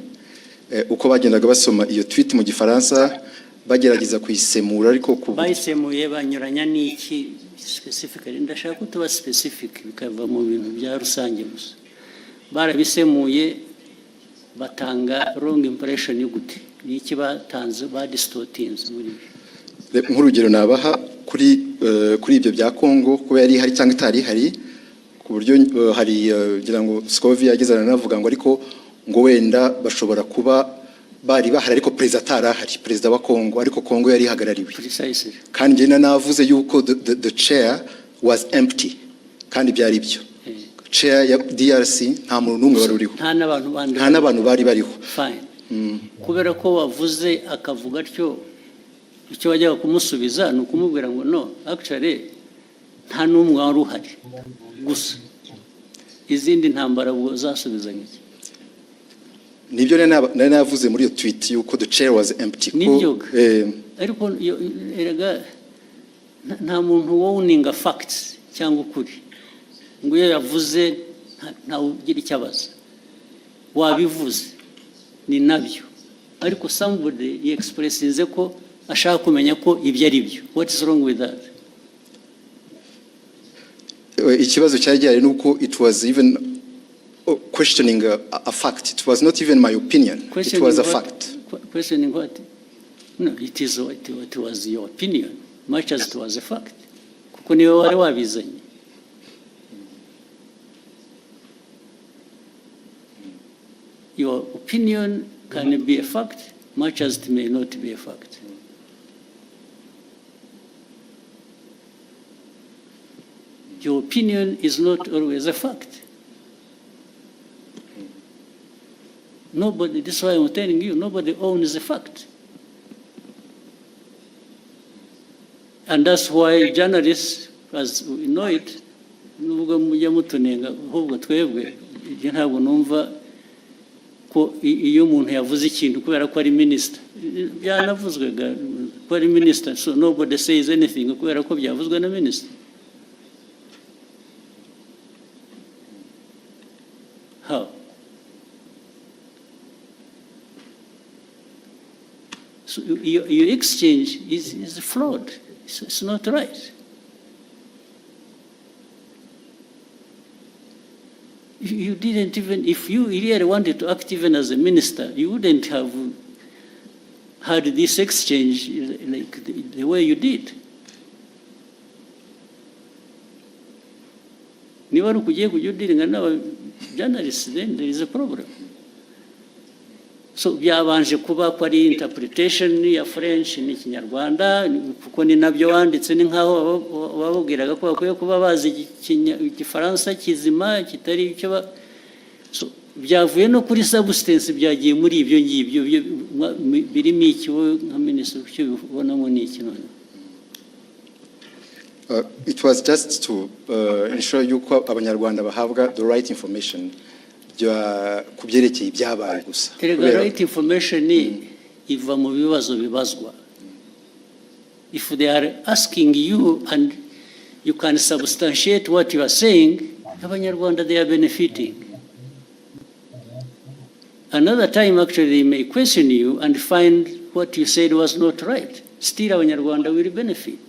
uko bagendaga basoma iyo tweet mu gifaransa bagerageza kuyisemura ariko bayisemuye banyuranya n'iki specifically. Ndashaka ko tuba specific bikava mu bintu bya rusange gusa. Barabisemuye batanga wrong impression y'ugute n'iki batanze distortings muri nk'urugero nabaha kuri ibyo bya Kongo ko yari hari cyangwa itari hari ku buryo hari ngira ngo Scovia yageze aranavuga ngo ariko ngo wenda bashobora kuba bari bahari ariko perezida atarahari, perezida wa Kongo, ariko Kongo yari hagarariwe. Kandi njye navuze yuko the chair was empty kandi byari byo. Chair ya DRC nta muntu n'umwe wari uriho, nta n'abantu bari bariho. Fine. Kubera ko wavuze akavuga atyo icyo wajyaga kumusubiza ni ukumubwira ngo no actually nta n'umwe wari uhari gusa izindi ntambara ubwo zasubizanye iki? Nibyo nari navuze muri iyo tweet yuko the chair was empty. Ariko erega nta muntu wowninga facts cyangwa ukuri ngo iyo yavuze nta ugira icyo abaza, wabivuze ni nabyo ariko somebody expressinze ko ashaka kumenya ko ibyo ari byo. What is wrong with that? Ikibazo cyari gihari nuko it was even questioning a fact. It was not even my opinion. It was a fact. Questioning what? No, it was your opinion much as it was a fact. Kuko niwe wari wabizanye. Your opinion can be a fact much as it may not be a fact. Your opinion is not always a fact. Nobody, this is why I'm telling you, nobody owns the fact. And that's why journalists, as we know it, nubwo mujya mutunenga ahubwo twebwe ntabwo numva ko iyo umuntu yavuze ikintu kubera ko ari minister, byanavuzwe ko ari minister, so nobody says anything kubera ko byavuzwe na minister. How? So your exchange is flawed. It's not right. You didn't even, if you really wanted to act even as a minister, you wouldn't have had this exchange like the way you did. niba ari ukugiye kujya udiringa n'aba journalists, then there is a problem. So byabanje kuba ko ari interpretation ya French n'ikinyarwanda kuko ni nabyo wanditse ni nkaho babubwiraga ko bakwiye kuba bazi igifaransa kizima kitari icyo so byavuye no kuri substance byagiye muri ibyo ngibyo birimo iki nka minisitiri cyo bibonamo ni iki none? It was just to ensure yuko abanyarwanda bahabwa the right information ku byerekeye ibyabaye gusa. Right information iva mu bibazo bibazwa. If they are asking you and you can substantiate what you are saying, abanyarwanda they are benefiting. Another time actually they may question you and find what you said was not right. Still abanyarwanda will benefit.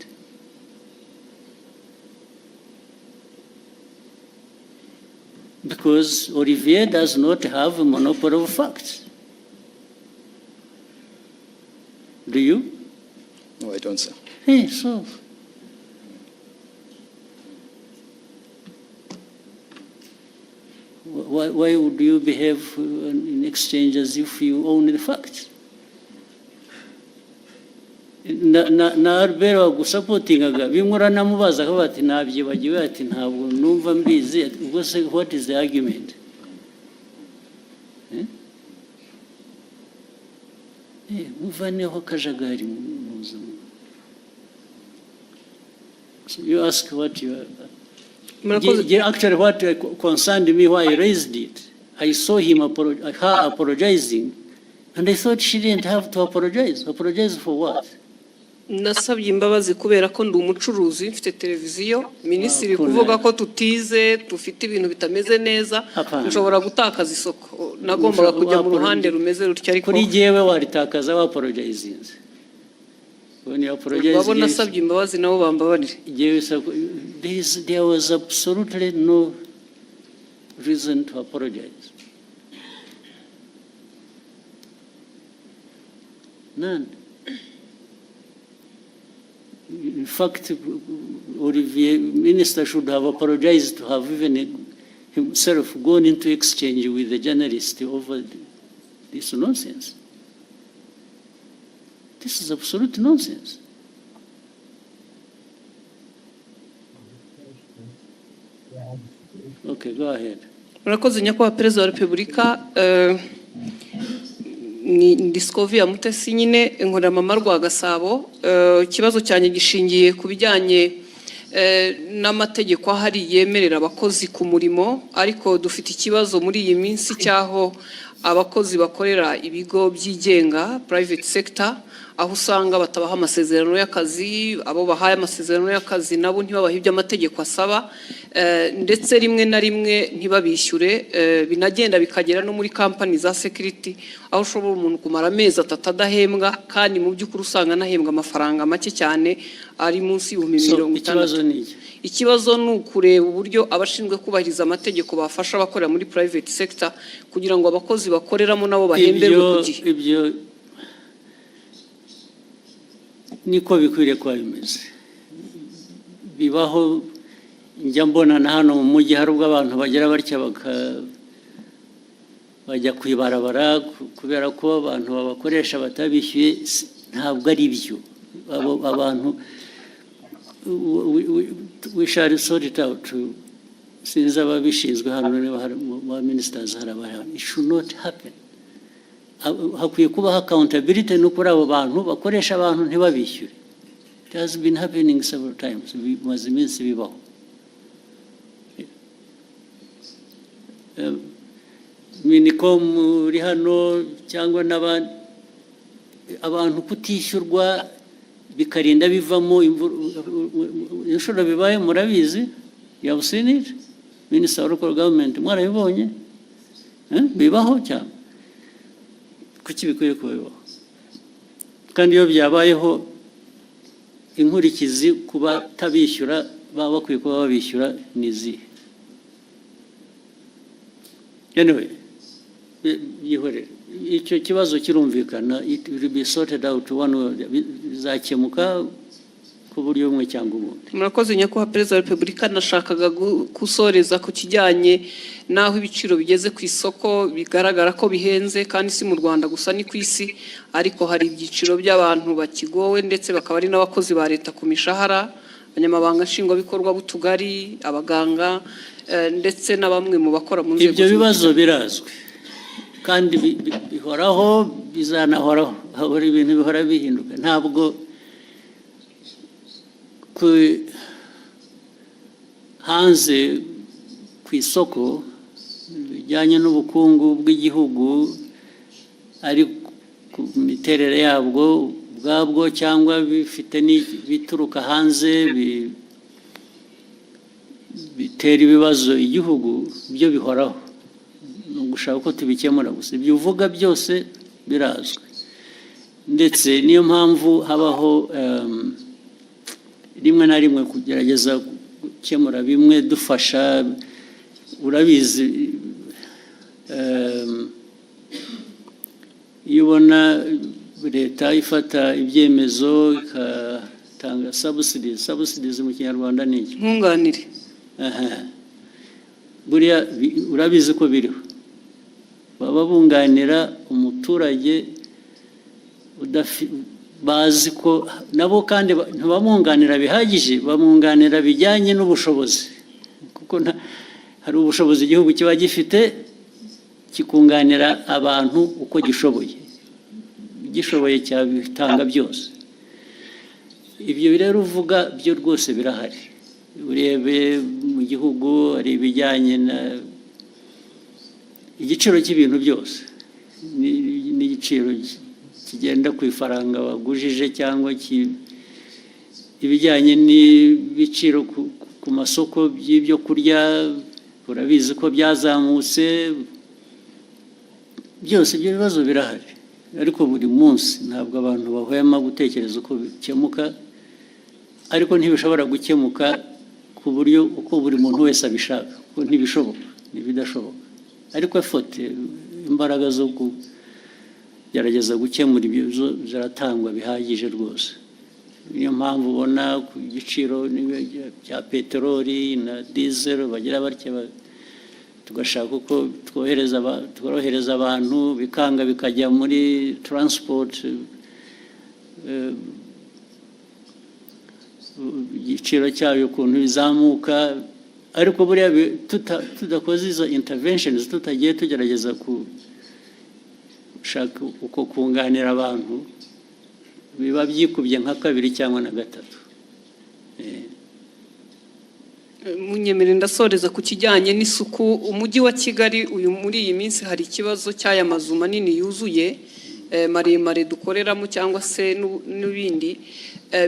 Because Olivier does not have a monopoly of facts. Do you? No, I don't, sir. Hey, so. Why would you behave in exchange as if you own the facts? Na Albert wagusapotingaga bimwe uranamubaza akavuga ati nabyibagiwe ati ntabwo numva mbizi ubwo se what is the argument? Muvaneho akajagari mu buzima. So you ask what you are. Actually what concerned me why I raised it, I saw her apologizing and I thought she didn't have to apologize. Apologize for what? Nasabye imbabazi kubera ko ndi umucuruzi mfite televiziyo minisitiri kuvuga ko tutize dufite ibintu bitameze neza nshobora gutakaza isoko nagombaga kujya mu ruhande rumeze rutya ariko kuri jewe waritakaza wa apologizing babona nasabye imbabazi nabo bambabarire there was absolutely no reason to apologize. None. In fact, Olivier, Minister should have apologized to have even himself gone into exchange with the journalist over this nonsense. This is absolute nonsense. Okay, go ahead. Murakoze nyakubahwa Perezida wa Repubulika. Ni Discovery Mutesi nyine nkora mama rwa Gasabo. Ikibazo cyane gishingiye ku bijyanye n'amategeko ahari yemerera abakozi ku murimo, ariko dufite ikibazo muri iyi minsi cyaho abakozi bakorera ibigo byigenga private sector, aho usanga batabaha amasezerano y'akazi, abo bahaye amasezerano y'akazi nabo ntibabaha ibyo amategeko asaba, ndetse rimwe na rimwe ntibabishyure, binagenda bikagera no muri company za security aho ushobora umuntu kumara amezi 3 adahembwa kandi mu by'ukuri usanga nahembwa amafaranga make cyane ari munsi y'50,000. Ikibazo ni ukureba uburyo abashinzwe kubahiriza amategeko bafasha abakorera muri private sector kugira ngo abakozi bakoreramo nabo bahemberwe ku gihe. Ibyo niko bikwiriye kuba bimeze. Bibaho njya mbona na hano mu mujyi hari ubwo abantu bagera batya bajya kwibarabara kubera ko abantu babakoresha batabishyuye. Ntabwo ari byo. Abantu we shall sort it out. Since ababishinzwe hano ba ministers harabara, it should not happen. Hakwiye kuba accountability no kuri abo bantu bakoresha abantu ntibabishyure. It has been happening several times. Bimaze iminsi bibaho. Minicom uri hano cyangwa n'abandi abantu kutishyurwa bikarinda bivamo inshuro bibaye murabizi. You have seen it? Minister of Local Government mwarabibonye? Bibaho cyane. Kuki bikwiye kubaho? Kandi iyo byabayeho inkurikizi kuba tabishyura baba bakwiye kuba babishyura nizi. Anyway, yihorere. Icyo kibazo kirumvikana, it will be sorted out one way bizakemuka ku buryo bumwe cyangwa ubundi. Murakoze nyakubahwa Perezida wa Repubulika, nashakaga gusoreza ku kijyanye n'aho ibiciro bigeze ku isoko. Bigaragara ko bihenze kandi si mu Rwanda gusa, ni ku isi, ariko hari ibyiciro by'abantu bakigowe ndetse bakaba ari n'abakozi ba leta ku mishahara, abanyamabanga nshingwabikorwa b'utugari, abaganga ndetse na bamwe mu bakora mu nzego. Ibyo bibazo birazwi kandi bihoraho, bizanahoraho, habura ibintu bihora bihinduka. Ntabwo hanze ku isoko bijyanye n'ubukungu bw'igihugu ari ku miterere yabwo ubwabwo cyangwa bifite bituruka hanze bitera ibibazo igihugu, byo bihoraho. Ni ugushaka ko tubikemura gusa. Ibyo uvuga byose birazwi, ndetse niyo mpamvu habaho rimwe na rimwe kugerageza gukemura bimwe dufasha. Urabizi, iyo ubona leta ifata ibyemezo igatanga subsidies mu Kinyarwanda ni iki? Nkunganire. Buriya urabizi ko biriho, baba bunganira umuturage bazi ko nabo kandi ntibamwunganira bihagije, bamwunganira bijyanye n'ubushobozi, kuko hari ubushobozi igihugu kiba gifite kikunganira abantu uko gishoboye, gishoboye cyabitanga byose. Ibyo rero uvuga byo rwose birahari. Urebe mu gihugu hari ibijyanye igiciro cy'ibintu byose n'igiciro kigenda ku ifaranga wagujije, cyangwa ibijyanye n'ibiciro ku masoko by'ibyo kurya, urabizi ko byazamutse. Byose ibyo bibazo birahari, ariko buri munsi ntabwo abantu bahwema gutekereza uko bikemuka, ariko ntibishobora gukemuka ku buryo uko buri muntu wese abishaka, kuko ntibishoboka, ntibidashoboka. Ariko imbaraga zo kugerageza gukemura ibyo ziratangwa bihagije rwose. Niyo mpamvu ubona ku giciro cya peteroli na diesel bagira batya, tugashaka uko tworohereza abantu, bikanga bikajya muri transport, igiciro cyayo ukuntu bizamuka. Ariko buriya tudakoze izo interventions, tutagiye tugerageza gushaka uko kunganira abantu, biba byikubye nka kabiri cyangwa na gatatu. Munyemerere ndasoreza ku kijyanye n'isuku. Umujyi wa Kigali muri iyi minsi hari ikibazo cy'aya mazu manini yuzuye maremare dukoreramo cyangwa se n'ibindi,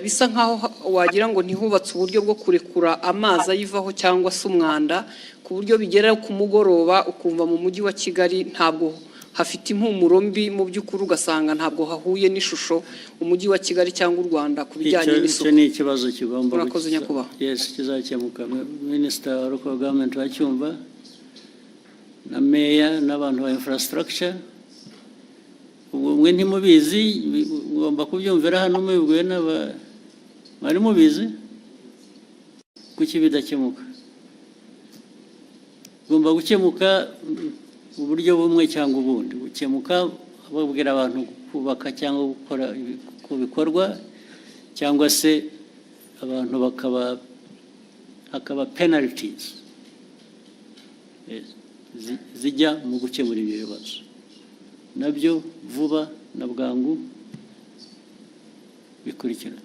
bisa nkaho wagira ngo ntihubatse uburyo bwo kurekura amazi ayivaho cyangwa se umwanda, ku buryo bigera ku mugoroba ukumva mu mujyi wa Kigali ntabwo hafite impumuro mbi, mu by'ukuri ugasanga ntabwo hahuye n'ishusho umujyi wa Kigali cyangwa u Rwanda ku bijyanye n'isuku. Icyo ni ikibazo kigomba Murakoze nyakubahwa. Yes, kizakemuka. Minisita wa Local Government wacyumva, na Meya n'abantu ba infrastructure. Mwe ntimubizi, mugomba kubyumvira hano mubibwiwe mwari mubizi. Kuki bidakemuka? Bigomba gukemuka uburyo bumwe cyangwa ubundi. Gukemuka babwira abantu kubaka cyangwa gukora ku bikorwa, cyangwa se abantu hakaba penalties zijya mu gukemura ibyo bibazo. Nabyo vuba na bwangu bikurikira.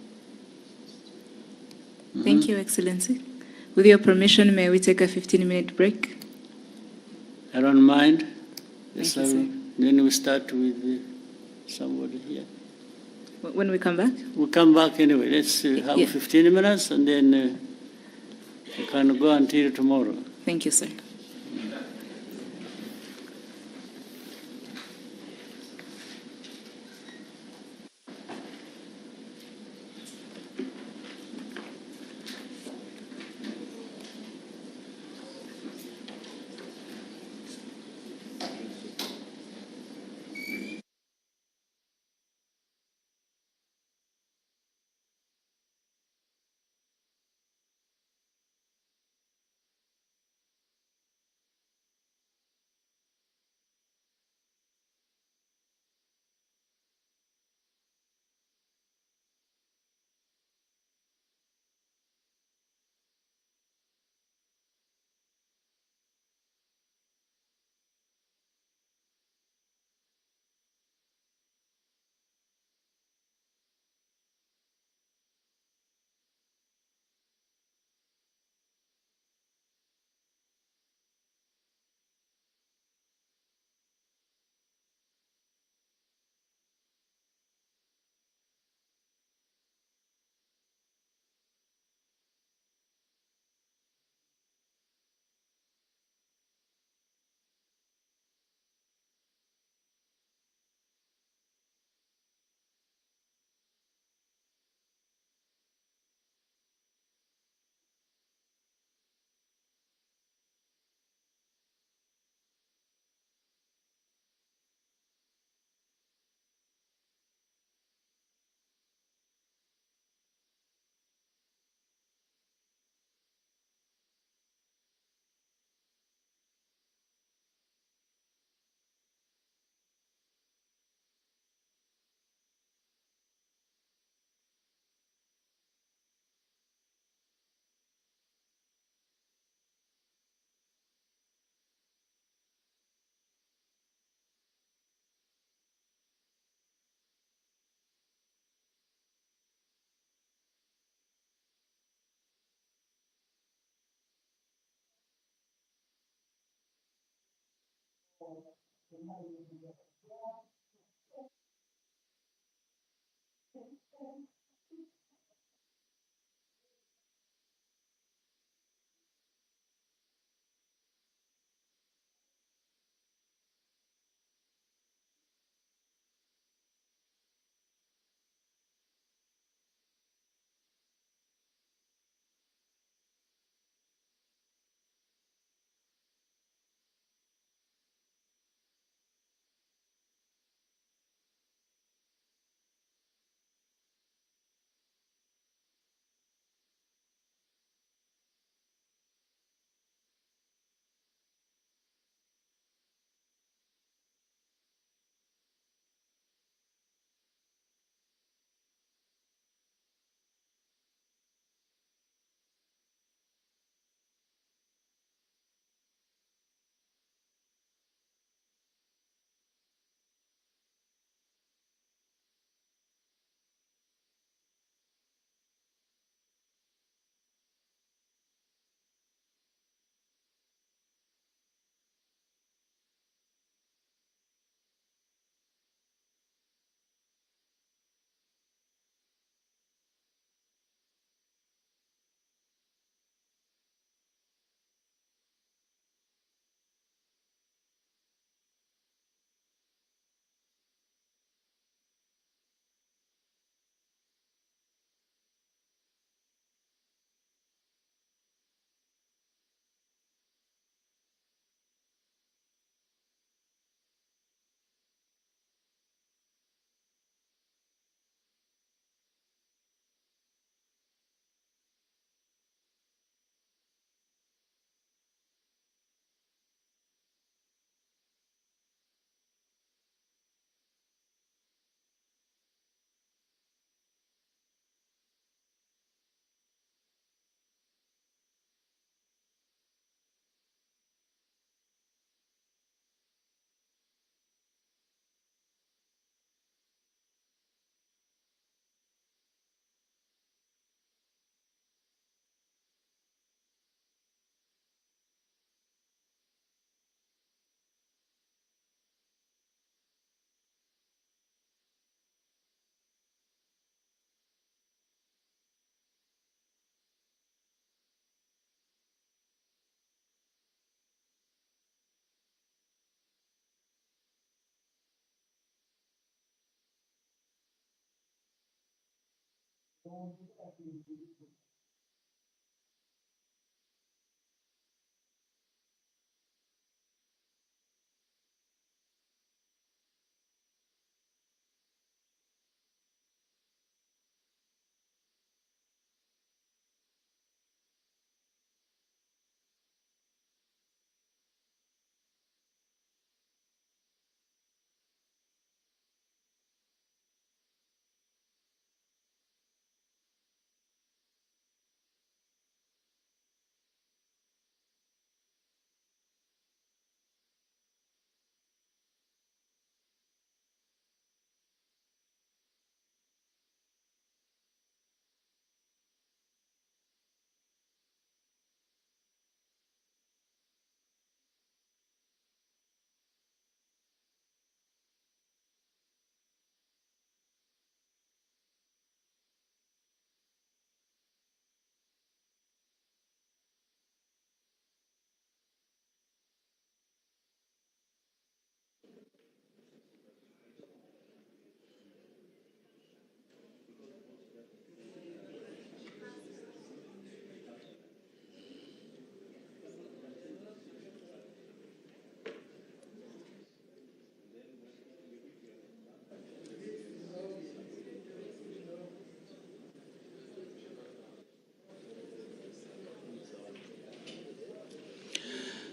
Thank you, Excellency. With your permission, may we take a 15-minute break? I don't mind. Thank you, sir. Then we start with somebody here. When we come back? We'll come back anyway. Let's have 15 minutes and then we can go until tomorrow. Thank you, sir.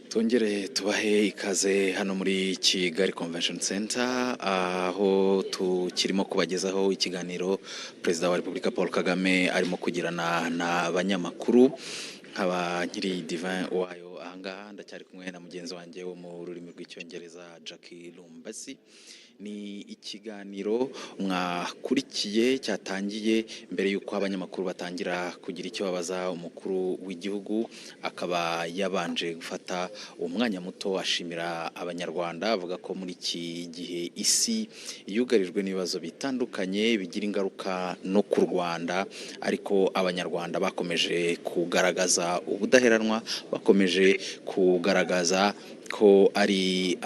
Twongere tubahe ikaze hano muri Kigali Convention Center aho tukirimo kubagezaho ikiganiro Perezida wa Repubulika Paul Kagame arimo kugirana n'abanyamakuru nkaba nkiri Divin wayo ahangaha ndacyari kumwe na mugenzi wanjye wo mu rurimi rw'icyongereza Jackie Lumbasi ni ikiganiro mwakurikiye cyatangiye mbere y'uko abanyamakuru batangira kugira icyo babaza umukuru w'igihugu, akaba yabanje gufata umwanya muto ashimira abanyarwanda, avuga ko muri iki gihe isi yugarijwe n'ibibazo bitandukanye bigira ingaruka no ku Rwanda, ariko abanyarwanda bakomeje kugaragaza ubudaheranwa, bakomeje kugaragaza ko ari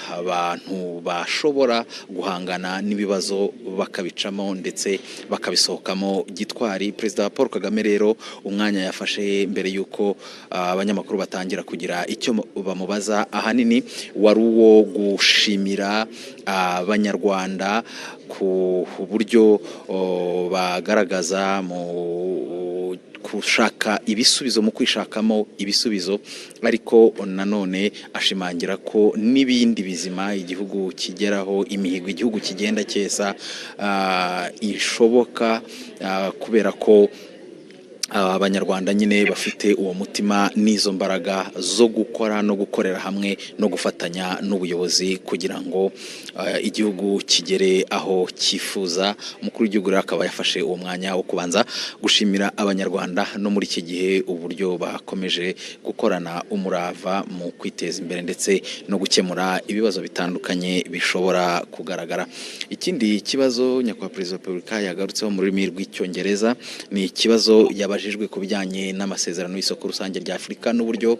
abantu bashobora guhangana n'ibibazo bakabicamo ndetse bakabisohokamo gitwari. Perezida Paul Kagame rero umwanya yafashe mbere y'uko abanyamakuru batangira kugira icyo bamubaza, ahanini wari uwo gushimira abanyarwanda ku buryo bagaragaza mu gushaka ibisubizo, mu kwishakamo ibisubizo, ariko nanone ashimangira ko n'ibindi bizima igihugu kigeraho, imihigo igihugu kigenda cyesa ishoboka, kubera ko abanyarwanda nyine bafite uwo mutima n'izo mbaraga zo gukora no gukorera hamwe no gufatanya n'ubuyobozi kugira ngo igihugu kigere aho cyifuza. Umukuru w'igihugu rero akaba yafashe uwo mwanya wo kubanza gushimira abanyarwanda no muri iki gihe uburyo bakomeje gukorana umurava mu kwiteza imbere ndetse no gukemura ibibazo bitandukanye bishobora kugaragara. Ikindi kibazo nyakubahwa Perezida wa Repubulika yagarutseho mu rurimi rw'icyongereza ni ikibazo yabajijwe ku bijyanye n'amasezerano y'isoko rusange rya Afurika n'uburyo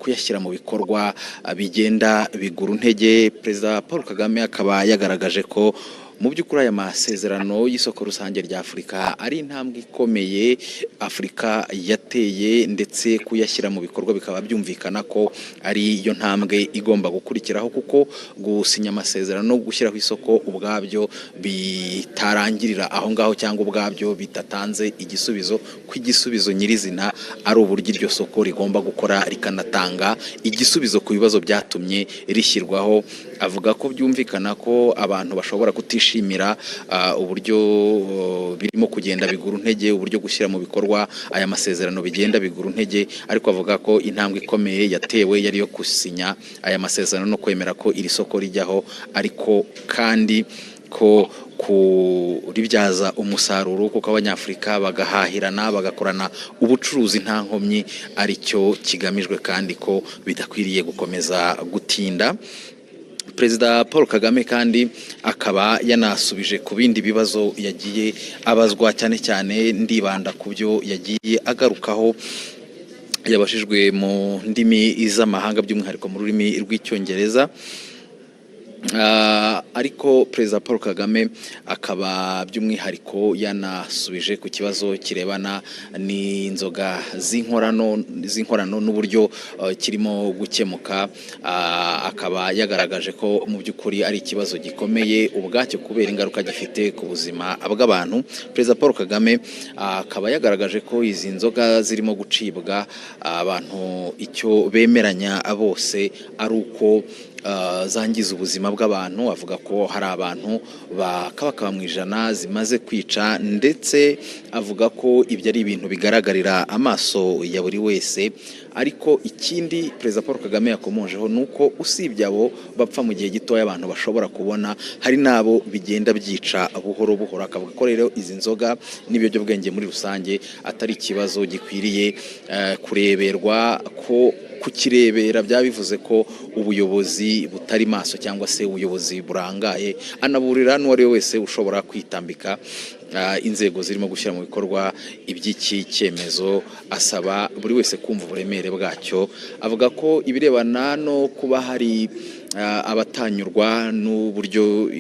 kuyashyira mu bikorwa bigenda bigura intege. Perezida Paul Kagame akaba yagaragaje ko mu by'ukuri aya masezerano y'isoko rusange rya Afurika ari intambwe ikomeye Afurika yateye, ndetse kuyashyira mu bikorwa bikaba byumvikana ko ari yo ntambwe igomba gukurikiraho, kuko gusinya amasezerano no gushyiraho isoko ubwabyo bitarangirira aho ngaho cyangwa ubwabyo bidatanze igisubizo, ko igisubizo nyirizina ari uburyo iryo soko rigomba gukora rikanatanga igisubizo ku bibazo byatumye rishyirwaho. Avuga ko byumvikana ko abantu bashobora kutishimira uburyo birimo kugenda bigura intege, uburyo gushyira mu bikorwa aya masezerano bigenda bigura intege, ariko avuga ko intambwe ikomeye yatewe yari yo gusinya aya masezerano no kwemera ko iri soko rijyaho, ariko kandi ko kuribyaza umusaruro, kuko abanyafurika bagahahirana bagakorana ubucuruzi nta nkomyi aricyo kigamijwe, kandi ko bidakwiriye gukomeza gutinda. Perezida Paul Kagame kandi akaba yanasubije ku bindi bibazo yagiye abazwa, cyane cyane ndibanda ku byo yagiye agarukaho. Yabashijwe mu ndimi z'amahanga by'umwihariko mu rurimi rw'icyongereza, ariko Perezida Paul Kagame akaba by'umwihariko yanasubije ku kibazo kirebana n'inzoga z'inkorano n'uburyo kirimo gukemuka. Akaba yagaragaje ko mu by'ukuri ari ikibazo gikomeye ubwacyo kubera ingaruka gifite ku buzima bw'abantu. Perezida Paul Kagame akaba yagaragaje ko izi nzoga zirimo gucibwa abantu icyo bemeranya bose ari uko zangiza ubuzima bw'abantu. Avuga ko hari abantu bakabakaba mu ijana zimaze kwica, ndetse avuga ko ibyo ari ibintu bigaragarira amaso ya buri wese. Ariko ikindi Perezida Paul Kagame yakomojeho ni uko usibye abo bapfa mu gihe gitoya abantu bashobora kubona, hari n'abo bigenda byica buhoro buhoro. Akavuga ko rero izi nzoga n'ibiyobyabwenge muri rusange atari ikibazo gikwiriye kureberwa, ko kukirebera byaba bivuze ko ubuyobozi butari maso cyangwa se ubuyobozi burangaye. Anaburira n'uwari we wese ushobora kwitambika inzego zirimo gushyira mu bikorwa iby'iki cyemezo, asaba buri wese kumva uburemere bwacyo. Avuga ko ibirebana no kuba hari abatanyurwa n'uburyo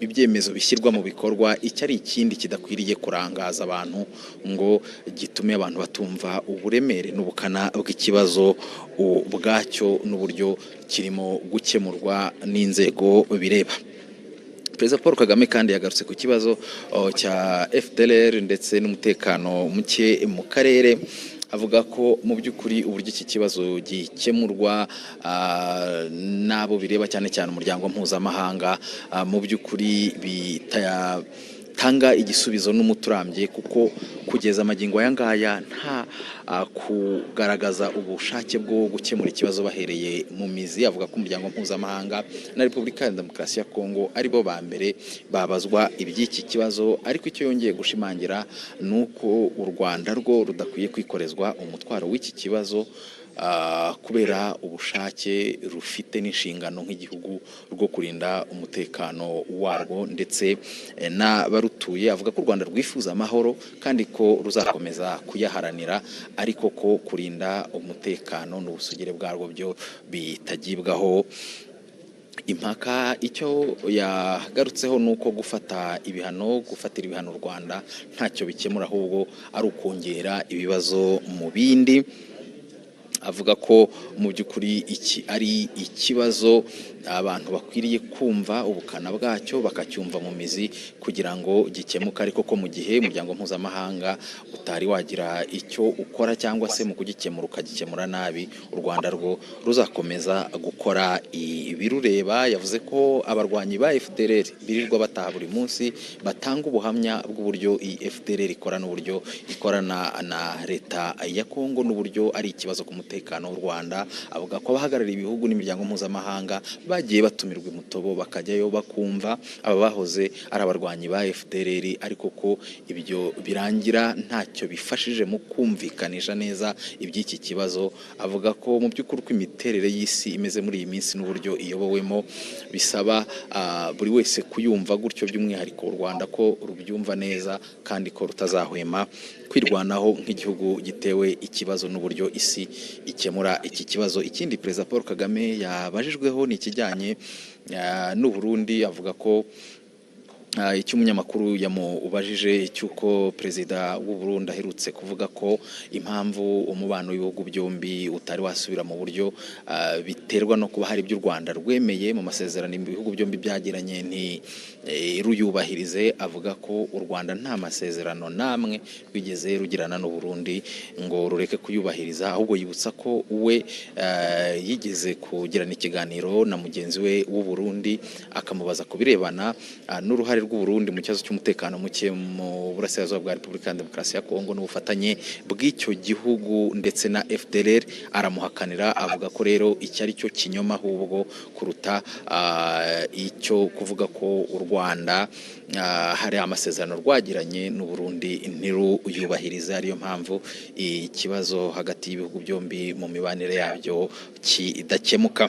ibyemezo bishyirwa mu bikorwa, icyo ari ikindi kidakwiriye kurangaza abantu ngo gitume abantu batumva uburemere n'ubukana bw'ikibazo ubwacyo n'uburyo kirimo gukemurwa n'inzego bireba. Perezida Paul Kagame kandi yagarutse ku kibazo cya FDLR ndetse n'umutekano muke mu karere. Avuga ko mu by'ukuri uburyo iki kibazo gikemurwa n'abo bireba, cyane cyane umuryango mpuzamahanga, mu by'ukuri tanga igisubizo n'umuturambye, kuko kugeza amagingo aya ngaya nta kugaragaza ubushake bwo gukemura ikibazo bahereye mu mizi. Avuga ko umuryango mpuzamahanga na Repubulika ya Demokarasi ya Kongo aribo ba mbere babazwa iby'iki kibazo, ariko icyo yongeye gushimangira ni uko u Rwanda rwo rudakwiye kwikorezwa umutwaro w'iki kibazo kubera ubushake rufite n'inshingano nk'igihugu rwo kurinda umutekano warwo ndetse n'abarutuye. Avuga ko u Rwanda rwifuza amahoro kandi ko ruzakomeza kuyaharanira, ariko ko kurinda umutekano n'ubusugire bwarwo byo bitagibwaho impaka. Icyo yagarutseho ni uko gufatira ibihano u Rwanda ntacyo bikemura, ahubwo ari ukongera ibibazo mu bindi. Avuga ko mu by'ukuri iki ari ikibazo abantu bakwiriye kumva ubukana bwacyo bakacyumva mu mizi kugira ngo gikemuke, ariko ko mu gihe umuryango mpuzamahanga utari wagira icyo ukora cyangwa se mu kugikemura ukagikemura nabi, u Rwanda rwo ruzakomeza gukora ibirureba. Yavuze ko abarwanyi ba FDLR birirwa bataha buri munsi batanga ubuhamya bw'uburyo iyi FDLR ikora n'uburyo ikorana na leta ya Kongo n'uburyo ari ikibazo ku umutekano w'u Rwanda. Avuga ko abahagarariye ibihugu n'imiryango mpuzamahanga bagiye batumirwa imutobo bakajyayo bakumva aba bahoze ari abarwanyi ba FDLR, ariko ko ibyo birangira ntacyo bifashije mu kumvikanisha neza iby'iki kibazo. Avuga ko mu by'ukuri ko imiterere y'isi imeze muri iyi minsi n'uburyo iyobowemo bisaba buri wese kuyumva gutyo, by'umwihariko u Rwanda ko rubyumva neza kandi ko rutazahwema kwirwanaho nk'igihugu gitewe ikibazo n'uburyo isi ikemura iki kibazo. Ikindi Perezida Paul Kagame yabajijweho ni ikijyanye n'u Burundi. Avuga ko icyo umunyamakuru yamubajije cy'uko Perezida w'u Burundi aherutse kuvuga ko impamvu umubano w'ibihugu byombi utari wasubira mu buryo biterwa no kuba hari ibyo u Rwanda rwemeye mu masezerano ibihugu byombi byagiranye ruyubahirize. Avuga ko u Rwanda nta masezerano namwe rwigeze rugirana n'u Burundi ngo rureke kuyubahiriza, ahubwo yibutsa ko we yigeze kugirana ikiganiro na mugenzi we w'u Burundi akamubaza ku birebana n'uruhare rw'u Burundi mu kibazo cy'umutekano muke mu burasirazuba bwa Repubulika ya Demokarasi ya Kongo n'ubufatanye bw'icyo gihugu ndetse na FDLR. Aramuhakanira, avuga ko rero icyo ari cyo kinyoma ahubwo kuruta icyo kuvuga ko u Rwanda hari amasezerano rwagiranye n'u Burundi ntiruyubahirize, ariyo mpamvu ikibazo hagati y'ibihugu byombi mu mibanire yabyo kidakemuka.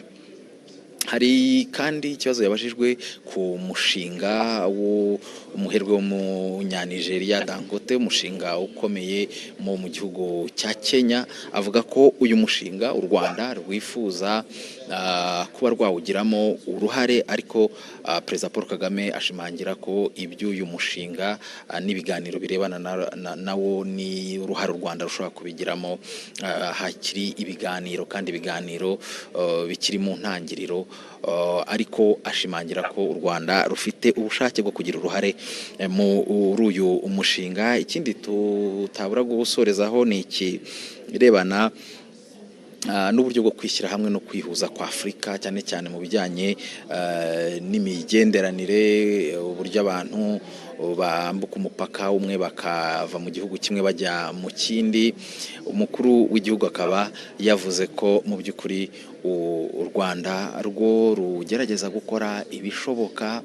Hari kandi ikibazo yabajijwe ku mushinga w'umuherwe w'umunyanigeriya Dangote, umushinga ukomeye mu gihugu cya Kenya. Avuga ko uyu mushinga u Rwanda rwifuza kuba rwawugiramo uruhare, ariko Perezida Paul Kagame ashimangira ko iby'uyu mushinga n'ibiganiro birebana nawo ni uruhare u Rwanda rushobora kubigiramo hakiri ibiganiro, kandi ibiganiro bikiri mu ntangiriro, ariko ashimangira ko u Rwanda rufite ubushake bwo kugira uruhare muri uyu umushinga. Ikindi tutabura gusorezaho ni ikirebana n'uburyo bwo kwishyira hamwe no kwihuza kwa Afurika, cyane cyane mu bijyanye n'imigenderanire, uburyo abantu bambuka umupaka umwe bakava mu gihugu kimwe bajya mu kindi. Umukuru w'igihugu akaba yavuze ko mu by'ukuri u Rwanda rwo rugerageza gukora ibishoboka,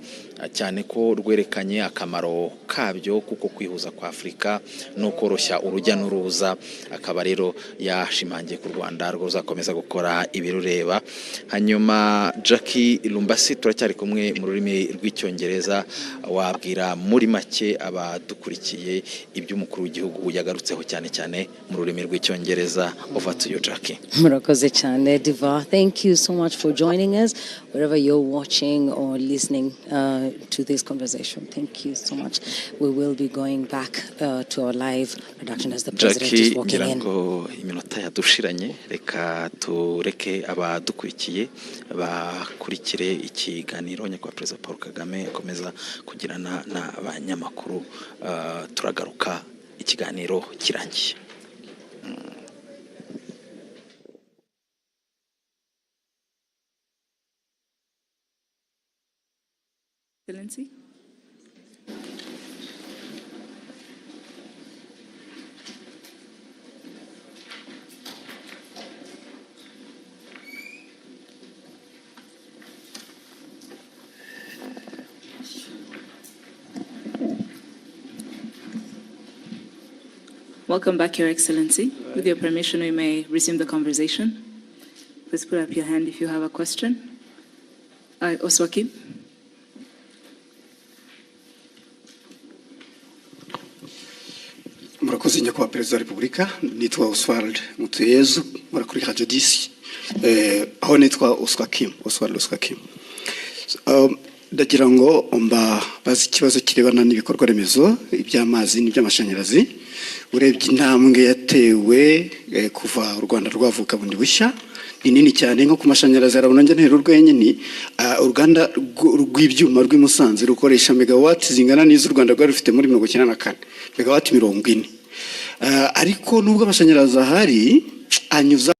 cyane ko rwerekanye akamaro kabyo kuko kwihuza kwa Afurika no koroshya urujya n'uruza. Akaba rero yashimangiye ku Rwanda rwo ruzakomeza gukora ibirureba. Hanyuma Jackie Lumbasi, turacyari kumwe mu rurimi rw'icyongereza, wabwira muri make abadukurikiye iby'umukuru w'igihugu yagarutseho cyane cyane mu rurimi rw'icyongereza. Over to you, Jackie. Murakoze cyane Diva. Thank you so much for joining us wherever you're watching or listening to this conversation. Thank you so much. We will be going back to our live production as the president is walking in. Iminota yadushiranye, reka tureke abadukurikiye bakurikire ikiganiro nyakubahwa Perezida Paul Kagame akomeza kugirana n'abanyamakuru. Turagaruka ikiganiro kirangiye. Excellency. Welcome back, Your Excellency. With your permission, we may resume the conversation. Please put up your hand if you have a question. Oswaki. Murakoze nyakubahwa Perezida wa Repubulika, nitwa Oswald Mutuyezu, murakuri Radio 10. Aho nitwa Oswald Oswakim. Ndagira ngo bazi ikibazo kirebana n'ibikorwa remezo iby'amazi n'iby'amashanyarazi. Urebye intambwe yatewe kuva u Rwanda rwavuka bundi bushya ni nini cyane, nko ku mashanyarazi arabona nje ntero rwenyine. Uruganda rw'ibyuma rw'i Musanze rukoresha megawati zingana n'izo u Rwanda rwari rufite muri 1994, megawati 40. Ariko nubwo amashanyarazi ahari anyuza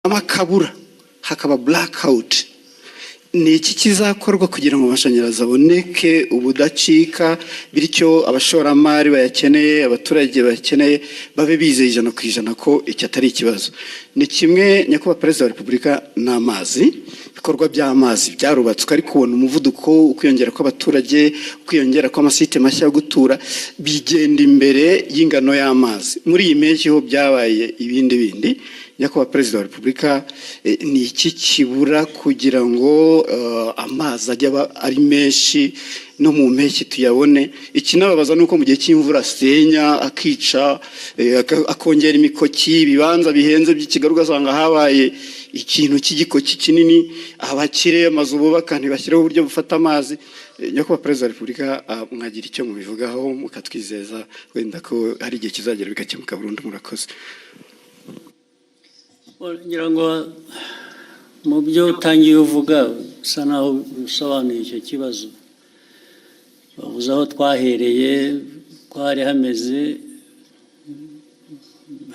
amakabura hakaba blackout. Ni iki kizakorwa kugira ngo amashanyarazi aboneke ubudacika, bityo abashoramari bayakeneye, abaturage bayakeneye babe bizeye 100% ko iki atari ikibazo? Ni kimwe nyakubahwa Perezida wa Repubulika n'amazi, bikorwa by'amazi byarubatswe ariko ubona umuvuduko ukwiyongera kw'abaturage, ukwiyongera kw'amasite mashya yo gutura bigenda imbere y'ingano y'amazi. Muri iyi mpeshyi ho byabaye ibindi. Nyakubahwa Perezida wa Repubulika, ni iki kibura kugira ngo amazi ajya ari menshi no mu mpeshyi tuyabone? Ikinababaza nuko mu gihe cy'imvura senya akica, akongera imikoki, ibibanza bihenze by'ikigaruka ugasanga habaye ikintu cy'igikoki kinini, abakire amazu bubaka ntibashyireho uburyo bufata amazi. Nyakubahwa Perezida wa Repubulika, mwagira icyo mubivugaho mukatwizeza wenda ko hari igihe kizagera bikakemuka burundu? Murakoze. ngira ngo mu byo utangiye uvuga usa naho usobanuye icyo kibazo. Bavuze aho twahereye ko hari hameze,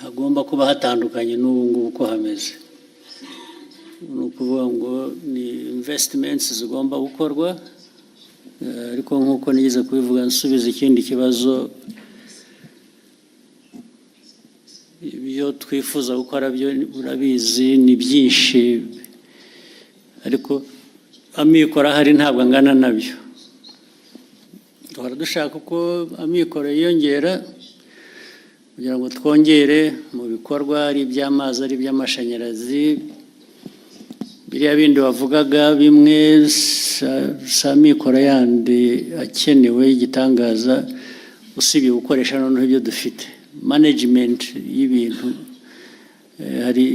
hagomba kuba hatandukanye n'ubu ngubu ko hameze. Ni ukuvuga ngo ni investments zigomba gukorwa, ariko nk'uko nigeze kubivuga nsubiza ikindi kibazo, ibyo twifuza gukora byo urabizi ni byinshi, ariko amikoro ahari ntabwo angana nabyo. Duhora dushaka ko amikoro yiyongera kugira ngo twongere mu bikorwa, ari iby'amazi ari iby'amashanyarazi. Biriya bindi bavugaga bimwe sa mikoro yandi akenewe igitangaza, usibye gukoresha noneho ibyo dufite. Management y'ibintu, hari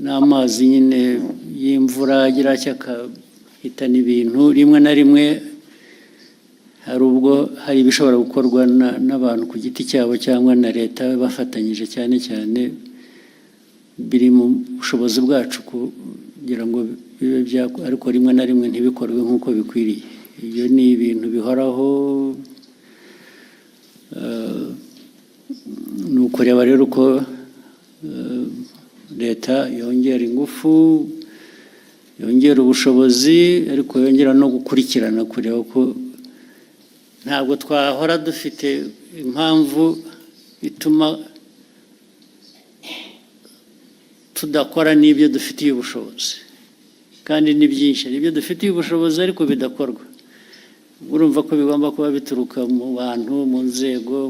n'amazi nyine y'imvura agira cyakahitana ibintu. Rimwe na rimwe hari ubwo hari ibishobora gukorwa n'abantu ku giti cyabo cyangwa na leta bafatanyije, cyane cyane biri mu bushobozi bwacu kugira ngo bibe ariko rimwe na rimwe ntibikorwe nk'uko bikwiriye. Ibyo ni ibintu bihoraho. Ni ukureba rero uko leta yongera ingufu, yongera ubushobozi, ariko yongera no gukurikirana, kureba ko ntabwo twahora dufite impamvu ituma tudakora n'ibyo dufitiye ubushobozi, kandi ni byinshi ibyo dufitiye ubushobozi ariko bidakorwa. Urumva ko bigomba kuba bituruka mu bantu, mu nzego,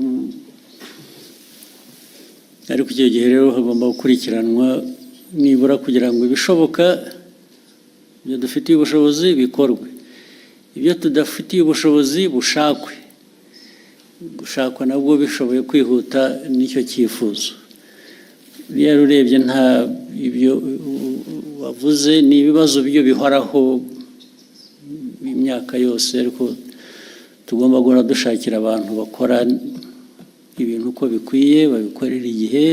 ariko icyo gihe rero hagomba gukurikiranwa nibura kugira ngo ibishoboka ibyo dufitiye ubushobozi bikorwe, ibyo tudafitiye ubushobozi gushakwa nabwo bishoboye kwihuta n'icyo cyifuzo. Rero urebye nta ibyo wavuze, ni ibibazo byo bihoraho imyaka yose, ariko tugomba guhora dushakira abantu bakora ibintu uko bikwiye, babikorera igihe,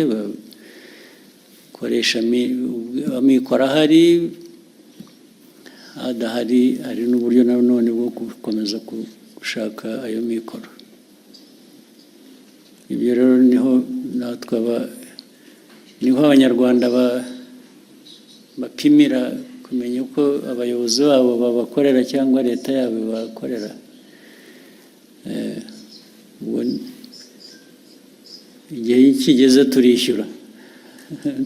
bakoresha amikoro ahari, hadahari hari n'uburyo nanone bwo gukomeza gushaka ayo mikoro. Ibyo rero niho natwe niho abanyarwanda bapimira kumenya uko abayobozi babo babakorera cyangwa leta yabo bakorera. Igihe kigeze turishyura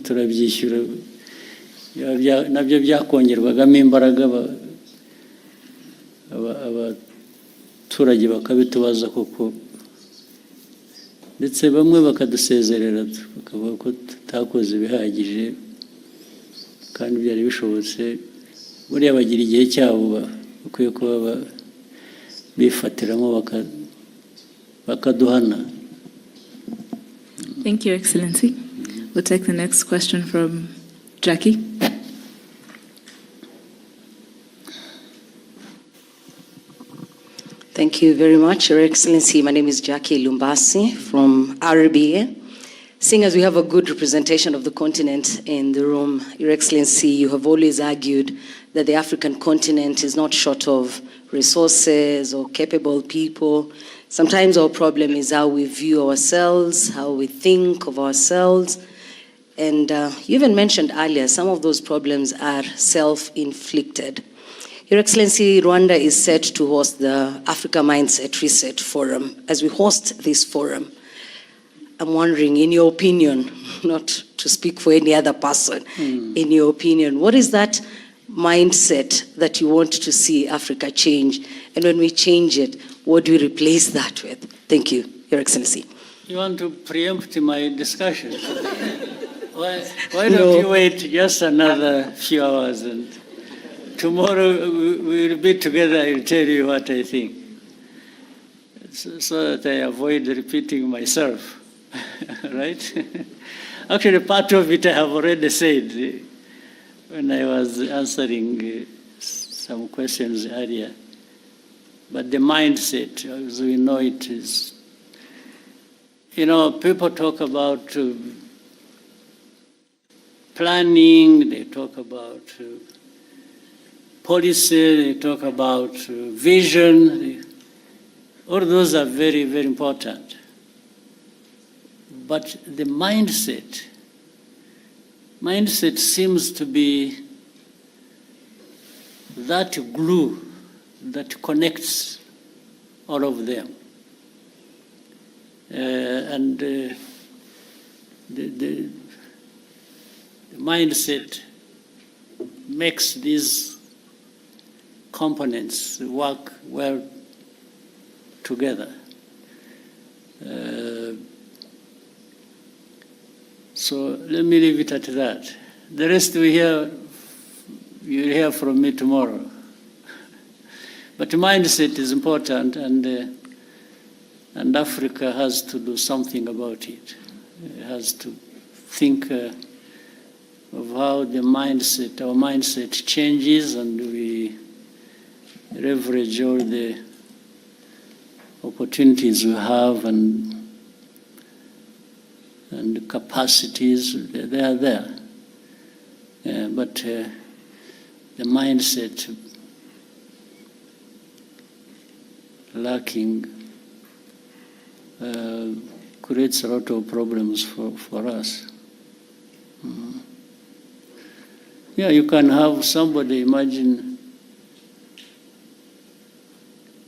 turabyishyura nabyo byakongerwagamo imbaraga abaturage bakabitubaza koko, ndetse bamwe bakadusezerera bakavuga ko tutakoze ibihagije kandi byari bishobotse. Buriya bagira igihe cyabo bakwiye kuba bifatiramo bakaduhana. Thank you, Excellency. We'll take the next question from Jackie. Thank you very much, Your Excellency. My name is Jackie Lumbasi from RBA. Seeing as we have a good representation of the continent in the room, Your Excellency, you have always argued that the African continent is not short of resources or capable people. Sometimes our problem is how we view ourselves, how we think of ourselves. And you even mentioned earlier, some of those problems are self-inflicted. Your Excellency, Rwanda is set to host the Africa Mindset Reset Forum. As we host this forum, I'm wondering, in your opinion, not to speak for any other person, in your opinion, what is that mindset that you want to see Africa change? And when we change it, what do we replace that with? Thank you, Your Excellency. You want to preempt my discussion? Why don't you wait just another few hours, and tomorrow we'll be together. I'll tell you what I think, so that I avoid repeating myself, right? Actually, part of it I have already said when I was answering some questions earlier. But the mindset, as we know it, is, people talk about planning, they talk about policy, they talk about vision. All those are very, very important. But the mindset seems to be that glue that connects all of them. The mindset makes these components work well together. So let me leave it at that. The rest you'll hear from me tomorrow. But mindset is important, and Africa has to do something about it. It has to think of how our mindset changes, and we leverage all the opportunities we have and capacities. They are there. But the mindset lacking creates a lot of problems for us. Yeah, you can have somebody, imagine,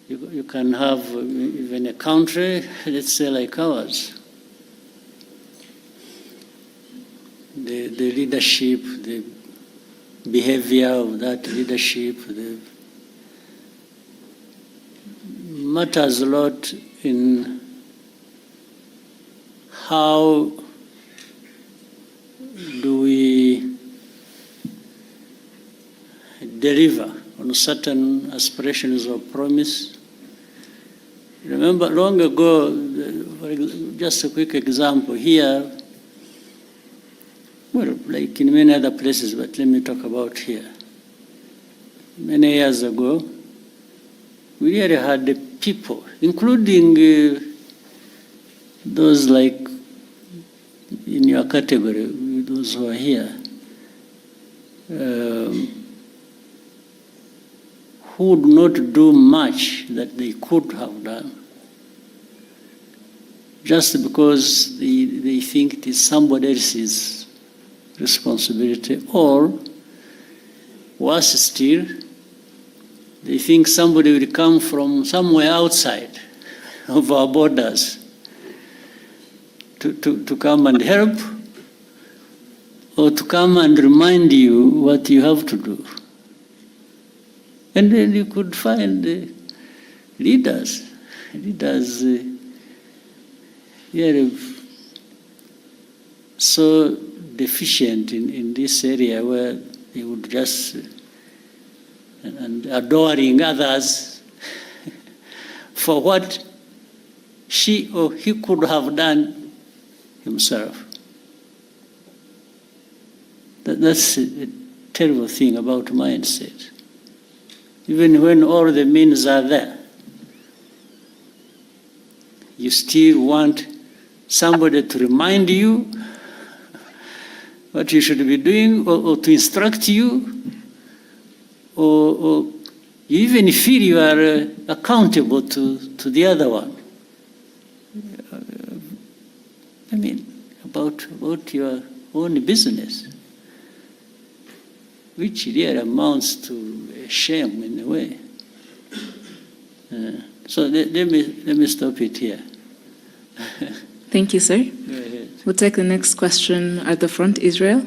you can have even a country, let's say like ours. The leadership, the behavior of that leadership, matters a lot in how do we deliver on certain aspirations or promise. Remember, long ago, just a quick example here, well, like in many other places, but let me talk about here. Many years ago, we really had the people, including those like in your category, those who are here, who would not do much that they could have done, just because they think it is somebody else's responsibility, or worse still, they think somebody will come from somewhere outside of our borders to come and help, or to come and remind you what you have to do. And then you could find leaders here so deficient in this area, where they would just, and adoring others for what she or he could have done himself. That's a terrible thing about mindset. Even when all the means are there, you still want somebody to remind you what you should be doing, or to instruct you, or you even feel you are accountable to the other one. I mean, about your own business, which really amounts to a shame in a way. So let me stop it here. Thank you, sir. Go ahead. We'll take the next question at the front. Israel.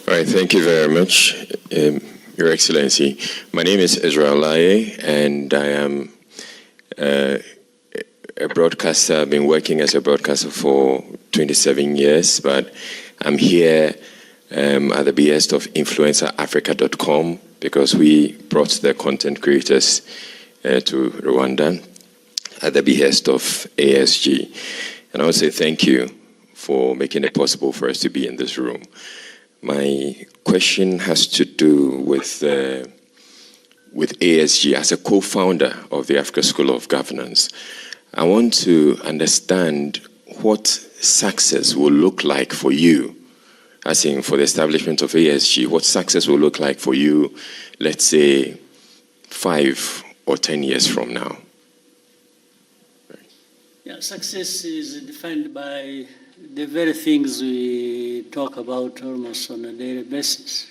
All right, thank you very much, Your Excellency. My name is Israel Laye, and I am a broadcaster. I've been working as a broadcaster for 27 years, but I'm here at the behest of InfluencerAfrica.com, because we brought the content creators to Rwanda at the behest of ASG. And I would say thank you for making it possible for us to be in this room. My question has to do with ASG as a co-founder of the Africa School of Governance. I want to understand what success will look like for you, as in for the establishment of ASG, what success will look like for you, let's say 5 or 10 years from now. Yeah, success is defined by the very things we talk about almost on a daily basis.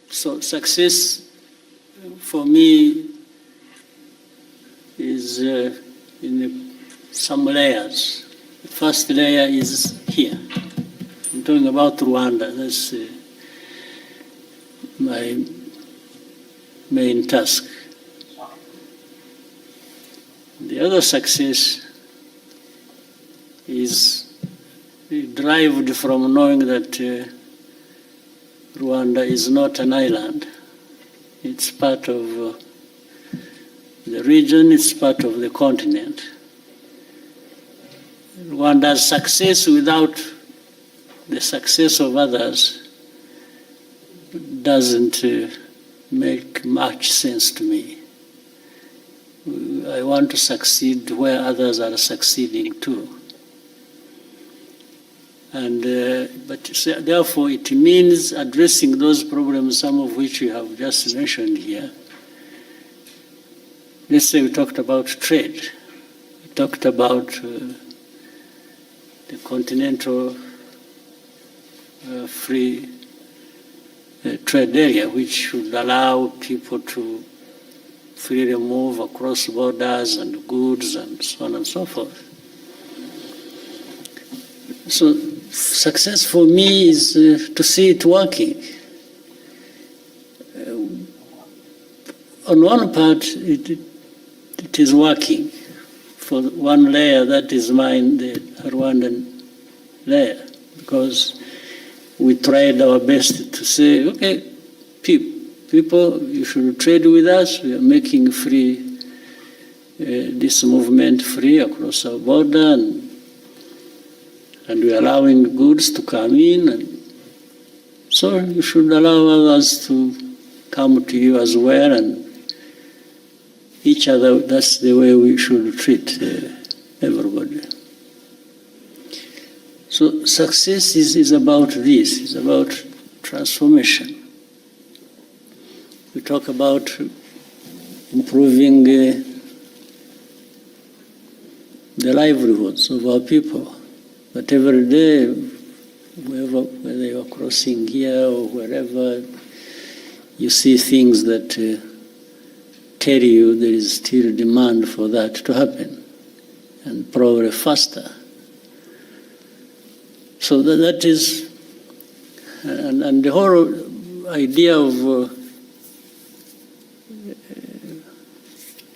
So success for me is in some layers. The first layer is here. I'm talking about Rwanda. That's my main task. The other success is derived from knowing that Rwanda is not an island. It's part of the region, it's part of the continent. Rwanda's success without the success of others doesn't make much sense to me. I want to succeed where others are succeeding too. And but therefore it means addressing those problems, some of which we have just mentioned here. Let's say we talked about trade. We talked about the continental free trade area, which should allow people to freely move across borders and goods and so on and so forth. So success for me is to see it working. On one part, it is working. For one layer, that is mine, the Rwandan layer, because we tried our best to say, okay, people, you should trade with us. We are making free this movement free across our border, and we are allowing goods to come in. And so you should allow others to come to you as well, and each other. That's the way we should treat everybody. So success is about this, it's about transformation. We talk about improving the livelihoods of our people. But every day, whether you're crossing here or wherever, you see things that tell you there is still demand for that to happen, and probably faster. So that is, and the whole idea of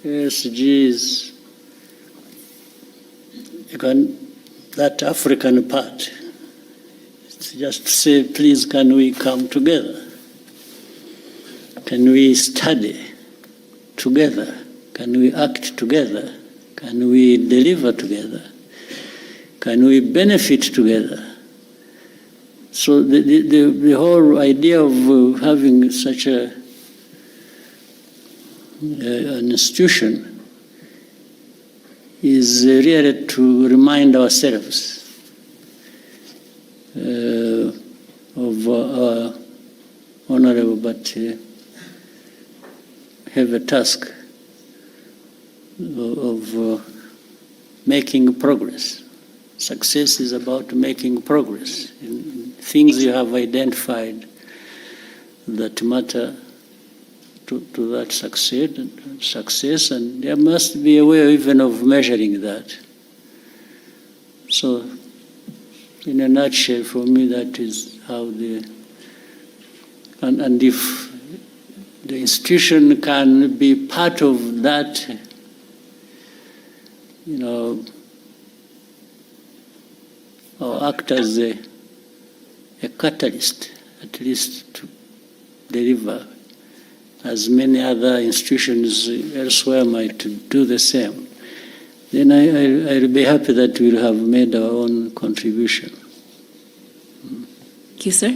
SGs, that African part, it's just to say, please, can we come together? Can we study together? Can we act together? Can we deliver together? Can we benefit together? So the whole idea of having such an institution is really to remind ourselves of our honorable but heavy task of making progress. Success is about making progress in things you have identified that matter to that success, and there must be a way even of measuring that. So, in a nutshell, for me, that is how and if the institution can be part of that, or act as a catalyst, at least to deliver, as many other institutions elsewhere might do the same, then I'll be happy that we'll have made our own contribution. Thank you, sir.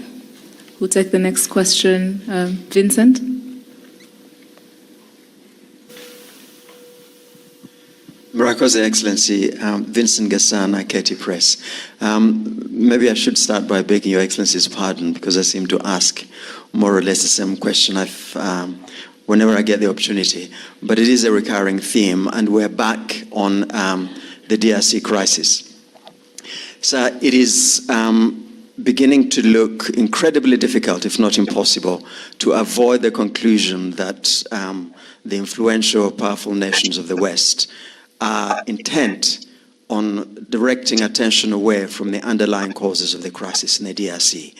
We'll take the next question. Vincent? MURAKAZA, Excellency, Vincent Gasana, KT Press. Maybe I should start by begging Your Excellency's pardon because I seem to ask more or less the same question whenever I get the opportunity. But it is a recurring theme, and we're back on the DRC crisis. So it is beginning to look incredibly difficult, if not impossible, to avoid the conclusion that the influential, powerful nations of the West are intent on directing attention away from the underlying causes of the crisis in the DRC.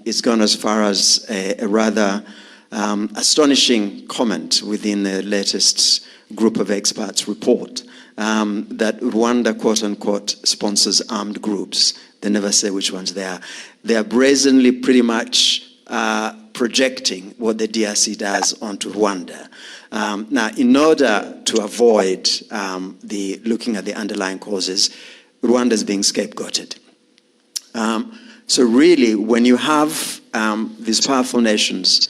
It's gone as far as a rather astonishing comment within the latest group of experts report that Rwanda, quote unquote, sponsors armed groups. They never say which ones they are. They are brazenly pretty much projecting what the DRC does onto Rwanda. Now, in order to avoid looking at the underlying causes, Rwanda is being scapegoated. So really, when you have these powerful nations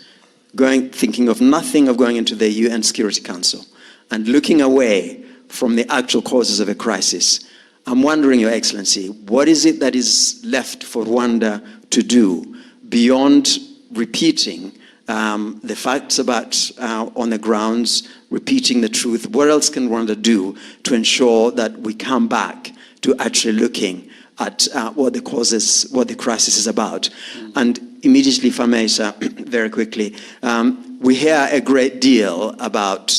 thinking of nothing of going into the UN Security Council and looking away from the actual causes of a crisis, I'm wondering, Your Excellency, what is it that is left for Rwanda to do beyond repeating the facts about on the grounds, repeating the truth? What else can Rwanda do to ensure that we come back to actually looking at what the crisis is about? And immediately, if I may, sir, very quickly, we hear a great deal about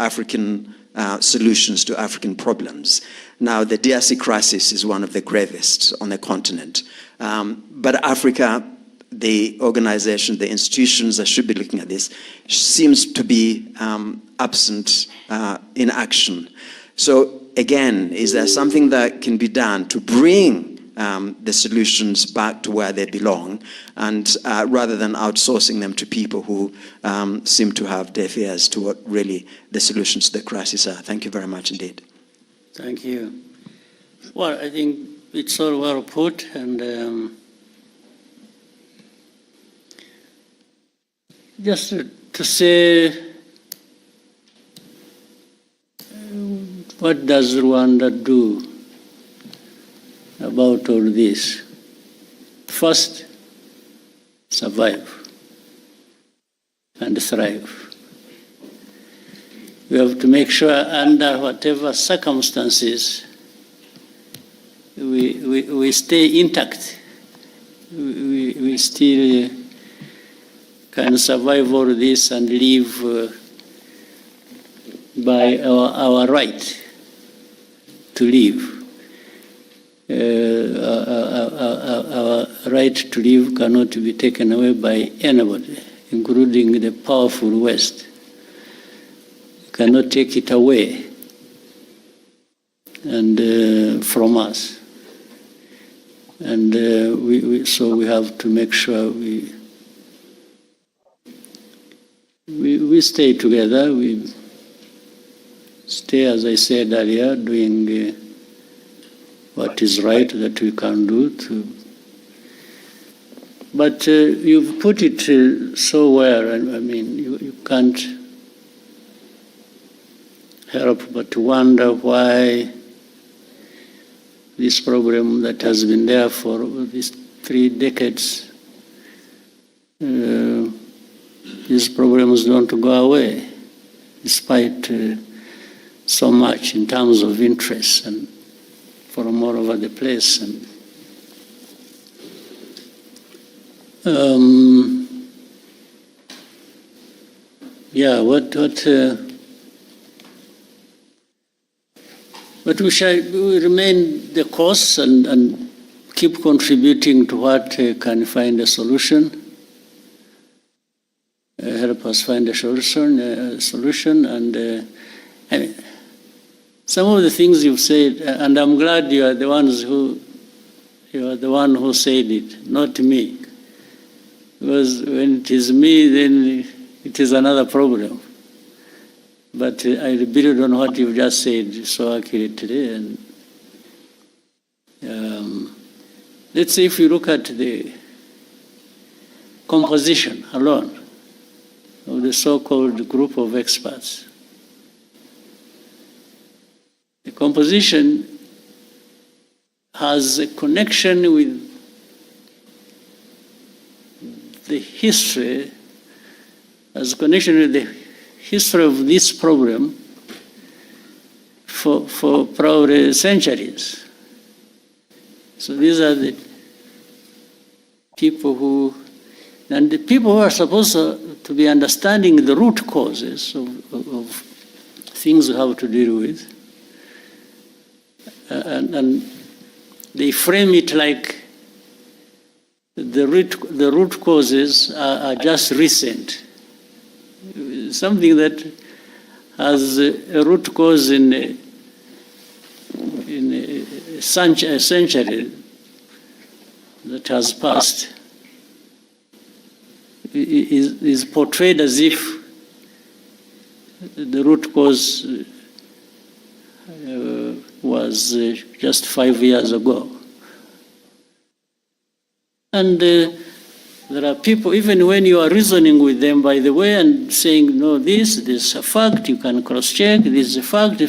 African solutions to African problems. Now, the DRC crisis is one of the gravest on the continent. But Africa, the organization, the institutions that should be looking at this, seems to be absent in action. So again, is there something that can be done to bring the solutions back to where they belong, and rather than outsourcing them to people who seem to have deaf ears to what really the solutions to the crisis are? Thank you very much indeed. Thank you. Well, I think it's all well put, and just to say, what does Rwanda do? about all this. First, survive and thrive. We have to make sure under whatever circumstances we stay intact. We still can survive all this and live by our right to live. Our right to live cannot be taken away by anybody, including the powerful West. Cannot take it away and from us. And so we have to make sure we stay together. We stay, as I said earlier, doing what is right that we can do. But you've put it so well. I mean, you can't help but to wonder why this problem that has been there for these 3 decades, these problems don't go away, despite so much in terms of interest and from all over the place. And but we shall remain the course and keep contributing to what can find a solution, help us find a solution. And I mean, some of the things you've said, and I'm glad you are the one who said it, not me. Because when it is me, then it is another problem. But I build on what you've just said so accurately. And let's say if you look at the composition alone of the so-called group of experts, the composition has a connection with the history, has a connection with the history of this problem for probably centuries. So these are the people who are supposed to be understanding the root causes of things we have to deal with. And they frame it like the root causes are just recent. Something that has a root cause in a century that has passed is portrayed as if the root cause was just 5 years ago. And there are people, even when you are reasoning with them, by the way, and saying, no, this is a fact, you can cross-check, this is a fact,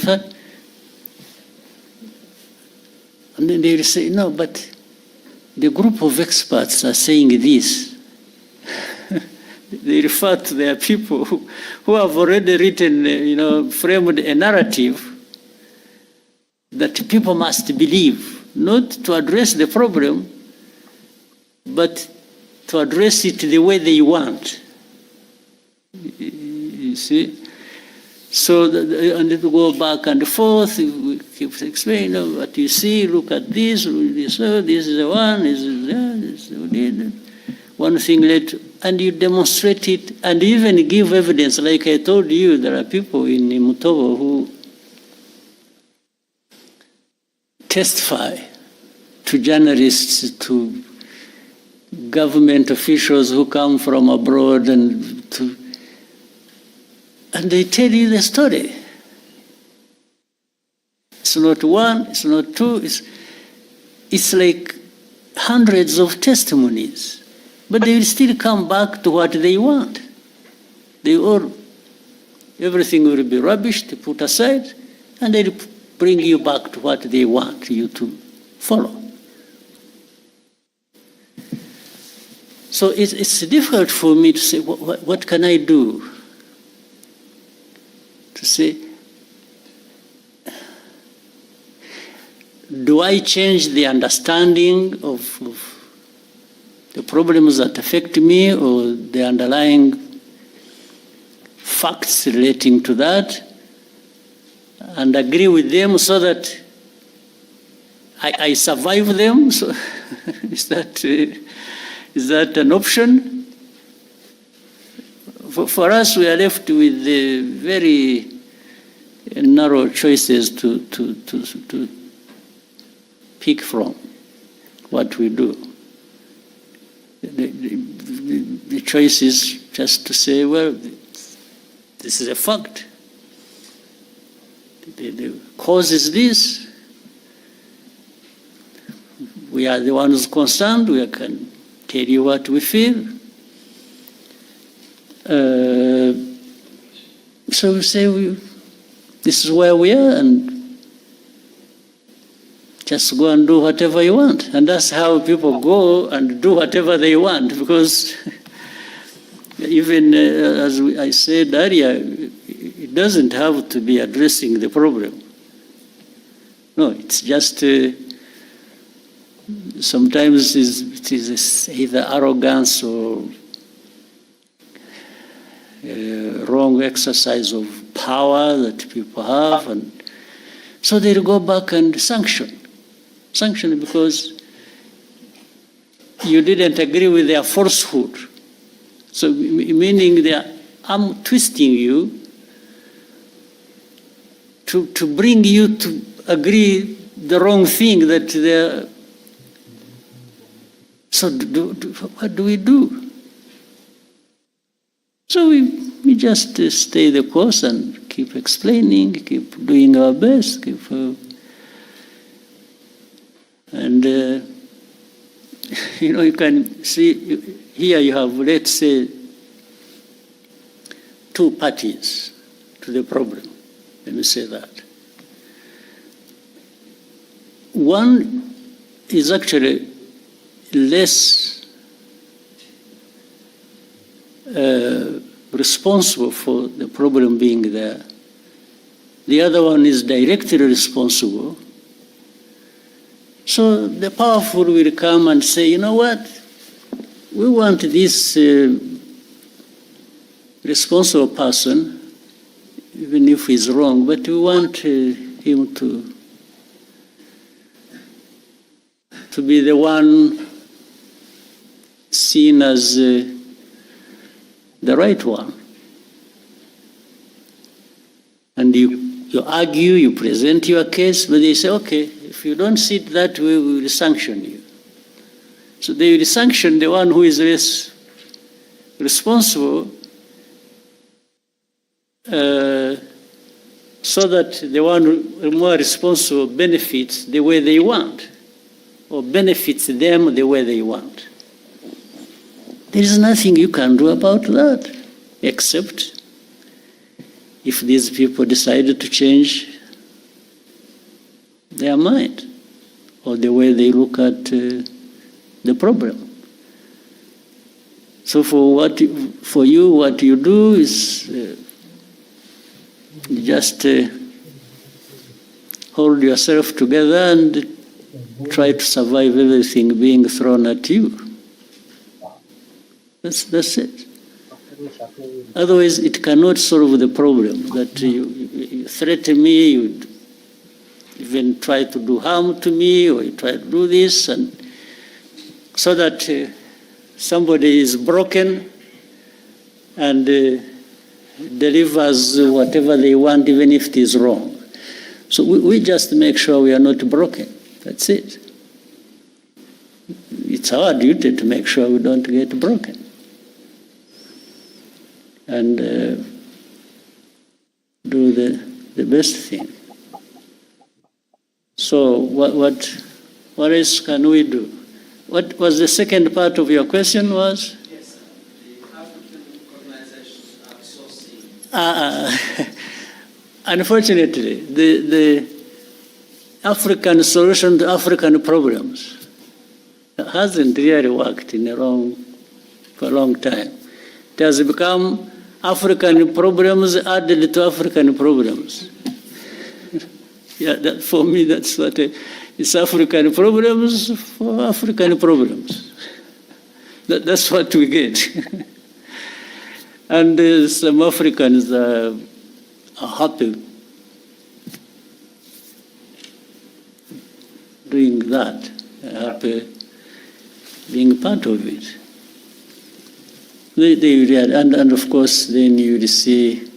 and then they will say, no, but the group of experts are saying this. They refer to their people who have already written, framed a narrative that people must believe, not to address the problem, but to address it the way they want. You see? So, and to go back and forth, we keep explaining, what you see, look at this is the one, this is that, this is that. One thing later, and you demonstrate it, and even give evidence. Like I told you, there are people in Mutobo who testify to journalists, to government officials who come from abroad, and they tell you the story. It's not one, it's not two, it's like hundreds of testimonies. But they will still come back to what they want. Everything will be rubbish, to put aside, and they'll bring you back to what they want you to follow. So it's difficult for me to say, what can I do? To say, do I change the understanding of the problems that affect me or the underlying facts relating to that and agree with them so that I survive them? So is that an option? For us, we are left with very narrow choices to pick from what we do. The choice is just to say, well, this is a fact. The cause is this. We are the ones concerned. We can tell you what we feel. So we say, this is where we are, and just go and do whatever you want. And that's how people go and do whatever they want, because even as I said earlier, it doesn't have to be addressing the problem. No, it's just sometimes it is either arrogance or wrong exercise of power that people have, and so they'll go back and sanction because you didn't agree with their falsehood. So meaning I'm twisting you to bring you to agree the wrong thing that they're. So what do we do? So we just stay the course and keep explaining, keep doing our best, and you can see here you have, let's say, two parties to the problem. Let me say that. One is actually less responsible for the problem being there. The other one is directly responsible. So the powerful will come and say, you know what? We want this responsible person, even if he's wrong, but we want him to be the one seen as the right one. And you argue, you present your case, but they say, okay, if you don't see it that way, we will sanction you. So they will sanction the one who is less responsible so that the one who is more responsible benefits the way they want, or benefits them the way they want. There is nothing you can do about that, except if these people decided to change their mind or the way they look at the problem. So for you, what you do is you just hold yourself together and try to survive everything being thrown at you. That's it. Otherwise, it cannot solve the problem. That you threaten me, you even try to do harm to me, or you try to do this, and so that somebody is broken and delivers whatever they want, even if it is wrong. So we just make sure we are not broken. That's it. It's our duty to make sure we don't get broken. And do the best thing. So what else can we do? What was the second part of your question was? Yes, the African organizations outsourcing. Unfortunately, the African solution to African problems hasn't really worked in a long for a long time. It has become African problems added to African problems. Yeah, that, for me, that's what it's African problems for African problems. That's what we get. And some Africans are happy doing that, happy being part of it. And of course, then you will see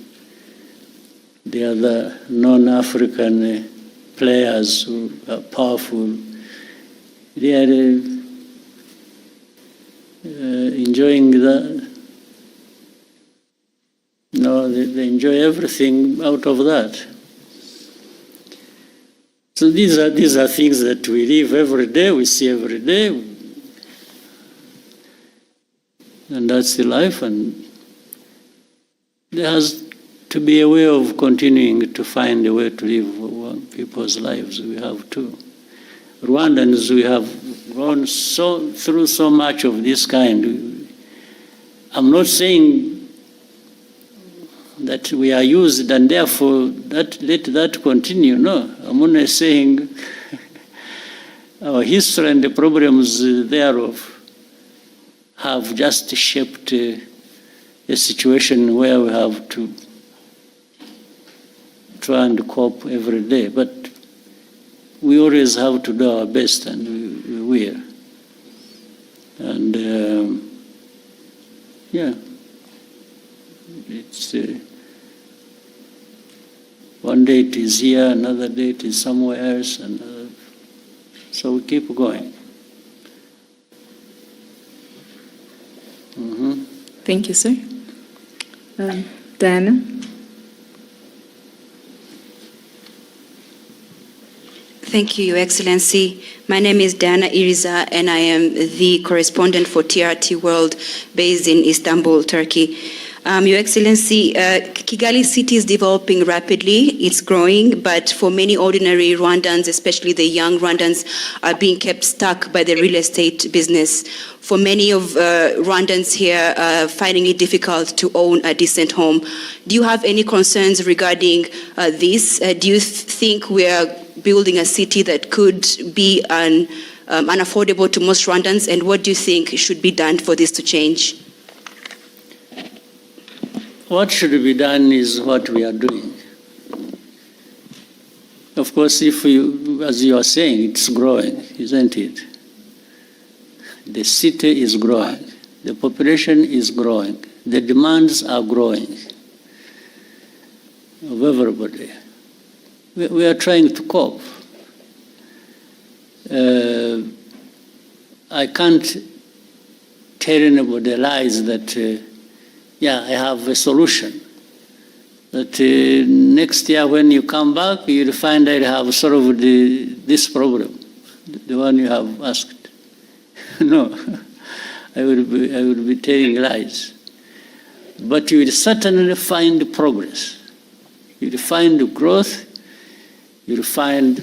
the other non-African players who are powerful. They are enjoying that. No, they enjoy everything out of that. So these are things that we live every day, we see every day, and that's the life. And there has to be a way of continuing to find a way to live people's lives. We have to. Rwandans, we have gone through so much of this kind. I'm not saying that we are used and therefore let that continue. No, I'm only saying our history and the problems thereof have just shaped a situation where we have to try and cope every day. But we always have to do our best, and we will. And yeah, it's one day it is here, another day it is somewhere else, and so we keep going. Mm-hmm. Thank you, sir. Diana? Thank you, Your Excellency. My name is Diana Iriza, and I am the correspondent for TRT World based in Istanbul, Turkey. Your Excellency, Kigali city is developing rapidly, it's growing, but for many ordinary Rwandans, especially the young Rwandans, are being kept stuck by the real estate business. For many of Rwandans here, finding it difficult to own a decent home. Do you have any concerns regarding this? Do you think we are building a city that could be unaffordable to most Rwandans, and what do you think should be done for this to change? What should be done is what we are doing. Of course, if you, as you are saying, it's growing, isn't it? The city is growing. The population is growing. The demands are growing of everybody. We are trying to cope. I can't tell anybody lies that I have a solution. That next year when you come back, you'll find I have solved this problem, the one you have asked. No, I will be telling lies. But you will certainly find progress. You will find growth. You will find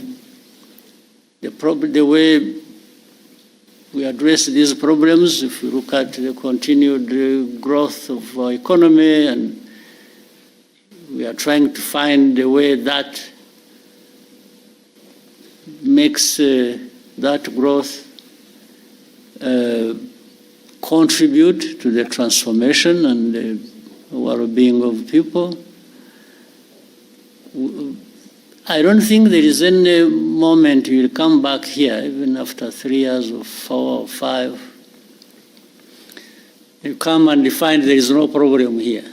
the way we address these problems. If you look at the continued growth of our economy, and we are trying to find a way that makes that growth contribute to the transformation and the well-being of people. I don't think there is any moment you will come back here, even after 3 years or 4 or 5. You come and you find there is no problem here.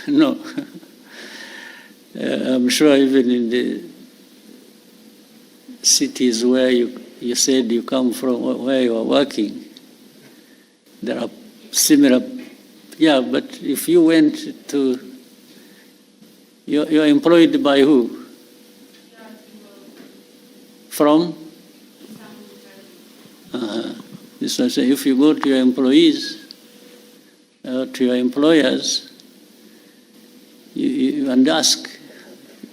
No. I'm sure even in the cities where you said you come from, where you are working, there are similar, but if you went to, you're employed by who? From? This is, if you go to your employees, to your employers, and ask,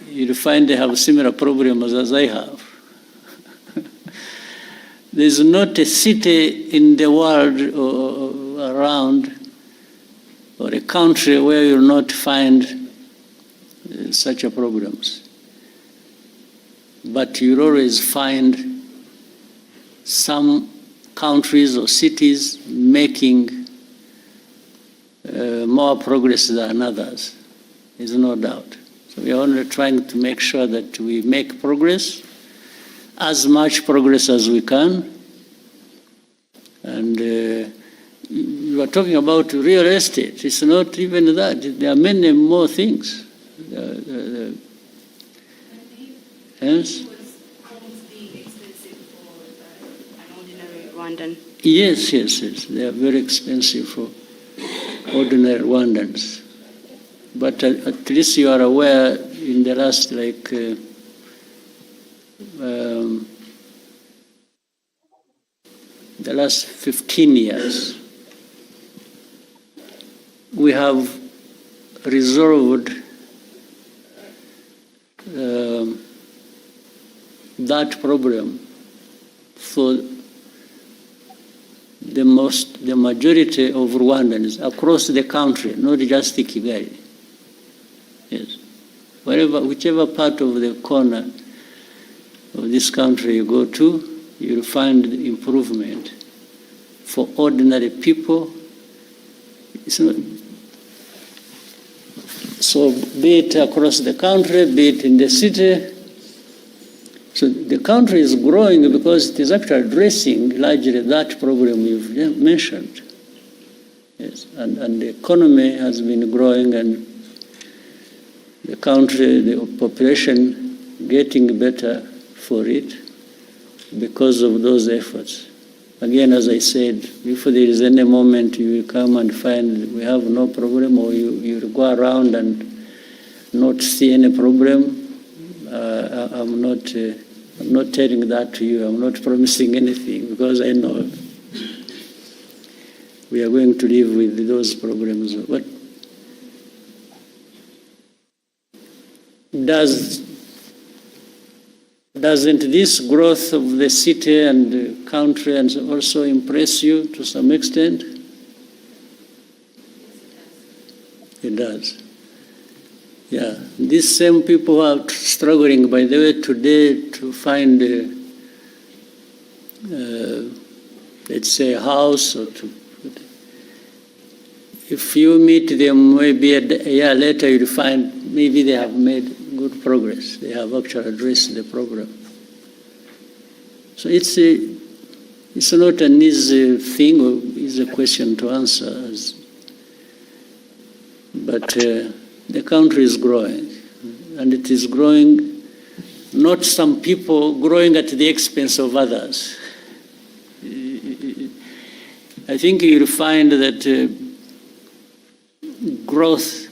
you'll find they have similar problems as I have. There's not a city in the world, or around or a country where you'll not find such a problems. But you'll always find some countries or cities making more progress than others. There's no doubt. So we are only trying to make sure that we make progress, as much progress as we can. And you are talking about real estate. It's not even that. There are many more things. Yes? Rwandan. Yes. They are very expensive for ordinary Rwandans. But at least you are aware in the last the last 15 years, we have resolved that problem for the majority of Rwandans across the country, not just Kigali. Yes. Whichever part of the corner of this country you go to, you'll find improvement for ordinary people. It's not, so be it across the country, be it in the city. So the country is growing because it is actually addressing largely that problem you've mentioned. Yes. And the economy has been growing, and the country, the population getting better for it because of those efforts. Again, as I said, if there is any moment you will come and find we have no problem, or you will go around and not see any problem, I'm not telling that to you. I'm not promising anything, because I know we are going to live with those problems. But doesn't this growth of the city and the country and also impress you to some extent? It does. Yeah, these same people who are struggling, by the way, today to find, let's say, a house, or if you meet them maybe a year later, you'll find maybe they have made good progress. They have actually addressed the problem. So it's not an easy thing or easy question to answer, but the country is growing, and it is growing, not some people growing at the expense of others. I think you'll find that growth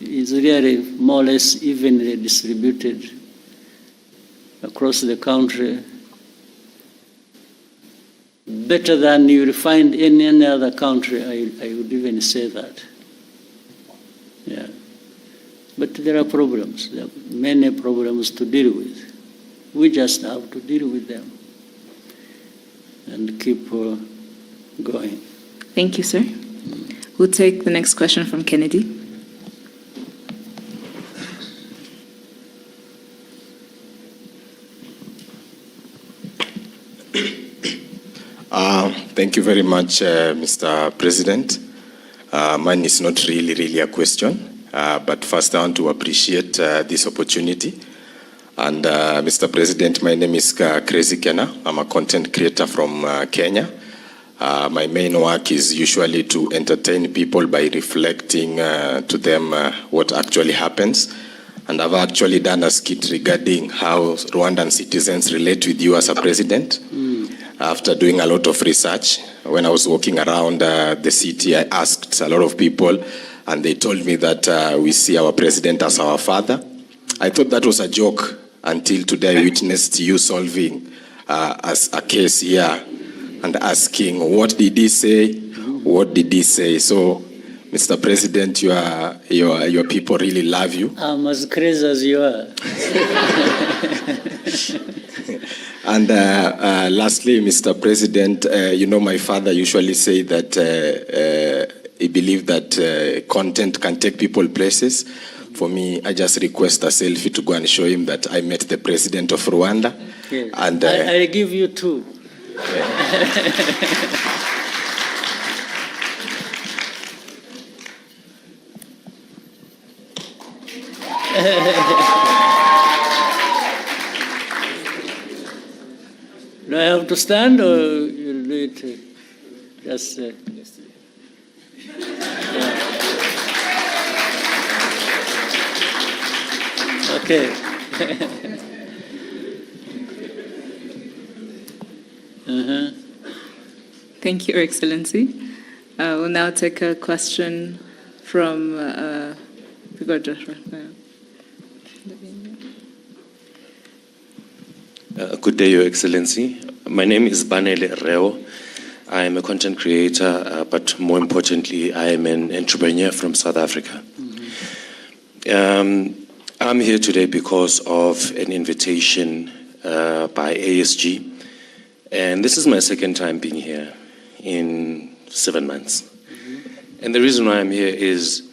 is really more or less evenly distributed across the country, better than you will find in any other country. I would even say that. Yeah. But there are problems. There are many problems to deal with. We just have to deal with them and keep going. Thank you, sir. We'll take the next question from Kennedy. Thank you very much, Mr. President. Mine is not really a question, but first I want to appreciate this opportunity. And Mr. President, my name is Crazy Kenna. I'm a content creator from Kenya. My main work is usually to entertain people by reflecting to them what actually happens. And I've actually done a skit regarding how Rwandan citizens relate with you as a president. After doing a lot of research, when I was walking around the city, I asked a lot of people, and they told me that we see our president as our father. I thought that was a joke until today I witnessed you solving as a case here and asking, what did he say? What did he say? So, Mr. President, your people really love you. I'm as crazy as you are. And lastly, Mr. President, you know, my father usually say that he believed that content can take people places. For me, I just request a selfie to go and show him that I met the president of Rwanda. Yes. And I give you 2. Do I have to stand or you'll do it just... yeah. Okay. Thank you, Your Excellency. We'll now take a question from Good day, Your Excellency. My name is Banele Reo. I am a content creator, but more importantly, I am an entrepreneur from South Africa. I'm here today because of an invitation by ASG, and this is my second time being here in 7 months. And the reason why I'm here is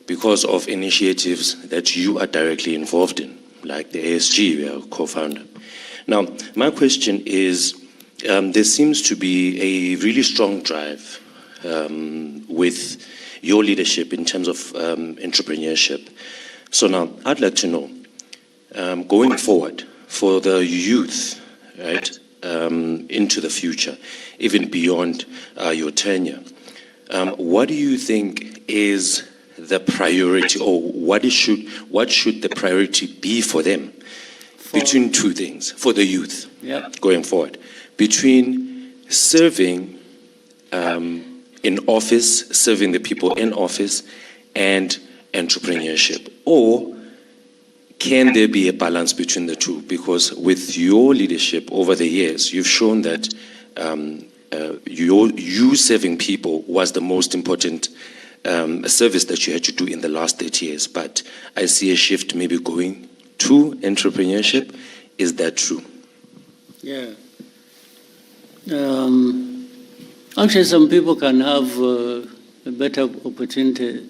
because of initiatives that you are directly involved in, like the ASG, we are co-founder. Now, my question is, there seems to be a really strong drive with your leadership in terms of entrepreneurship. So now, I'd like to know, going forward, for the youth, right, into the future, even beyond your tenure, what do you think is the priority, or what should the priority be for them? Between two things, for the youth, going forward, between serving in office, serving the people in office, and entrepreneurship? Or can there be a balance between the two? Because with your leadership over the years, you've shown that you serving people was the most important service that you had to do in the last 30 years. But I see a shift maybe going to entrepreneurship. Is that true? Yeah. Actually, some people can have a better opportunity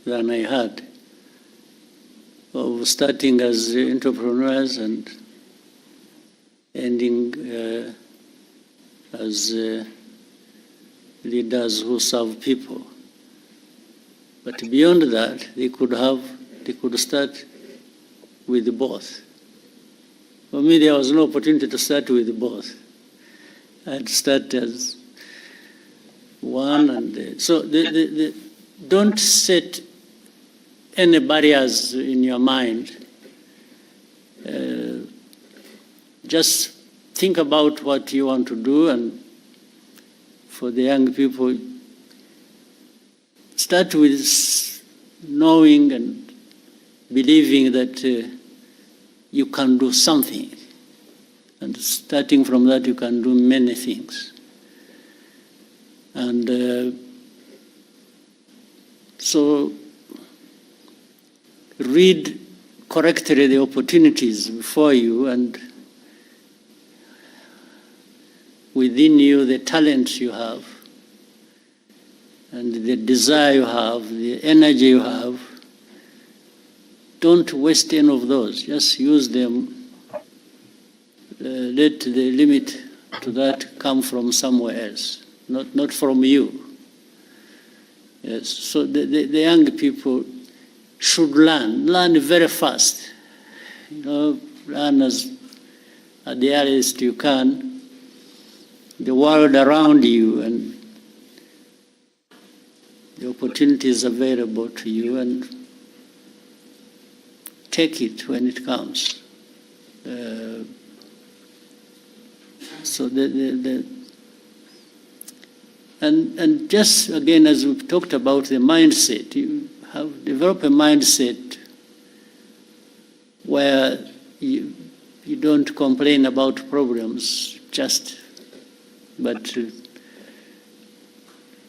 than I had of starting as entrepreneurs and ending as leaders who serve people. But beyond that, they could start with both. For me, there was no opportunity to start with both. I'd start as one, and so don't set any barriers in your mind. Just think about what you want to do, and for the young people, start with knowing and believing that you can do something. And starting from that, you can do many things. And so read correctly the opportunities before you, and within you the talent you have, and the desire you have, the energy you have. Don't waste any of those. Just use them. Let the limit to that come from somewhere else, not from you. Yes. So the young people should learn very fast. Learn at the earliest you can, the world around you and the opportunities available to you, and take it when it comes. So and just again, as we've talked about the mindset, you have developed a mindset where you don't complain about problems, but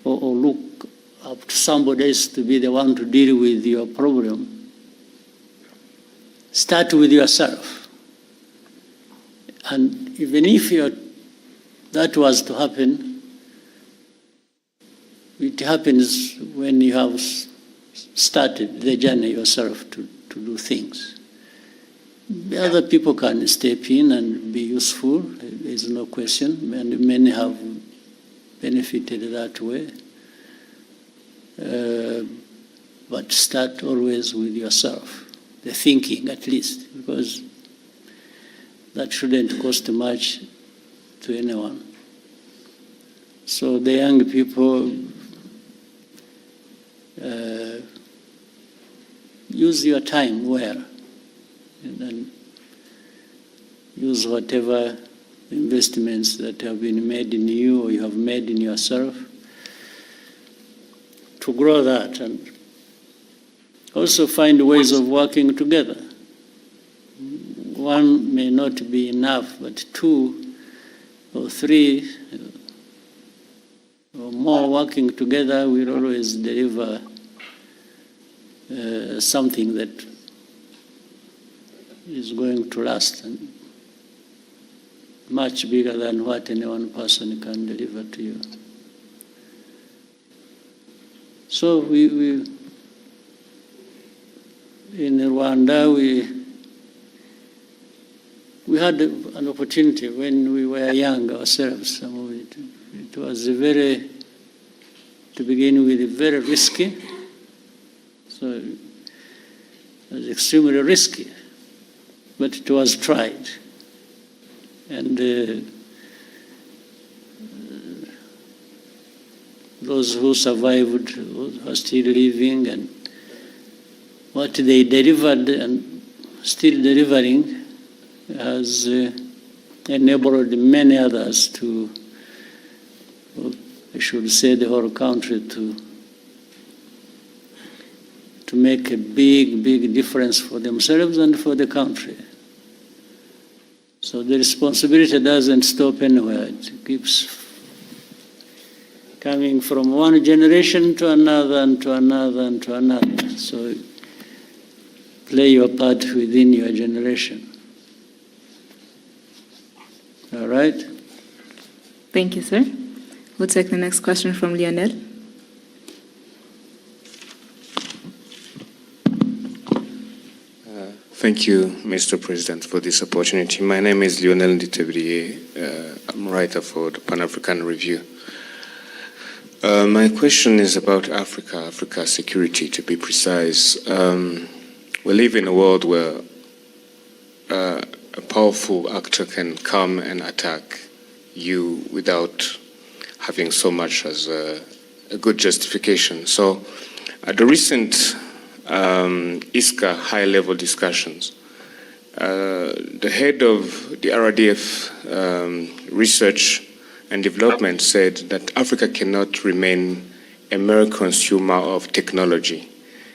or look up to somebody else to be the one to deal with your problem. Start with yourself. And even if that was to happen, it happens when you have started the journey yourself to do things. The other people can step in and be useful, there's no question, and many have benefited that way. But start always with yourself, the thinking at least, because that shouldn't cost much to anyone. So the young people, use your time well, and use whatever investments that have been made in you or you have made in yourself to grow that, and also find ways of working together. One may not be enough, but 2 or 3 or more working together will always deliver something that is going to last and much bigger than what any one person can deliver to you. So we in Rwanda, we had an opportunity when we were young ourselves. Some of it was to begin with, very risky. So it was extremely risky, but it was tried. And those who survived are still living, and what they delivered and still delivering has enabled many others to, I should say, the whole country to make a big, big difference for themselves and for the country. So the responsibility doesn't stop anywhere. It keeps coming from one generation to another and to another and to another. So play your part within your generation. All right? Thank you, sir. We'll take the next question from Lionel. Thank you, Mr. President, for this opportunity. My name is Lionel Nditebriye. I'm a writer for the Pan-African Review. My question is about Africa's security, to be precise. We live in a world where a powerful actor can come and attack you without having so much as a good justification. So at the recent SIGA high-level discussions, the head of the RDF research and development said that Africa cannot remain a mere consumer of technology.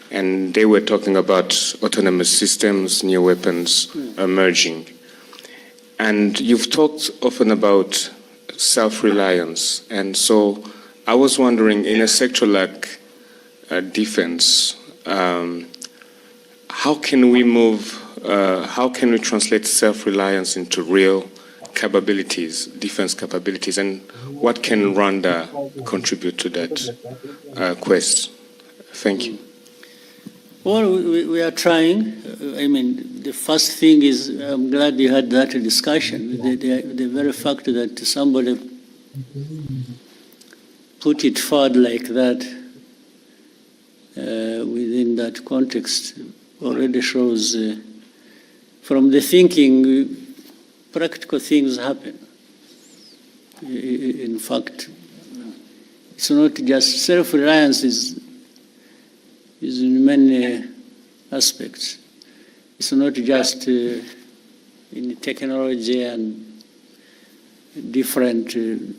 And they were talking about autonomous systems, new weapons emerging. And you've talked often about self-reliance. And so I was wondering, in a sector like defense, how can we translate self-reliance into real capabilities, defense capabilities, and what can Rwanda contribute to that quest? Thank you. Well, we are trying. I mean, the first thing is, I'm glad you had that discussion. The very fact that somebody put it forward like that within that context already shows from the thinking, practical things happen. In fact, it's not just self-reliance is in many aspects. It's not just in technology and different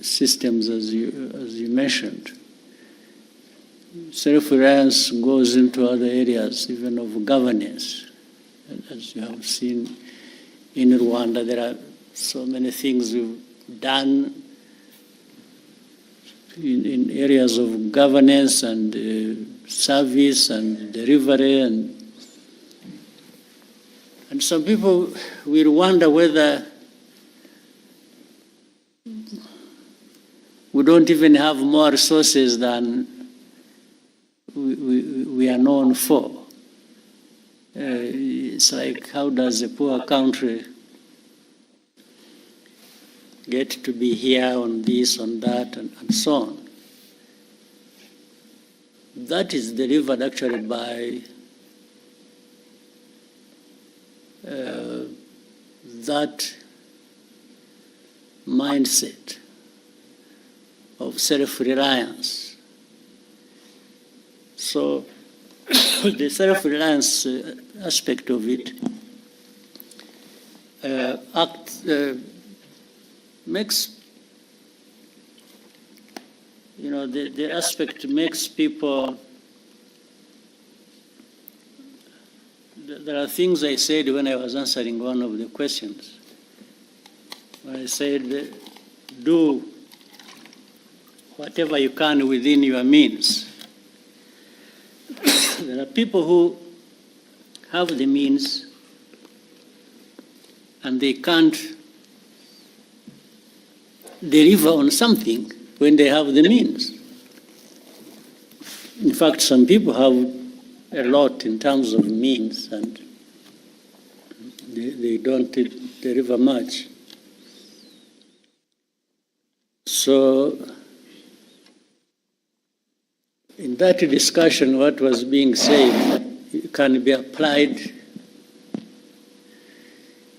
systems as you mentioned. Self-reliance goes into other areas, even of governance. As you have seen in Rwanda, there are so many things we've done in areas of governance and service and delivery, and some people will wonder whether we don't even have more resources than we are known for. It's like, how does a poor country get to be here on this, on that, and so on? That is delivered actually by that mindset of self-reliance. So the self-reliance aspect of it makes, the aspect makes people, there are things I said when I was answering one of the questions. When I said, do whatever you can within your means. There are people who have the means and they can't deliver on something when they have the means. In fact, some people have a lot in terms of means and they don't deliver much. So, in that discussion, what was being said can be applied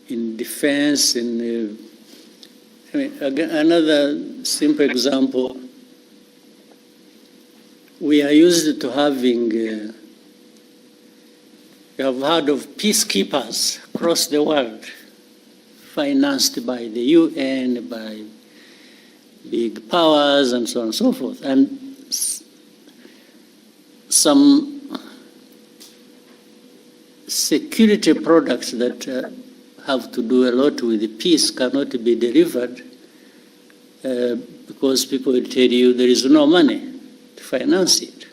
in defense. Another simple example, we are used to having, you have heard of peacekeepers across the world, financed by the UN, by big powers, and so on and so forth. And some security products that have to do a lot with the peace cannot be delivered because people will tell you there is no money to finance it.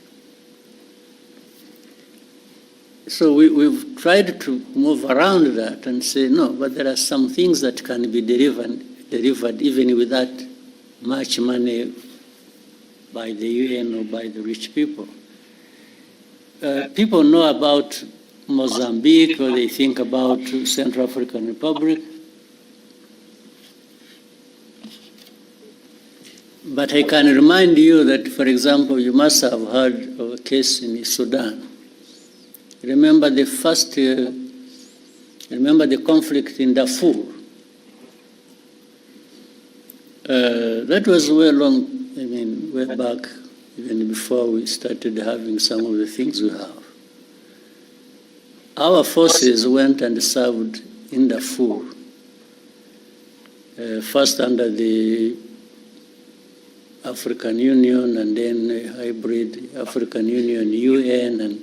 So we've tried to move around that and say, no, but there are some things that can be delivered even without much money by the UN or by the rich people. People know about Mozambique or they think about Central African Republic. But I can remind you that, for example, you must have heard of a case in Sudan. Remember the conflict in Darfur. That was way back, even before we started having some of the things we have. Our forces went and served in Darfur, first under the African Union and then a hybrid African Union, UN. And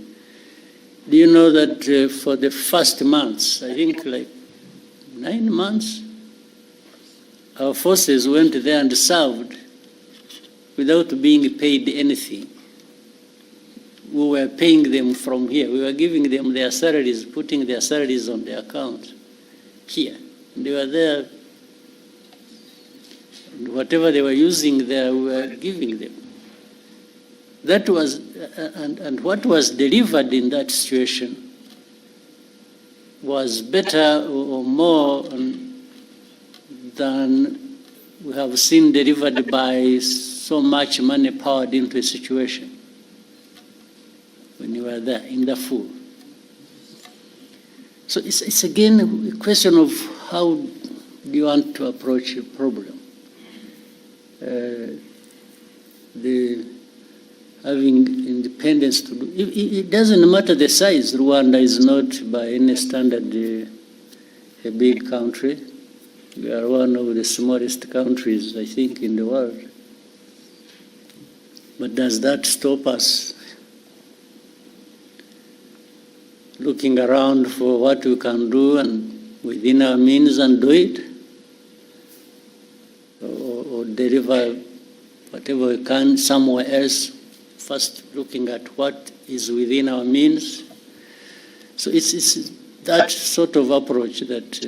do you know that for the first months, I think like 9 months, our forces went there and served without being paid anything. We were paying them from here. We were giving them their salaries, putting their salaries on their account here. And they were there. And whatever they were using there, we were giving them. That was, and what was delivered in that situation was better or more than we have seen delivered by so much money poured into a situation when you were there in Darfur. So it's again a question of how do you want to approach a problem. Having independence to do, it doesn't matter the size. Rwanda is not by any standard a big country. We are one of the smallest countries, I think, in the world. But does that stop us looking around for what we can do and within our means and do it? Or deliver whatever we can somewhere else, first looking at what is within our means? So it's that sort of approach that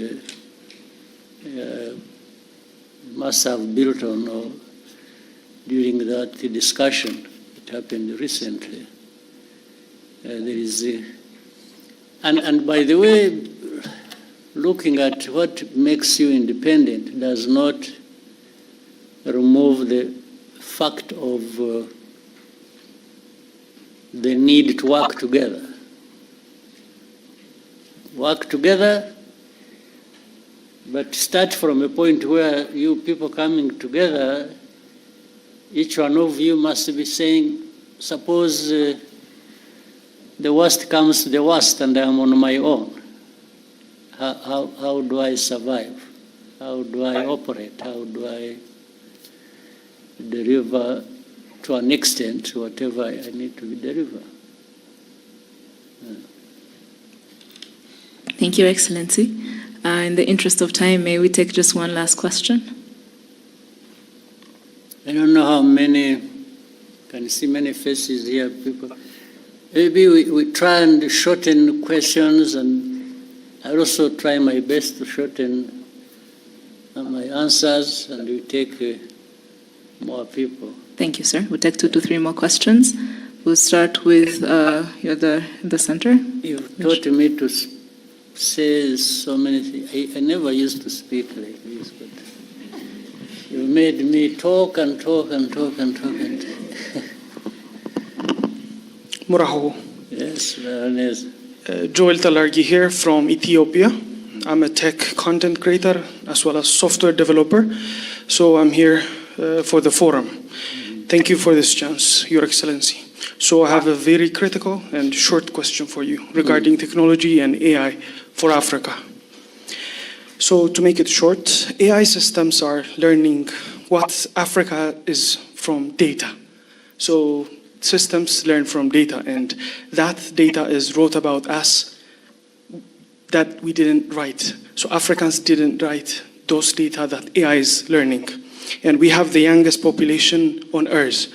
must have built on or during that discussion. It happened recently. There is and by the way, looking at what makes you independent does not remove the fact of the need to work together. Work together, but start from a point where you people coming together, each one of you must be saying, suppose the worst comes to the worst and I'm on my own. How do I survive? How do I operate? How do I deliver to an extent whatever I need to deliver? Thank you, Excellency. In the interest of time, may we take just one last question? I don't know how many, can see many faces here, people. Maybe we try and shorten questions, and I also try my best to shorten my answers, and we take more people. Thank you, sir. We'll take 2 to 3 more questions. We'll start with you're the center. You've taught me to say so many things. I never used to speak like this, but you made me talk and talk and talk and talk and talk. Muraho. Yes, Leonese. Joel Talargi here from Ethiopia. I'm a tech content creator as well as software developer. So I'm here for the forum. Thank you for this chance, Your Excellency. So I have a very critical and short question for you regarding technology and AI for Africa. So to make it short, AI systems are learning what Africa is from data. So systems learn from data, and that data is wrote about us that we didn't write. So Africans didn't write those data that AI is learning. And we have the youngest population on Earth,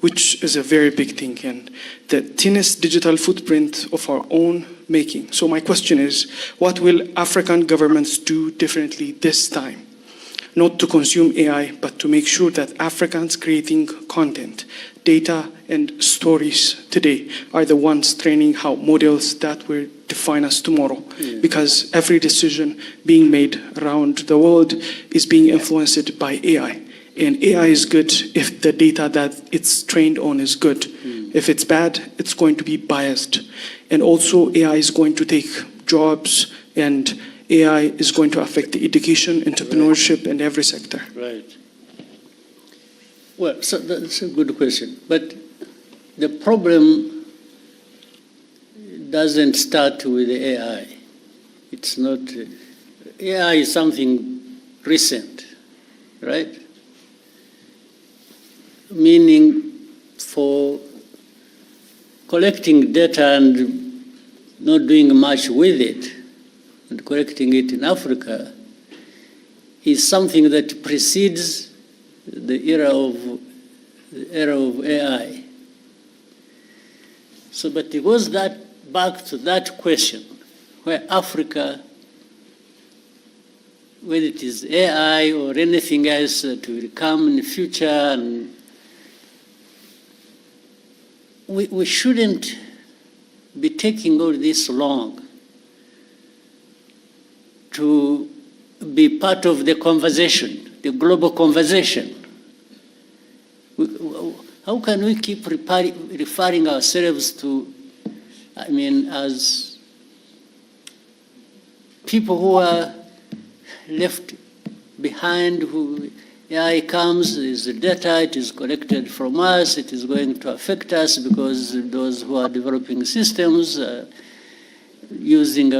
which is a very big thing, and the thinnest digital footprint of our own making. So my question is, what will African governments do differently this time? Not to consume AI, but to make sure that Africans creating content, data, and stories today are the ones training how models that will define us tomorrow. Yeah. Because every decision being made around the world is being influenced by AI. And AI is good if the data that it's trained on is good. Mm. If it's bad, it's going to be biased. And also AI is going to take jobs, and AI is going to affect the education, entrepreneurship, and every sector. Right. Well, so that's a good question. But the problem doesn't start with the AI. It's not, AI is something recent, right? Meaning for collecting data and not doing much with it, and collecting it in Africa, is something that precedes the era of AI. So, but it goes back to that question, where Africa, whether it is AI or anything else that will come in the future, and we shouldn't be taking all this long to be part of the conversation, the global conversation. How can we keep referring ourselves to, I mean, as people who are left behind, who AI comes, is the data, it is collected from us, it is going to affect us because those who are developing systems are using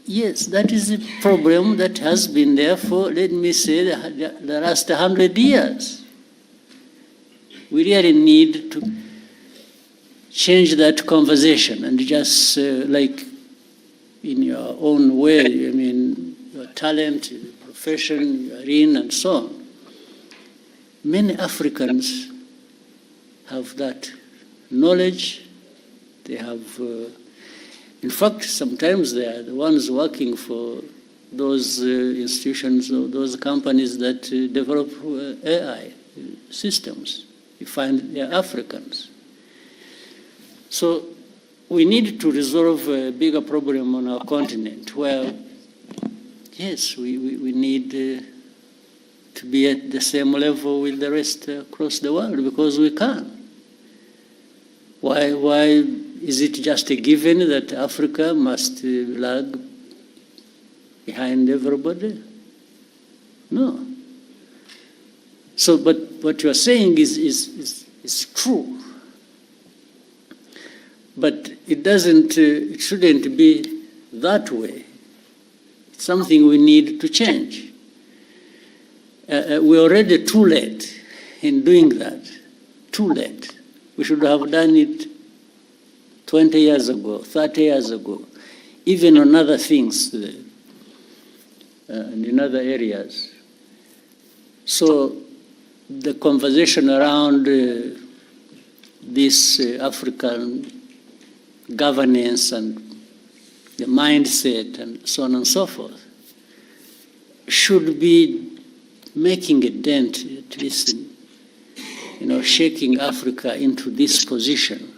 yes, that is a problem that has been there for, let me say, the last 100 years. We really need to change that conversation and just like in your own way, I mean, your talent, your profession you are in, and so on. Many Africans have that knowledge. They have, in fact, sometimes they are the ones working for those institutions, or those companies that develop AI systems. You find they're Africans. So we need to resolve a bigger problem on our continent where, yes, we need to be at the same level with the rest across the world, because we can. Why is it just a given that Africa must lag behind everybody? No. So, but what you are saying is true. But it doesn't, it shouldn't be that way. It's something we need to change. We're already too late in doing that. Too late. We should have done it 20 years ago, 30 years ago, even on other things and in other areas. So the conversation around this African governance and the mindset and so on and so forth should be making a dent, at least in, shaking Africa into this position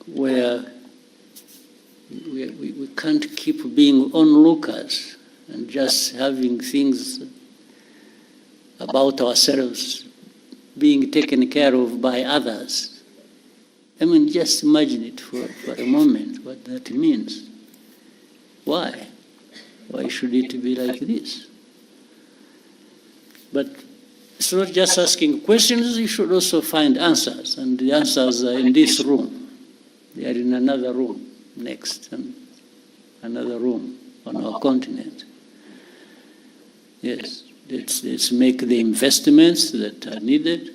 where we can't keep being onlookers and just having things about ourselves being taken care of by others. I mean, just imagine it for a moment, what that means. Why? Why should it be like this? But it's not just asking questions, you should also find answers. And the answers are in this room. They are in another room next, and another room on our continent. Yes, let's make the investments that are needed.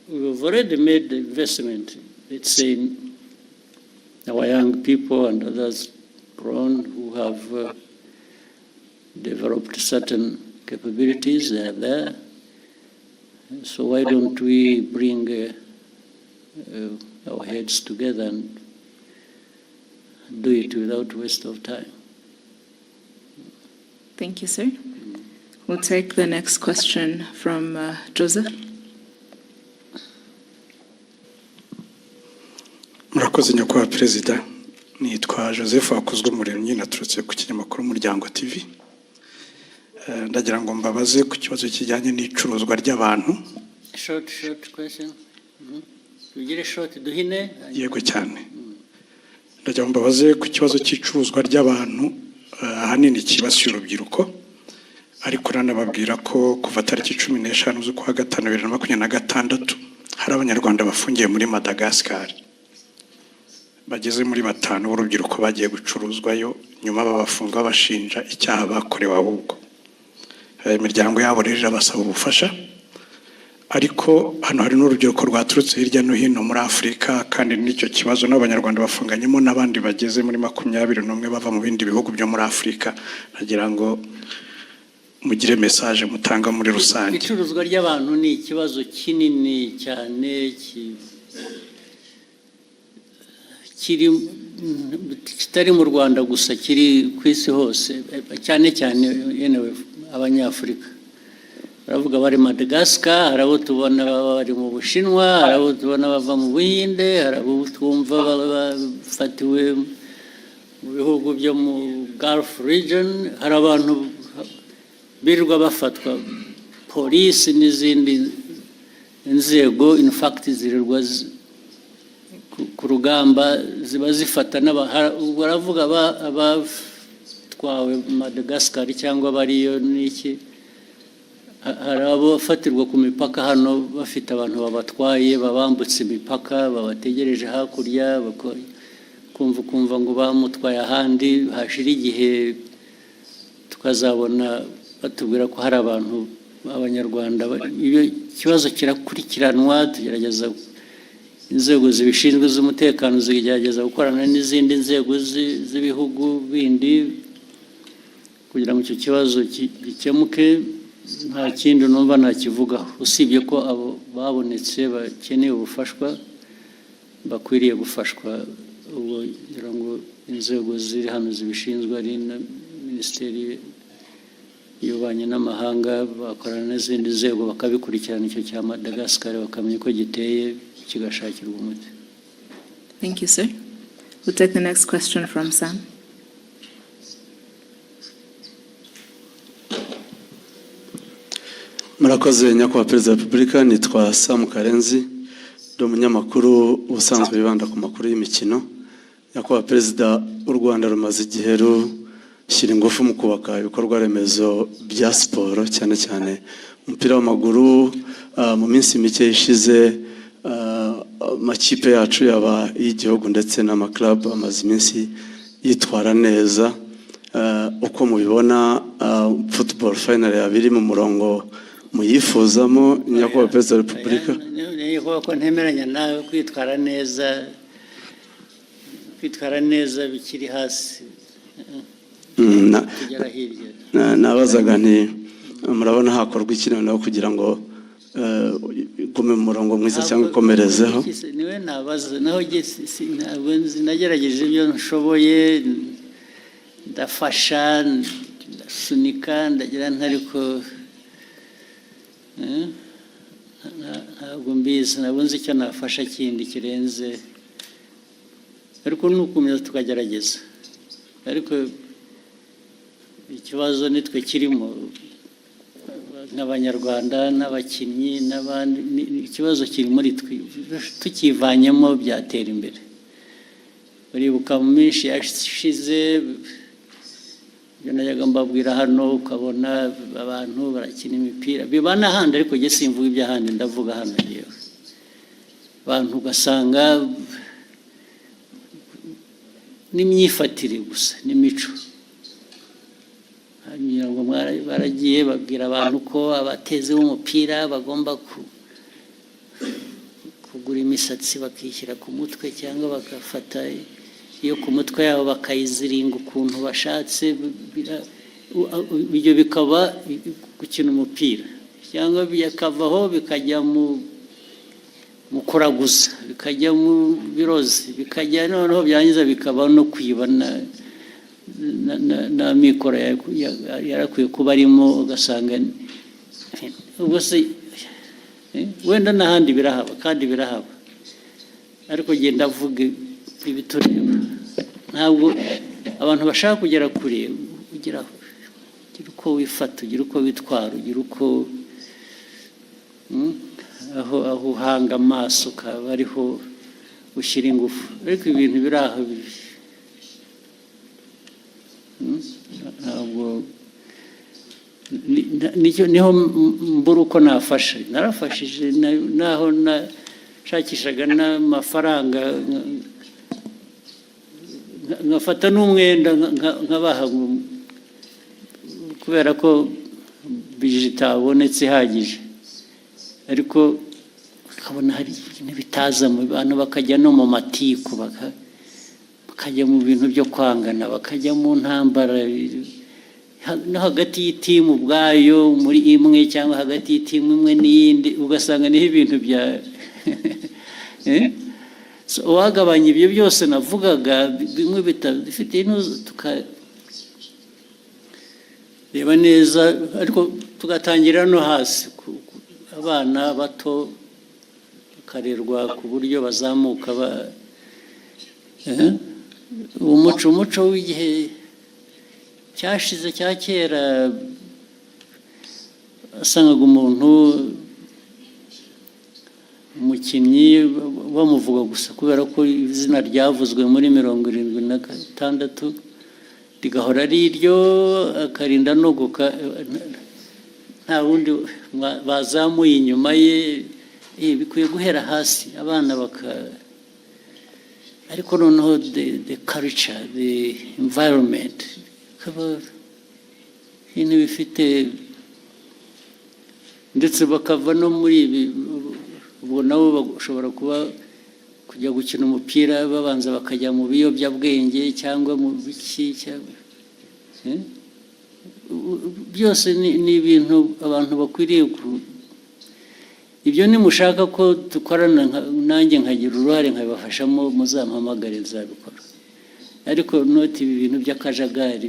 We've already made the investment, let's say, in our young people and others grown who have developed certain capabilities. They are there. So why don't we bring our heads together and do it without waste of time? Thank you, sir. We'll take the next question from Joseph. Murakoze nyakubahwa Perezida, nitwa Joseph Wakozwe Umuremyi, naturutse ku kinyamakuru Umuryango TV. Ndagira ngo mbabaze ku kibazo kijyanye n'icuruzwa ry'abantu. Short question. Tugire short duhine. Yego cyane. Ndagira ngo mbabaze ku kibazo cy'icuruzwa ry'abantu, ahanini kibasiye urubyiruko, ariko nanababwira ko kuva tariki 15 z'ukwa gatanu 2026 hari abanyarwanda bafungiye muri Madagascar. Bageze muri 5 b'urubyiruko bagiye gucuruzwayo, nyuma babafunga bashinja icyaha bakorewe ahubwo. Imiryango yabo rero basaba ubufasha, ariko hano hari n'urubyiruko rwaturutse hirya no hino muri Afurika, kandi n'icyo kibazo n'abanyarwanda bafunganyemo n'abandi bageze muri 21 bava mu bindi bihugu byo muri Afurika. Nagira ngo mugire message mutanga muri rusange. Icuruzwa ry'abantu ni ikibazo kinini cyane kitari mu Rwanda gusa, kiri ku isi hose, cyane cyane yenewe abanyafurika. Baravuga bari Madagascar, hari abo tubona bari mu Bushinwa, hari abo tubona bava mu Buhinde, hari abo twumva bafatiwe mu bihugu byo mu Gulf region, hari abantu birirwa bafatwa, polisi n'izindi inzego in fact zirirwa ku rugamba ziba zifata baravuga abatwawe Madagascar cyangwa bariyo n'iki. Hari abo bafatirwa ku mipaka hano bafite abantu babatwaye, babambutse imipaka, babategereje hakurya, kumva ngo bamutwaye ahandi, hashira igihe tukazabona batubwira ko hari abantu b'Abanyarwanda. Iyo kibazo kirakurikiranwa, tugerageza, inzego zibishinzwe z'umutekano zigerageza gukorana n'izindi nzego z'ibihugu bindi kugira ngo icyo kibazo gikemuke. Nta kindi numva nakivugaho, usibye ko abo babonetse bakeneye ubufashwa bakwiriye gufashwa. Ubwo ngira ngo inzego ziri hano zibishinzwe ari na minisiteri y'ububanyi n'amahanga bakorana n'izindi nzego bakabikurikirana icyo cya Madagascar bakamenya uko giteye kigashakirwa umuti. Thank you, sir. We'll take the next question from Sam. Murakoze nyakubahwa Perezida wa Repubulika, nitwa Sam Karenzi, ndi umunyamakuru ubusanzwe wibanda ku makuru y'imikino. Nyakubahwa Perezida, u Rwanda rumaze igihe rushyira ingufu mu kubaka ibikorwa remezo bya siporo, cyane cyane umupira w'amaguru. Mu minsi mike ishize amakipe yacu yaba y'igihugu ndetse n'amaklub amaze iminsi yitwara neza. Uko mubibona football final yabiri mu murongo muyifuzamo, nyakubahwa Perezida wa Repubulika? Niyo ko ntemeranya nawe kwitwara neza bikiri hasi. Nabazaga nti murabona hakorwa iki noneho kugira ngo gume mu murongo mwiza cyangwa ikomerezeho? Niwe nabaza naho ntabwo nagerageje ibyo nshoboye, ndafasha, ndasunika, ndagira ntariko ntabwo mbizi, ntabwo nzi icyo nafasha kindi kirenze, ariko nukomeza tukagerageza. Ariko ikibazo nitwe kirimo nk'abanyarwanda n'abakinnyi n'abandi, ikibazo kiri muri twe, tukivanyemo byatera imbere. Uribuka mu minsi yashize ibyo najyaga mbabwira hano, ukabona abantu barakina imipira biba n'ahandi, ariko njye simvuga iby'ahandi, ndavuga hano yewe. Abantu ugasanga n'imyifatire gusa n'imico, baragiye babwira abantu ko abatezi b'umupira bagomba kugura imisatsi bakishyira ku mutwe, cyangwa bagafata iyo ku mutwe yabo bakayiziringa ukuntu bashatse. Ibyo bikaba gukina umupira, cyangwa bikavaho bikajya mu kuraguza, bikajya mu birozi, bikajya noneho byangiza bikaba no kwiba na mikoro yarakwiye kuba arimo, ugasanga ubwo se wenda n'ahandi birahaba kandi birahaba, ariko genda avuge ibitureba. Ntabwo abantu bashaka kugera kure, ugira uko wifata, ugira uko witwara, ugira uko aho uhanga amaso ukaba ariho ushyira ingufu, ariko ibintu biri aho ntabwo niho mbura uko nafasha. Narafashije naho nashakishaga n'amafaranga, nkafata n'umwenda nkabaha, kubera ko bije itabonetse ihagije, ariko ukabona hari ibintu bitaza mu bantu, bakajya no mu matiku, bakajya mu bintu byo kwangana, bakajya mu ntambara no hagati y'itimu ubwayo muri imwe, cyangwa hagati y'itimu imwe n'iyindi, ugasanga niho ibintu bya wagabanya ibyo byose navugaga, bimwe bifite intuzo, tukareba neza, ariko tugatangira no hasi, abana bato bakarerwa ku buryo bazamuka umuco w'igihe cyashize cya kera, wasangaga umuntu umukinnyi bamuvuga gusa kubera ko izina ryavuzwe muri 76 rigahora ari iryo, akarinda no nta wundi bazamuye inyuma ye. Bikwiye guhera hasi, abana ariko noneho the culture, the environment, ibintu bifite, ndetse bakava no muri ibi. Ubwo nabo bashobora kujya gukina umupira babanza bakajya mu biyobyabwenge cyangwa mu biki, byose ni ibintu abantu bakwiriye ibyo nimushaka ko dukorana nanjye nkagira uruhare nkabibafashamo, muzampamagare nzabikora. ariko noti ibi bintu by'akajagari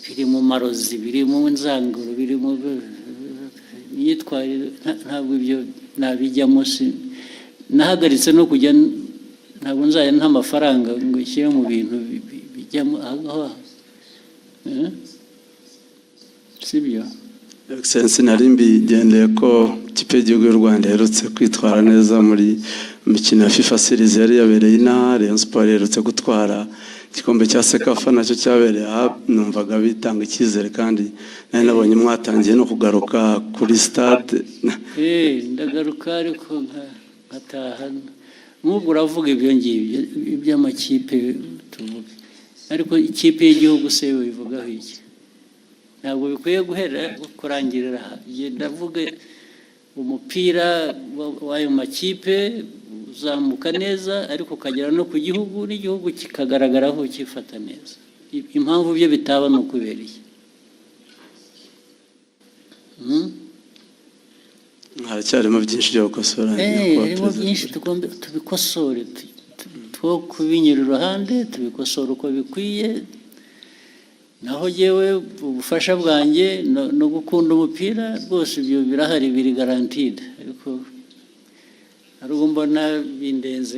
biri mu marozi, biri mu nzanguro, biri mu myitwarire, ntabwo ibyo nabijyamo. Nahagaritse no kujya, ntabwo nzajya nta mafaranga ngo ishyire mu bintu bijyamo aho, sibyo? Excellency, nari mbigendeye ko ikipe y'igihugu y'u Rwanda iherutse kwitwara neza muri mikino ya FIFA Series yari yabereye inaha. Rayon Sport iherutse gutwara igikombe cya Sekafa nacyo cyabereye aha. Numvaga bitanga icyizere, kandi nari nabonye mwatangiye no kugaruka kuri stade. Ndagaruka ariko nkataha. Nk'ubwo uravuga ibyo ngibyo iby'amakipe tuvuga, ariko ikipe y'igihugu se bivugaho iki? Ntabwo bikwiye kurangirira aha. Ndavuga umupira w'ayo makipe uzamuka neza, ariko ukagera no ku gihugu, n'igihugu kikagaragaraho cyifata neza. Impamvu byo bitaba ni ukubera iki? Haracyarimo byinshi byo gukosora. Harimo byinshi tubikosore, two kubinyura iruhande, tubikosora uko bikwiye. Naho yewe ubufasha bwanjye no gukunda umupira rwose ibyo birahari, biri garantide, ariko hari ubwo mbona bindenze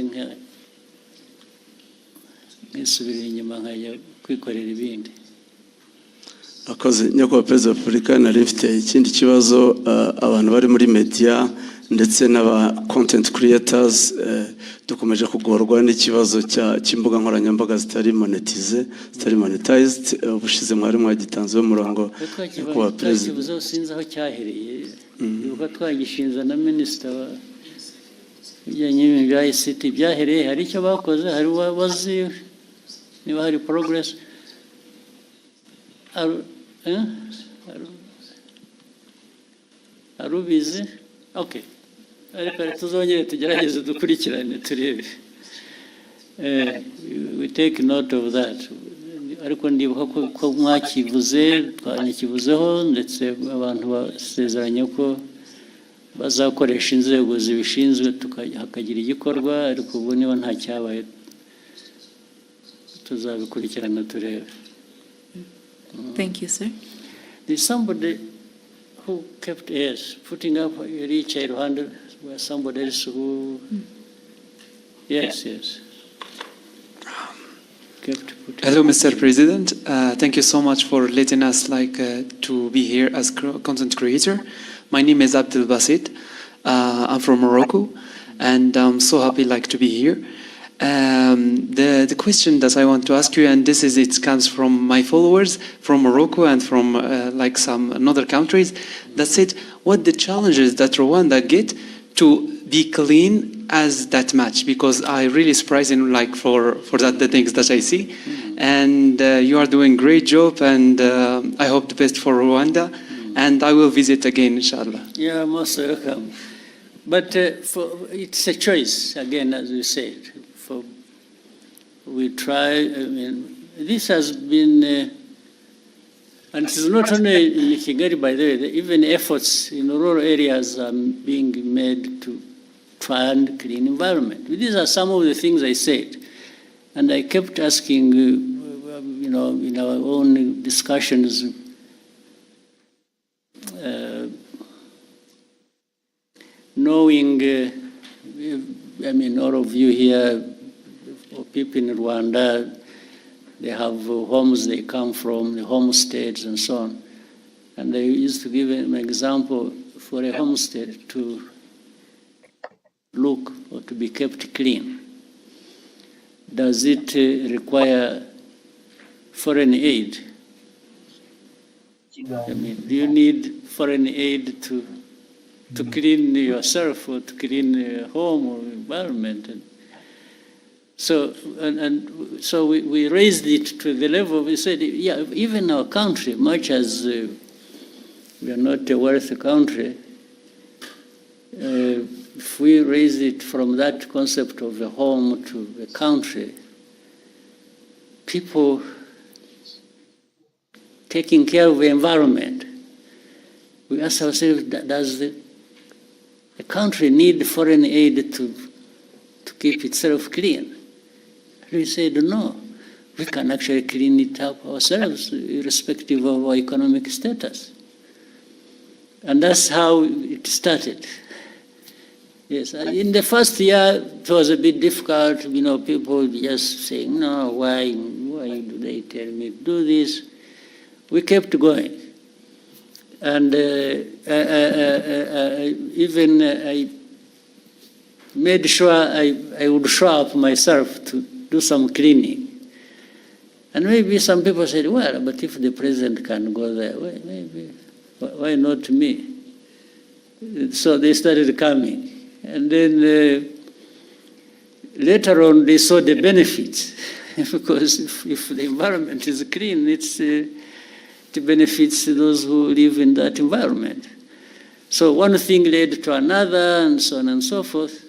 nkisubira inyuma nkajya kwikorera ibindi. Akoze nyakubahwa Perezida wa Repubulika, nari mfite ikindi kibazo. Abantu bari muri media ndetse n'aba content creators dukomeje kugorwa n'ikibazo cy'imbuga nkoranyambaga zitari monetized. Ubushize mwari mwagitanzeho umurongo nyakubahwa Perezida. Ikibazo sinzi aho cyahereye, yuko twagishinza na minisita bijyanye n'ibintu bya ICT. Byahereye, hari icyo bakoze, hari wazi niba hari progress. Arubizi? Okay. Ariko tuzongere tugerageze dukurikirane turebe. We take note of that. Ariko ndibuka ko mwakivuze, twanakivuzeho, ndetse abantu basezeranye ko bazakoresha inzego zibishinzwe hakagira igikorwa, ariko ubu niba nta cyabaye tuzabikurikirana turebe. Thank you, sir. There's somebody who kept putting up each 100, where somebody else who, yes. Hello, Mr. President. Thank you so much for letting us to be here as content creator. My name is Abdel Basit. I'm from Morocco, and I'm so happy to be here. The question that I want to ask you, and it comes from my followers from Morocco and from some other countries, that said, what the challenges that Rwanda get to be clean as that match? Because I really surprising for that the things that I see, and you are doing great job, and I hope the best for Rwanda, and I will visit again, inshallah. Yeah, most welcome. But it's a choice again, as you said. We try, this has been, and it's not only in Kigali, by the way, even efforts in rural areas are being made to try and clean environment. These are some of the things I said. And I kept asking, in our own discussions, knowing, all of you here, people in Rwanda, they have homes they come from, the homesteads and so on. And I used to give an example for a homestead to look or to be kept clean. Does it require foreign aid? Do you need foreign aid to clean yourself or to clean your home or environment? So we raised it to the level, we said, yeah, even our country, much as we are not a wealthy country, if we raise it from that concept of a home to a country, people taking care of the environment, we ask ourselves, does the country need foreign aid to keep itself clean? We said no. we can actually clean it up ourselves, irrespective of our economic status. And that's how it started. Yes, in the first year, it was a bit difficult, people just saying, no, why do they tell me to do this? We kept going. And even I made sure I would show up myself to do some cleaning. And maybe some people said, well, but if the president can go there, maybe, why not me? So they started coming. And then later on, they saw the benefits. Because if the environment is clean, it benefits those who live in that environment. So one thing led to another, and so on and so forth.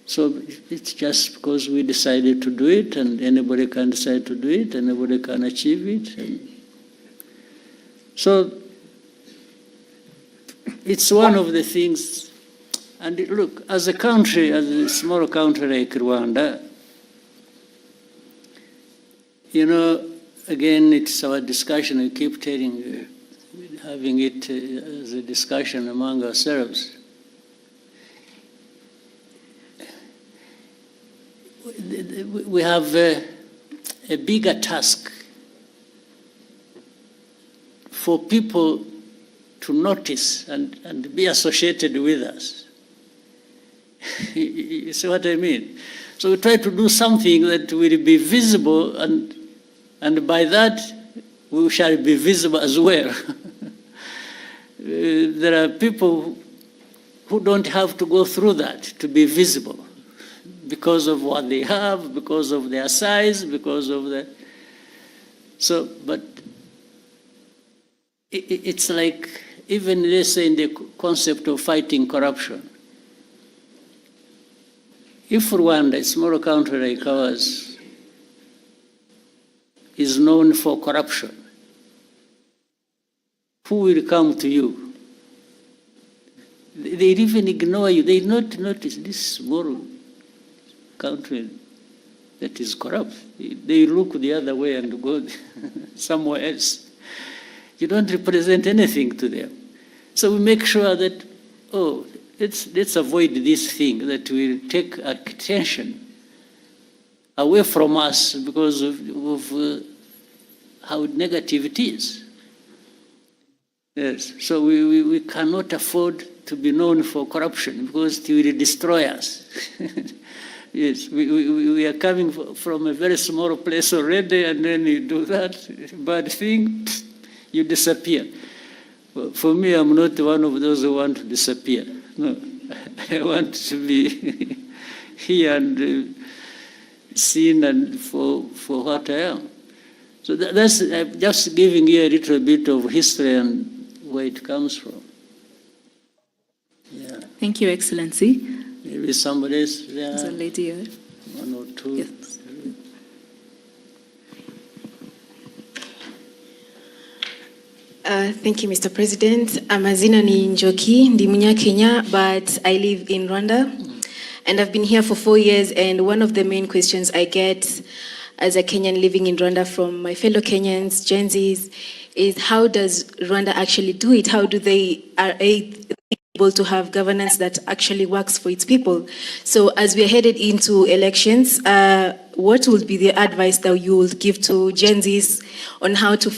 So it's just because we decided to do it, and anybody can decide to do it, anybody can achieve it. And so it's one of the things. And look, as a country, as a small country like Rwanda, again, it's our discussion. We keep having it as a discussion among ourselves. We have a bigger task for people to notice and be associated with us. You see what I mean? So we try to do something that will be visible, and by that we shall be visible as well. There are people who don't have to go through that to be visible because of what they have, because of their size, because of the... So, but it's like, even let's say in the concept of fighting corruption, if Rwanda, a small country like ours, is known for corruption, who will come to you? They even ignore you. They not notice this small country that is corrupt. They look the other way and go somewhere else. You don't represent anything to them. So we make sure that, let's avoid this thing that will take attention away from us because of how negative it is. Yes, so we cannot afford to be known for corruption because it will destroy us. Yes, we are coming from a very small place already, and then you do that bad thing, you disappear. For me, I'm not one of those who want to disappear. No, I want to be here and seen and for what I am. So that's I'm just giving you a little bit of history and where it comes from. Yeah. Thank you, Excellency. Maybe somebody else there. There's a lady here. One or two. Yes. Thank you, Mr. President. Amazina ni Njoki, ndi Munyakenya, but I live in Rwanda. And I've been here for 4 years, and one of the main questions I get as a Kenyan living in Rwanda from my fellow Kenyans, Gen Zs, is how does Rwanda actually do it? How do they are able to have governance that actually works for its people? So as we are headed into elections, what would be the advice that you would give to Gen Zs on how to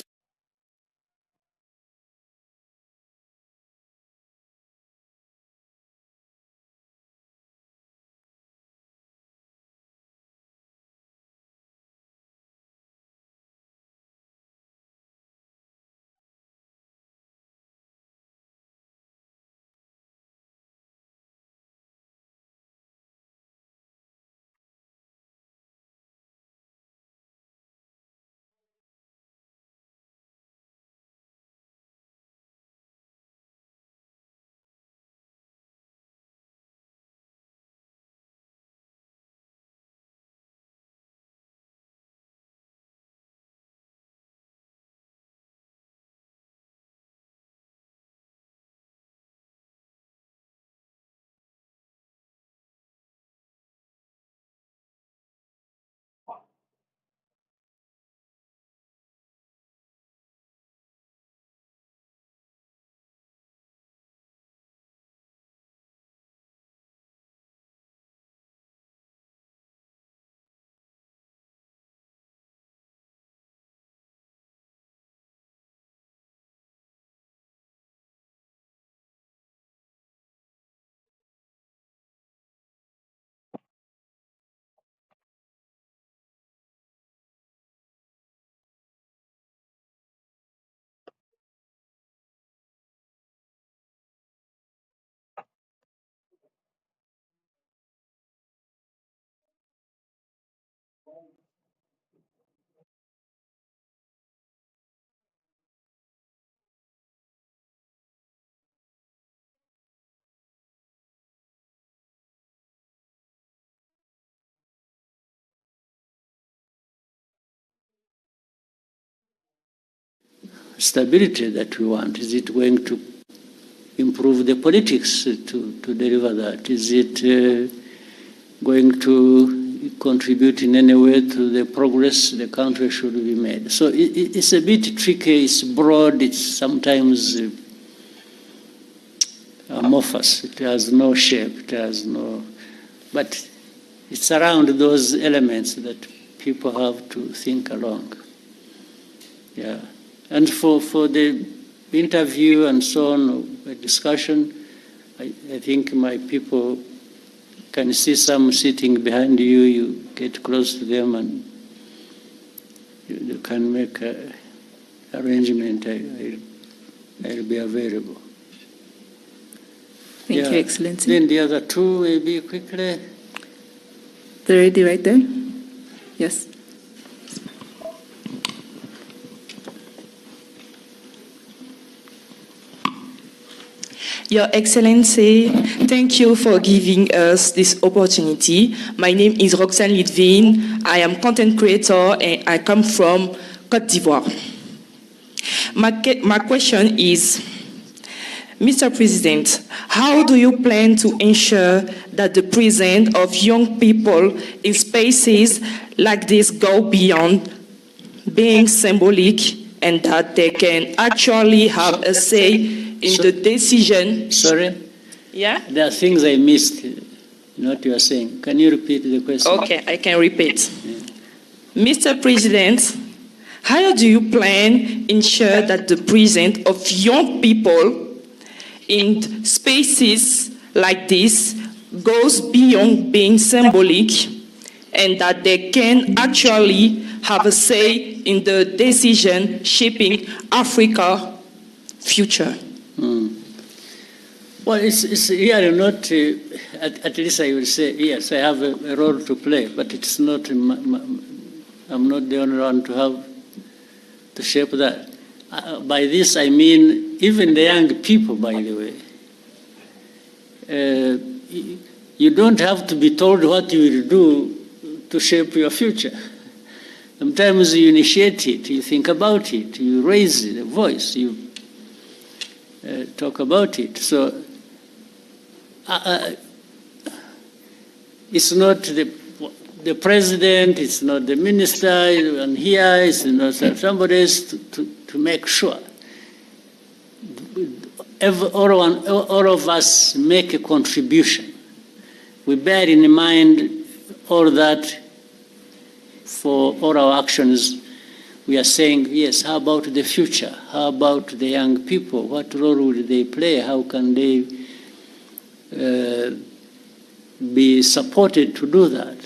stability that we want? Is it going to improve the politics to deliver that? Is it going to contribute in any way to the progress the country should be made? So it's a bit tricky, it's broad, it's sometimes amorphous, it has no shape, it has no, but it's around those elements that people have to think along. Yeah, and for the interview and so on, the discussion, I think my people can see some sitting behind you, you get close to them and you can make an arrangement. I'll be available. Thank you, Excellency. Then the other two, maybe quickly. The lady right there? Yes. Your Excellency, thank you for giving us this opportunity. My name is Roxane Litvin. I am content creator and I come from Côte d'Ivoire. My question is, Mr. President, how do you plan to ensure that the presence of young people in spaces like this go beyond being symbolic and that they can actually have a say in the decision? Sorry? Yeah? There are things I missed in what you are saying. Can you repeat the question? Okay, I can repeat. Yeah. Mr. President, how do you plan to ensure that the presence of young people in spaces like this goes beyond being symbolic and that they can actually have a say in the decision shaping Africa's future? Well, it's really not, at least I will say, yes, I have a role to play, but it's not, I'm not the only one to have to shape that. By this I mean even the young people, by the way. You don't have to be told what you will do to shape your future. Sometimes you initiate it, you think about it, you raise the voice, you talk about it. So it's not the president, it's not the minister, and here it's not somebody else to make sure. All of us make a contribution. We bear in mind all that for all our actions. We are saying, yes, how about the future? How about the young people? What role will they play? How can they be supported to do that?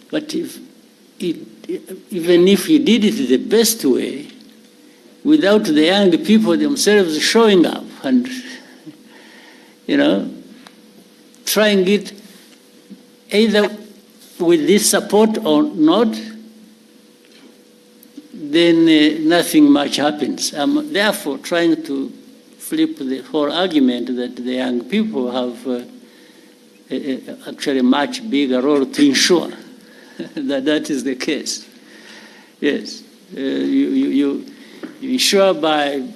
But even if you did it the best way, without the young people themselves showing up and, trying it either with this support or not, then nothing much happens. I'm therefore trying to flip the whole argument that the young people have actually a much bigger role to ensure that is the case. Yes, you ensure by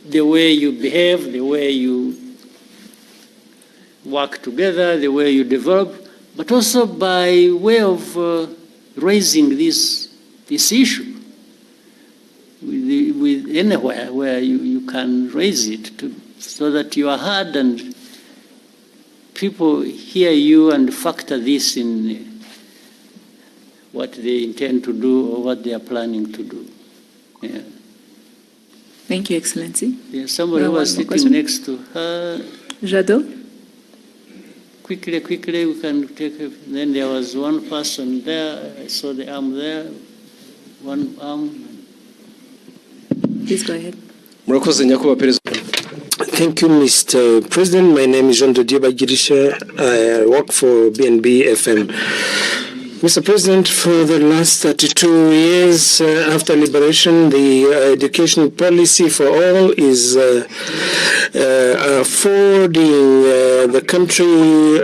the way you behave, the way you work together, the way you develop, but also by way of raising this issue with anywhere where you can raise it so that you are heard and people hear you and factor this in what they intend to do or what they are planning to do. Yeah. Thank you, Excellency. Yeah, somebody was sitting next to her. Jadot? Quickly, we can take it. Then there was one person there. I saw the arm there. One arm. Please go ahead. Thank you, Mr. President. My name is Jean de Dieu Bagirisha. I work for BNB FM. Mr. President, for the last 32 years after liberation, the education policy for all is affording the country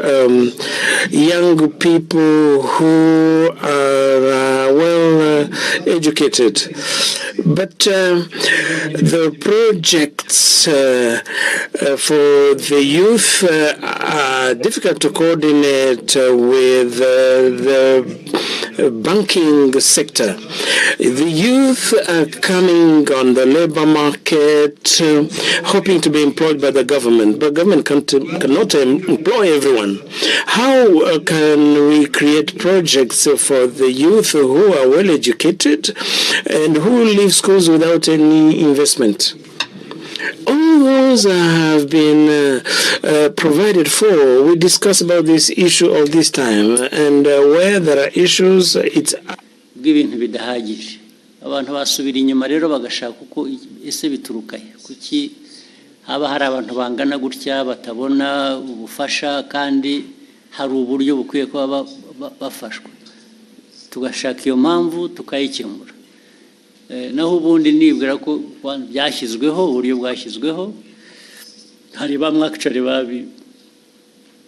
young people who are well educated. But the projects for the youth are difficult to coordinate with the banking sector. The youth are coming on the labor market, hoping to be employed by the government, but government cannot employ everyone. How can we create projects for the youth who are well educated and who leave schools without any investment? All those have been provided for. We discuss about this issue all this time, and where there are issues, it's bw'ibintu bidahagije. Abantu basubira inyuma rero bagashaka uko ese biturukaye. Kuki haba hari abantu bangana gutya batabona ubufasha kandi hari uburyo bukwiye kuba bafashwa. Tugashaka iyo mpamvu tukayikemura. Naho ubundi nibwira ko byashyizweho uburyo bwashyizweho hari bamwe actually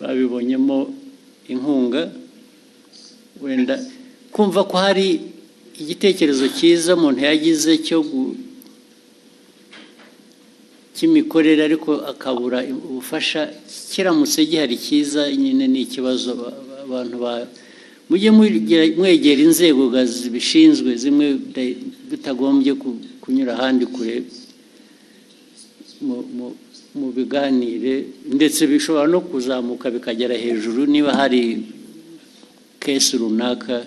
babibonyemo inkunga wenda kumva ko hari igitekerezo cyiza umuntu yagize cy'imikorere ariko akabura ubufasha kiramutse gihari cyiza nyine ni ikibazo abantu mujye mwegera inzego zibishinzwe zimwe bitagombye kunyura ahandi kure mu biganire ndetse bishobora no kuzamuka bikagera hejuru niba hari kesi runaka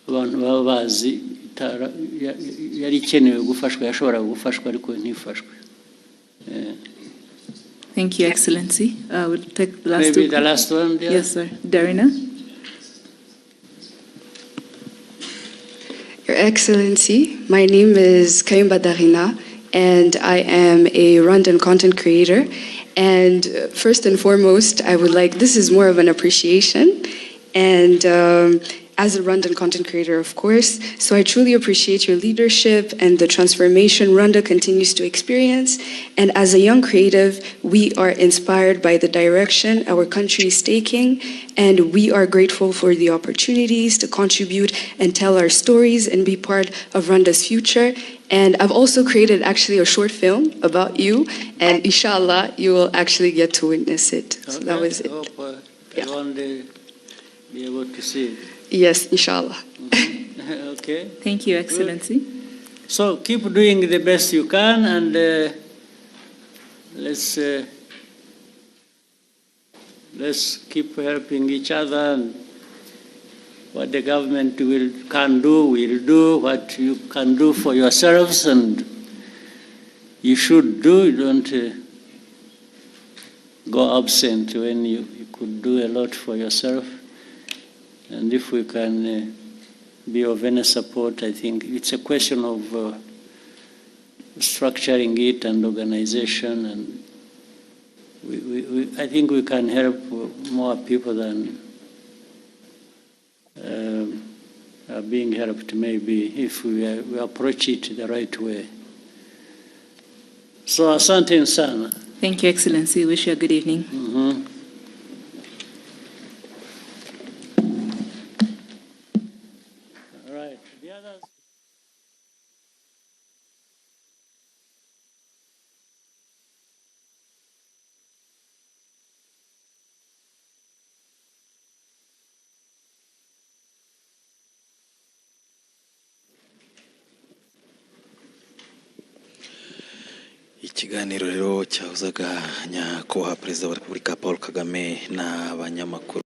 abantu baba bazi yari ikenewe gufashwa yashobora gufashwa ariko ntifashwe. Thank you, Excellency. We'll take the last Maybe the last one. Yeah. Yes, sir. Darina. Your Excellency, my name is Kayumba Darina, and I am a Rwandan content creator. And first and foremost, this is more of an appreciation, and as a Rwandan content creator, of course. So I truly appreciate your leadership and the transformation Rwanda continues to experience. And as a young creative, we are inspired by the direction our country is taking, and we are grateful for the opportunities to contribute and tell our stories and be part of Rwanda's future. And I've also created actually a short film about you, and inshallah, you will actually get to witness it. So that was it. I hope everyone will be able to see it. Yes, inshallah. Okay. Thank you, Excellency. Good. So keep doing the best you can, and let's keep helping each other. And what the government can do, will do. What you can do for yourselves, and you should do. You don't go absent when you could do a lot for yourself. And if we can be of any support, I think it's a question of structuring it and organization. And I think we can help more people than are being helped, maybe, if we approach it the right way. So, asante sana. Thank you, Excellency. Wish you a good evening. Mm-hmm. Ikiganiro rero cyahuzaga nyakubahwa Perezida wa Repubulika Paul Kagame n'abanyamakuru